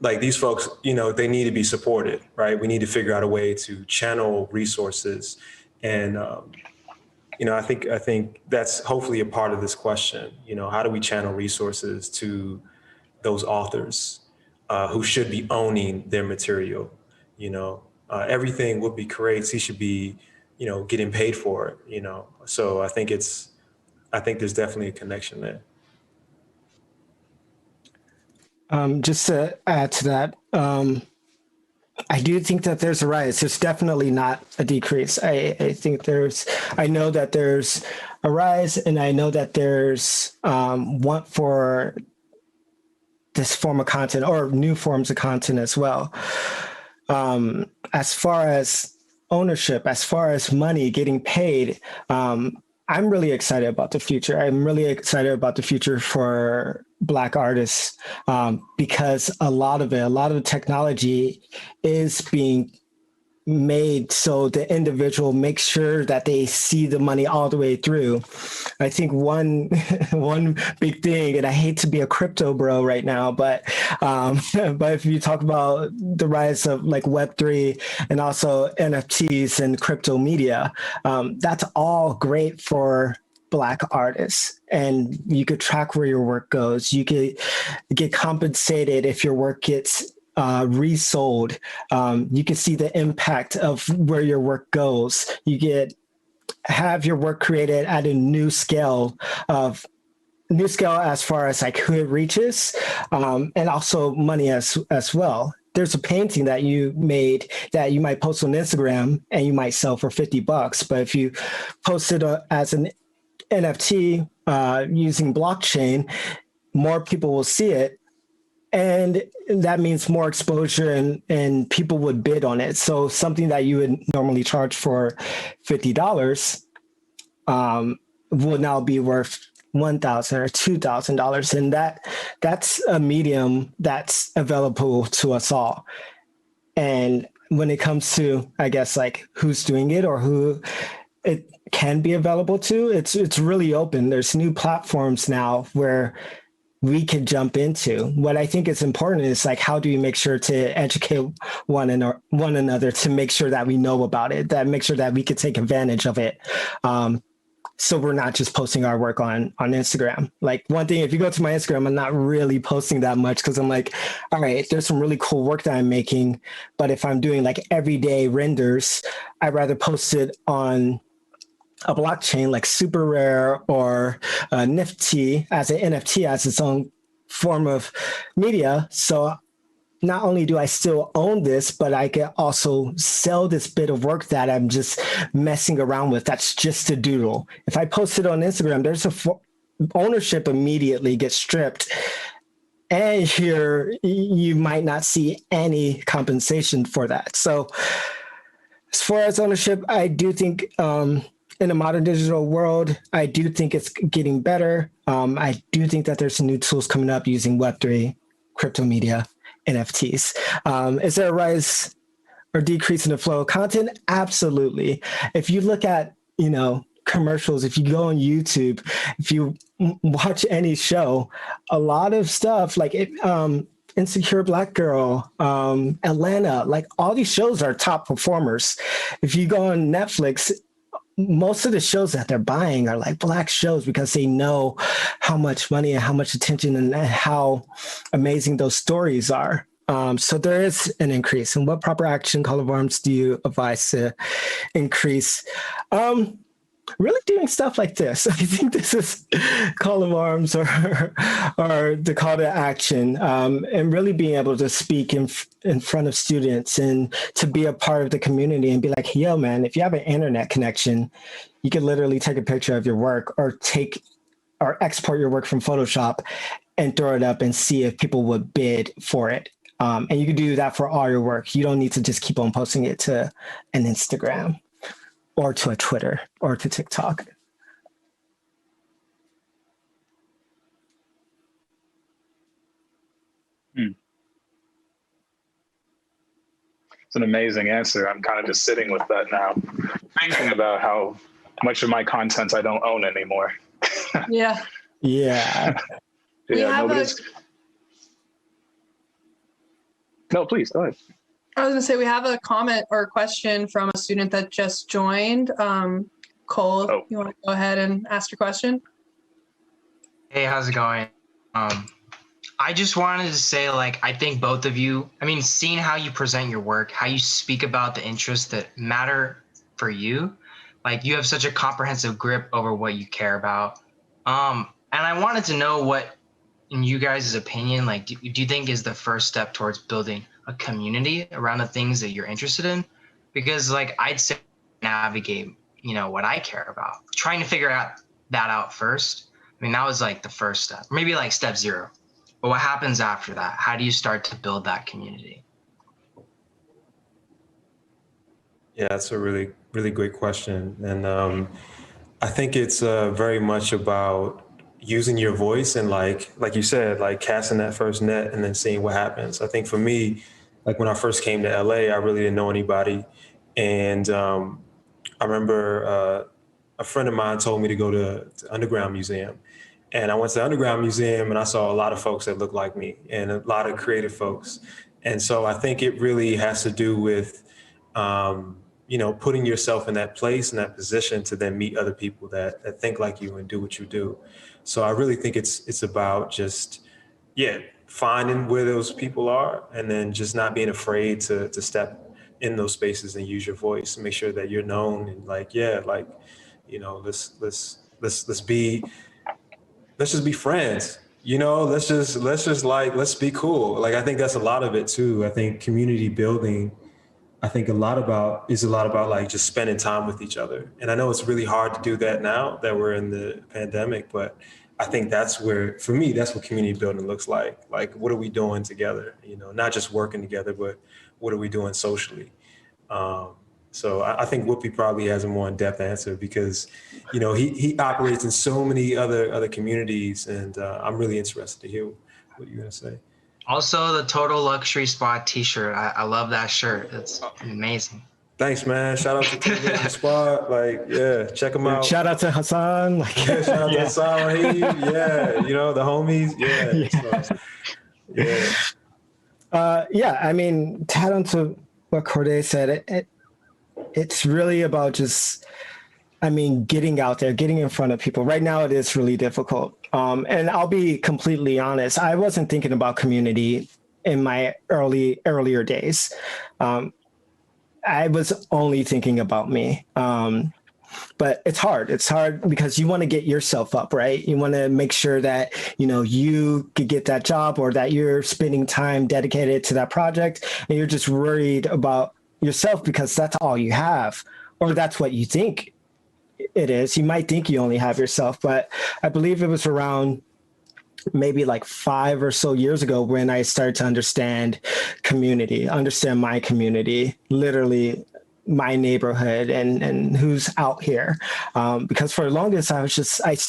these folks, they need to be supported, right? We need to figure out a way to channel resources. And, I think that's hopefully a part of this question. How do we channel resources to those authors who should be owning their material? Everything Whoopi creates, he should be, getting paid for it. So I think there's definitely a connection there. Just to add to that, I do think that there's a rise. There's definitely not a decrease. I know that there's a rise, and I know that there's want for this form of content or new forms of content as well. As far as ownership, as far as money getting paid, I'm really excited about the future. I'm really excited about the future for Black artists because a lot of the technology is being made so the individual makes sure that they see the money all the way through. I think one big thing, and I hate to be a crypto bro right now, but if you talk about the rise of like Web3 and also NFTs and crypto media, that's all great for Black artists, and you could track where your work goes. You could get compensated if your work gets resold. You can see the impact of where your work goes. You have your work created at a new scale as far as like who it reaches, and also money as well. There's a painting that you made that you might post on Instagram and you might sell for $50, but if you post it as an NFT using blockchain, more people will see it. And that means more exposure and people would bid on it. So something that you would normally charge for $50 will now be worth $1,000 or $2,000. And that's a medium that's available to us all. And when it comes to, I guess, like who's doing it or who it can be available to, it's really open. There's new platforms now where we can jump into. What I think is important is like, how do we make sure to educate one another to make sure that we know about it, that make sure that we could take advantage of it. So we're not just posting our work on Instagram. Like one thing, if you go to my Instagram, I'm not really posting that much because I'm like, all right, there's some really cool work that I'm making. But if I'm doing like everyday renders, I'd rather post it on a blockchain like Super Rare or Nifty as an NFT as its own form of media. So not only do I still own this, but I can also sell this bit of work that I'm just messing around with. That's just a doodle. If I post it on Instagram, there's ownership immediately gets stripped. And here you might not see any compensation for that. So as far as ownership, I do think in the modern digital world, I do think it's getting better. I do think that there's some new tools coming up using Web3, crypto media, NFTs. Is there a rise or decrease in the flow of content? Absolutely. If you look at, commercials, if you go on YouTube, if you watch any show, a lot of stuff like Insecure Black Girl, Atlanta, like all these shows are top performers. If you go on Netflix, most of the shows that they're buying are like Black shows because they know how much money and how much attention and how amazing those stories are. So there is an increase. And what proper action, call of arms do you advise to increase? Really doing stuff like this. I think this is call of arms or the call to action, and really being able to speak in front of students and to be a part of the community and be like, yo, man, if you have an internet connection, you could literally take a picture of your work or export your work from Photoshop and throw it up and see if people would bid for it. And you can do that for all your work. You don't need to just keep on posting it to an Instagram or to a Twitter, or to TikTok. It's an amazing answer. I'm kind of just sitting with that now, thinking about how much of my content I don't own anymore. Yeah. Yeah. No, please, go ahead. I was gonna say we have a comment or a question from a student that just joined. Cole, You want to go ahead and ask your question? Hey, how's it going? I just wanted to say, I think both of you, seeing how you present your work, how you speak about the interests that matter for you, you have such a comprehensive grip over what you care about. And I wanted to know what, in you guys' opinion, do you think is the first step towards building a community around the things that you're interested in? Because I'd say navigate, what I care about, trying to figure that out first. That was the first step, maybe step 0. But what happens after that? How do you start to build that community? Yeah, that's a really, really great question. And I think it's very much about using your voice and like you said, casting that first net and then seeing what happens. I think for me, when I first came to LA, I really didn't know anybody. And I remember a friend of mine told me to go to Underground Museum. And I went to the Underground Museum and I saw a lot of folks that looked like me and a lot of creative folks. And so I think it really has to do with, putting yourself in that place, in that position to then meet other people that think like you and do what you do. So I really think it's about just, finding where those people are and then just not being afraid to step in those spaces and use your voice and make sure that you're known and let's just be friends, let's be cool. Like, I think that's a lot of it too. I think community building, is a lot about like just spending time with each other. And I know it's really hard to do that now that we're in the pandemic, but I think that's what community building looks like. Like, what are we doing together? Not just working together, but what are we doing socially? So I think Whoopie probably has a more in-depth answer because, he operates in so many other communities, and I'm really interested to hear what you're gonna say. Also, the Total Luxury Spot t-shirt. I love that shirt. It's amazing. Thanks, man. Shout out to Total Luxury Spot. Check them out. Shout out to Hassan. Shout out to Hassan. The homies. I mean, to add on to what Kordae said, it's really about just, getting out there, getting in front of people. Right now, it is really difficult. And I'll be completely honest, I wasn't thinking about community in my earlier days. I was only thinking about me. But it's hard. It's hard because you want to get yourself up, right? You want to make sure that, you could get that job or that you're spending time dedicated to that project and you're just worried about yourself because that's all you have, or that's what you think it is. You might think you only have yourself, but I believe it was around maybe like 5 or so years ago when I started to understand my community, literally my neighborhood and who's out here. Because for the longest,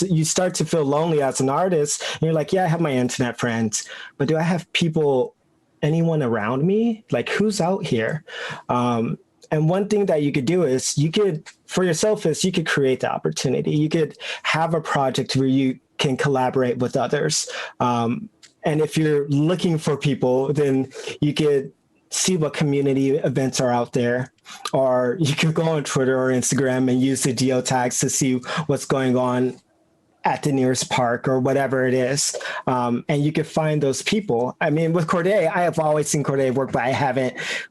you start to feel lonely as an artist. And you're like, yeah, I have my internet friends, but do I have anyone around me? Like, who's out here? And one thing that you could do is you could create the opportunity. You could have a project where you can collaborate with others. And if you're looking for people, then you could see what community events are out there, or you could go on Twitter or Instagram and use the geotags to see what's going on at the nearest park or whatever it is. And you could find those people. I mean, with Kordae, I have always seen Kordae work, but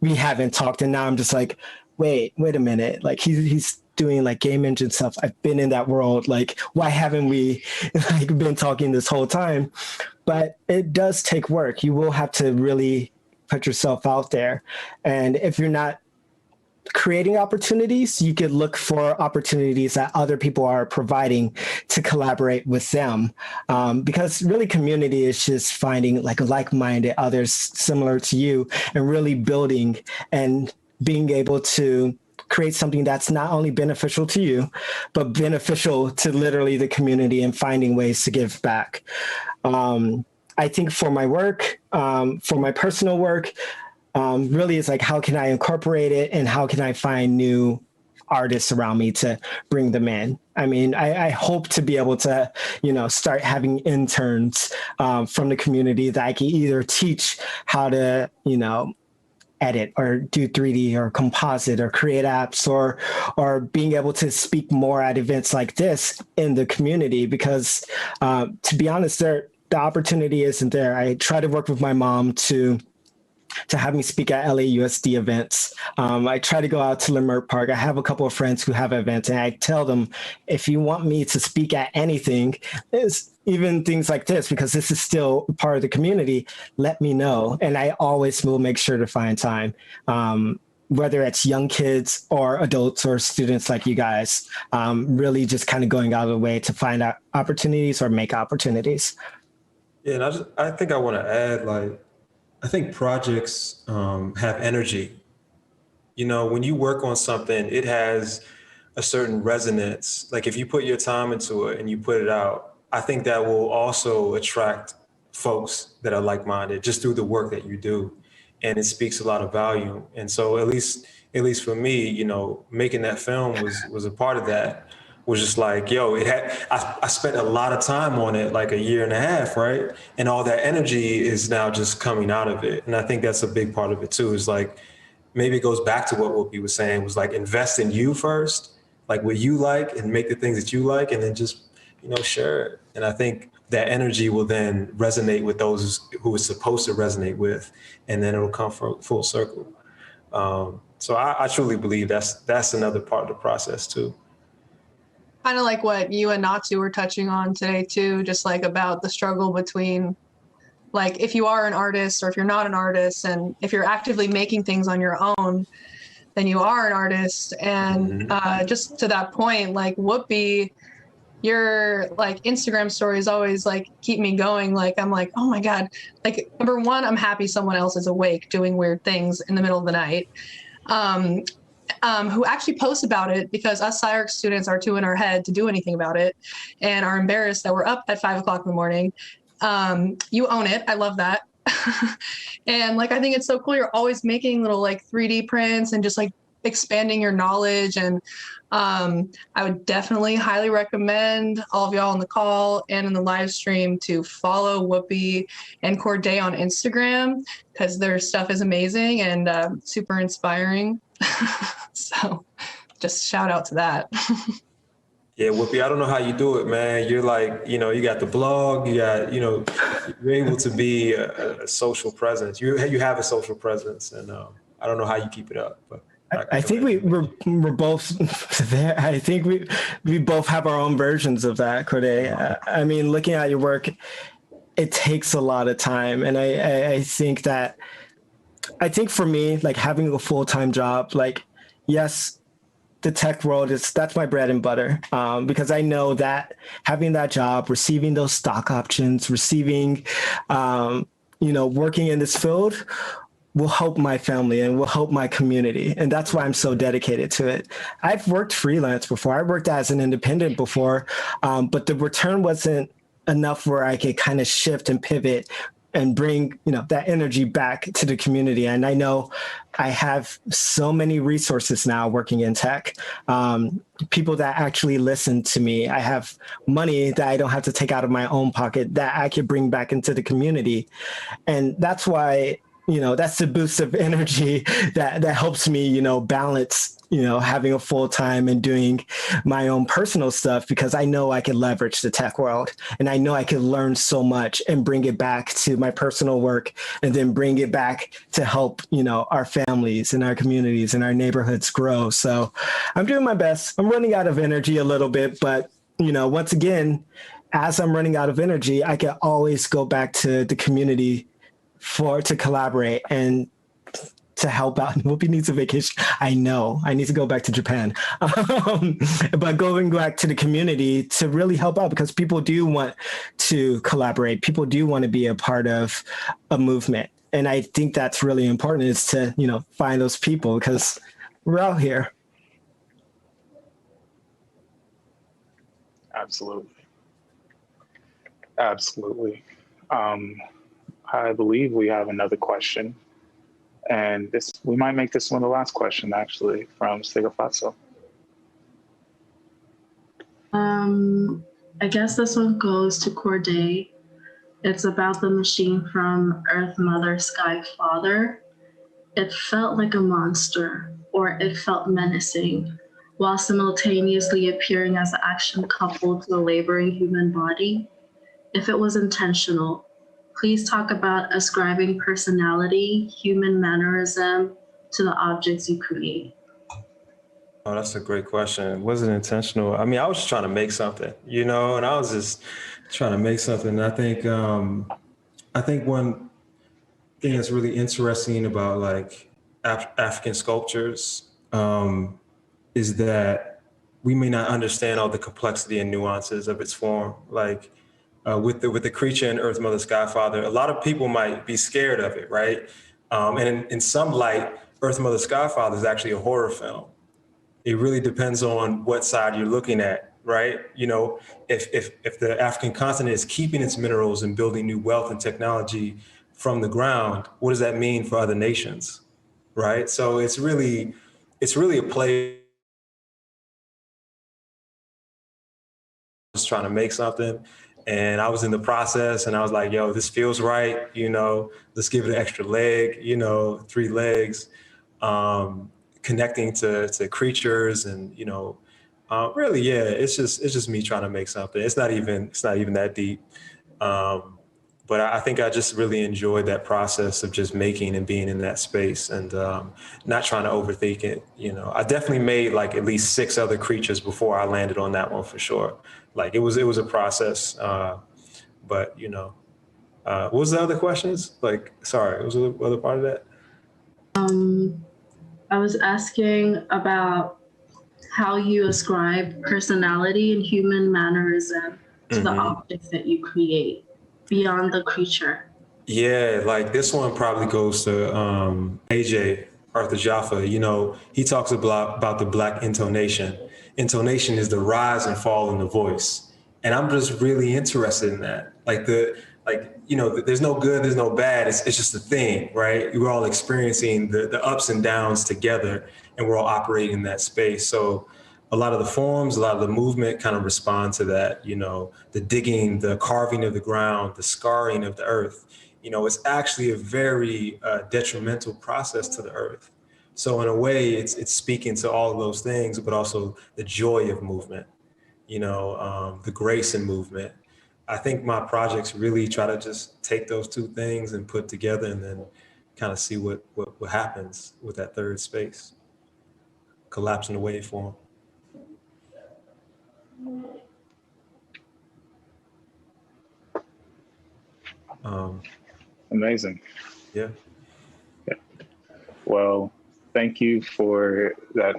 we haven't talked. And now I'm just like, wait a minute. Like he's doing like game engine stuff. I've been in that world. Like, why haven't we been talking this whole time? But it does take work. You will have to really put yourself out there. And if you're not creating opportunities, you could look for opportunities that other people are providing to collaborate with them. Because really community is just finding like-minded others similar to you and really building and being able to create something that's not only beneficial to you, but beneficial to literally the community and finding ways to give back. I think for my work, for my personal work, really it's like, how can I incorporate it and how can I find new artists around me to bring them in? I mean, I hope to be able to, start having interns from the community that I can either teach how to, edit or do 3D or composite or create apps or being able to speak more at events like this in the community. Because to be honest, the opportunity isn't there. I try to work with my mom to have me speak at LAUSD events. I try to go out to Leimert Park. I have a couple of friends who have events, and I tell them, if you want me to speak at anything, even things like this, because this is still part of the community, let me know. And I always will make sure to find time, whether it's young kids or adults or students like you guys, really just kind of going out of the way to find out opportunities or make opportunities. Yeah, and I think I want to add, I think projects have energy. When you work on something, it has a certain resonance. Like if you put your time into it and you put it out, I think that will also attract folks that are like-minded just through the work that you do. and it speaks a lot of volume. And so at least for me, you know, making that film was a part of that. Was just like, yo, I spent a lot of time on it, like a year and a half, right? And all that energy is now just coming out of it. And I think that's a big part of it too, is like, maybe it goes back to what Whoopi was saying, was like, invest in you first, like what you like, and make the things that you like, and then just, you know, share it. And I think that energy will then resonate with those who it's supposed to resonate with, and then it'll come full circle. So I truly believe that's another part of the process too. Kind of like what you and Natsu were touching on today too, just like about the struggle between, like, if you are an artist or if you're not an artist, and if you're actively making things on your own, then you are an artist. And just to that point, like Whoopi, your like Instagram stories always like keep me going. Like, I'm like, oh my God, like, number one, I'm happy someone else is awake doing weird things in the middle of the night. Who actually posts about it, because us SCI-Arc students are too in our head to do anything about it and are embarrassed that we're up at 5 o'clock in the morning. You own it. I love that. And like, I think it's so cool. You're always making little like 3D prints and just like expanding your knowledge. And I would definitely highly recommend all of y'all on the call and in the live stream to follow Whoopi and Kordae on Instagram, because their stuff is amazing and super inspiring. So just shout out to that. Yeah, Whoopi, I don't know how you do it, man. You're like, you know, you got the blog, you got, you know, you're able to be a social presence. You have a social presence, and I don't know how you keep it up, but. I think we're both there. I think we both have our own versions of that, Kordae. I mean, looking at your work, it takes a lot of time. And I think for me, like having a full-time job, like, yes, the tech world that's my bread and butter, because I know that having that job, receiving those stock options, receiving, working in this field will help my family and will help my community. And that's why I'm so dedicated to it. I've worked freelance before. I worked as an independent before, but the return wasn't enough where I could kind of shift and pivot and bring, that energy back to the community. And I know I have so many resources now working in tech, people that actually listen to me. I have money that I don't have to take out of my own pocket that I could bring back into the community. And that's why, that's the boost of energy that helps me, balance, having a full time and doing my own personal stuff, because I know I can leverage the tech world and I know I can learn so much and bring it back to my personal work and then bring it back to help, our families and our communities and our neighborhoods grow. So I'm doing my best. I'm running out of energy a little bit, but, once again, as I'm running out of energy, I can always go back to the community to collaborate and to help out. Whoopi needs a vacation. I know. I need to go back to Japan. But going back to the community to really help out, because people do want to collaborate. People do want to be a part of a movement. And I think that's really important, is to, find those people, because we're out here. Absolutely. Absolutely. I believe we have another question, and we might make this one the last question, actually, from Sigafazzo. I guess this one goes to Kordae. It's about the machine from Earth Mother, Sky Father. It felt like a monster, or it felt menacing, while simultaneously appearing as an action coupled to a laboring human body. If it was intentional, please talk about ascribing personality, human mannerism to the objects you create. Oh, that's a great question. Was it intentional? I mean, I was just trying to make something, and I was just trying to make something. I think one thing that's really interesting about like African sculptures is that we may not understand all the complexity and nuances of its form. Like, with the creature in Earth Mother Sky Father, a lot of people might be scared of it, right? And in some light, Earth Mother Sky Father is actually a horror film. It really depends on what side you're looking at, right? If the African continent is keeping its minerals and building new wealth and technology from the ground, what does that mean for other nations, right? So it's really a play. Just trying to make something, and I was in the process, and I was like, yo, this feels right, let's give it an extra leg, 3 legs, connecting to creatures, and really, yeah, it's just me trying to make something. It's not even that deep. But I think I just really enjoyed that process of just making and being in that space, and not trying to overthink it. I definitely made like at least 6 other creatures before I landed on that one for sure. Like it was a process. But what was the other questions? Like, sorry, what was the other part of that? I was asking about how you ascribe personality and human mannerism to the objects that you create beyond the creature. Yeah, like this one probably goes to AJ, Arthur Jaffa. He talks about the Black intonation. Intonation is the rise and fall in the voice. And I'm just really interested in that. There's no good, there's no bad. It's just a thing, right? We're all experiencing the ups and downs together, and we're all operating in that space. So a lot of the forms, a lot of the movement kind of respond to that, the digging, the carving of the ground, the scarring of the earth. It's actually a very detrimental process to the earth. So in a way, it's speaking to all of those things, but also the joy of movement, the grace in movement. I think my projects really try to just take those 2 things and put together, and then kind of see what happens with that third space, collapsing the waveform. Amazing. Yeah. Well, thank you for that.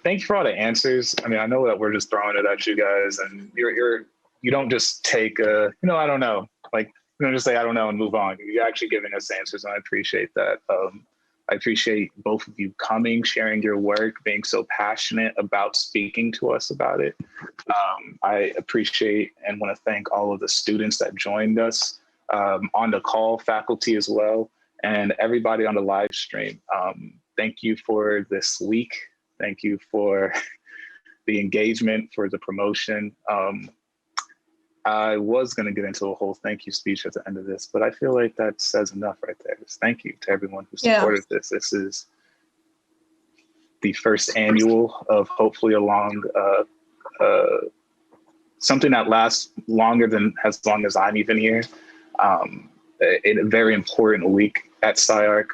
Thank you for all the answers. I mean, I know that we're just throwing it at you guys, and you don't just take I don't know, like you don't just say I don't know and move on. You're actually giving us answers, and I appreciate that. I appreciate both of you coming, sharing your work, being so passionate about speaking to us about it. I appreciate and want to thank all of the students that joined us on the call, faculty as well, and everybody on the live stream. Thank you for this week. Thank you for the engagement, for the promotion. I was going to get into a whole thank you speech at the end of this, but I feel like that says enough right there. Just thank you to everyone who supported this. This is the first annual of hopefully a long, something that lasts longer than as long as I'm even here. A very important week at SCI-Arc,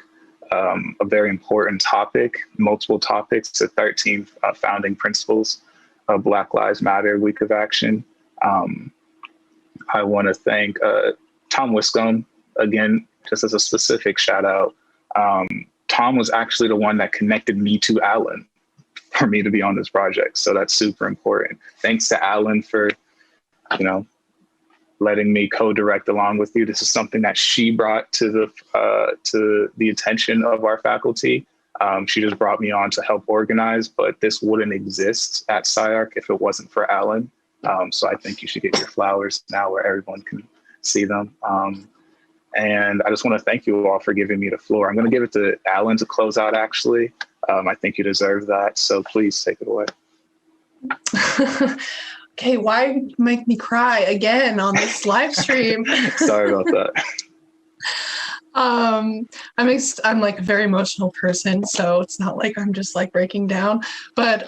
a very important topic, multiple topics, the 13th founding principles of Black Lives Matter Week of Action. I want to thank Tom Wiscombe, again, just as a specific shout out. Tom was actually the one that connected me to Allyn for me to be on this project. So that's super important. Thanks to Allyn for, letting me co-direct along with you. This is something that she brought to the attention of our faculty. She just brought me on to help organize, but this wouldn't exist at SCI-Arc if it wasn't for Allyn. So I think you should get your flowers now where everyone can see them. And I just want to thank you all for giving me the floor. I'm going to give it to Allyn to close out, actually. I think you deserve that. So please take it away. Okay, why make me cry again on this live stream? Sorry about that. I'm like a very emotional person, so it's not like I'm just like breaking down. But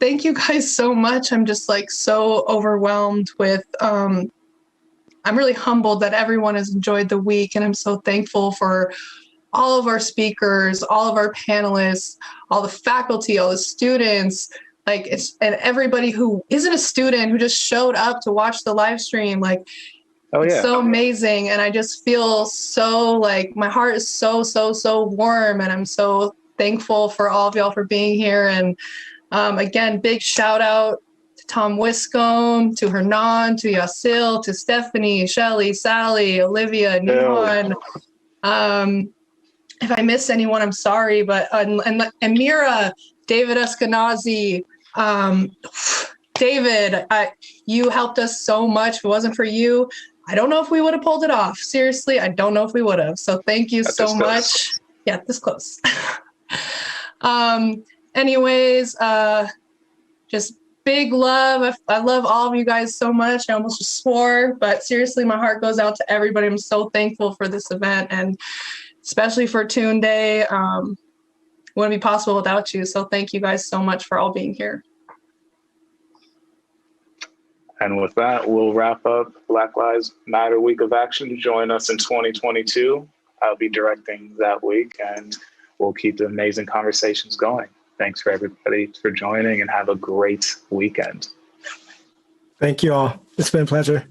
thank you guys so much. I'm just like so overwhelmed with. I'm really humbled that everyone has enjoyed the week, and I'm so thankful for all of our speakers, all of our panelists, all the faculty, all the students. And everybody who isn't a student who just showed up to watch the live stream. Like, it's so amazing. And I just feel so like my heart is so warm. And I'm so thankful for all of y'all for being here. And again, big shout out to Tom Wiscombe, to Hernan, to Yasil, to Stephanie, Shelly, Sally, Olivia, Nihon. If I miss anyone, I'm sorry. But and Mira, David Eskenazi, David, you helped us so much. If it wasn't for you, I don't know if we would have pulled it off. Seriously, I don't know if we would have. So thank you so much. Yeah, this close. Anyways, just big love. I love all of you guys so much. I almost just swore, but seriously, my heart goes out to everybody. I'm so thankful for this event, and especially for Toon Day. Wouldn't be possible without you. So thank you guys so much for all being here. And with that, we'll wrap up Black Lives Matter Week of Action. Join us in 2022. I'll be directing that week, and we'll keep the amazing conversations going. Thanks for everybody for joining, and have a great weekend. Thank you all. It's been a pleasure.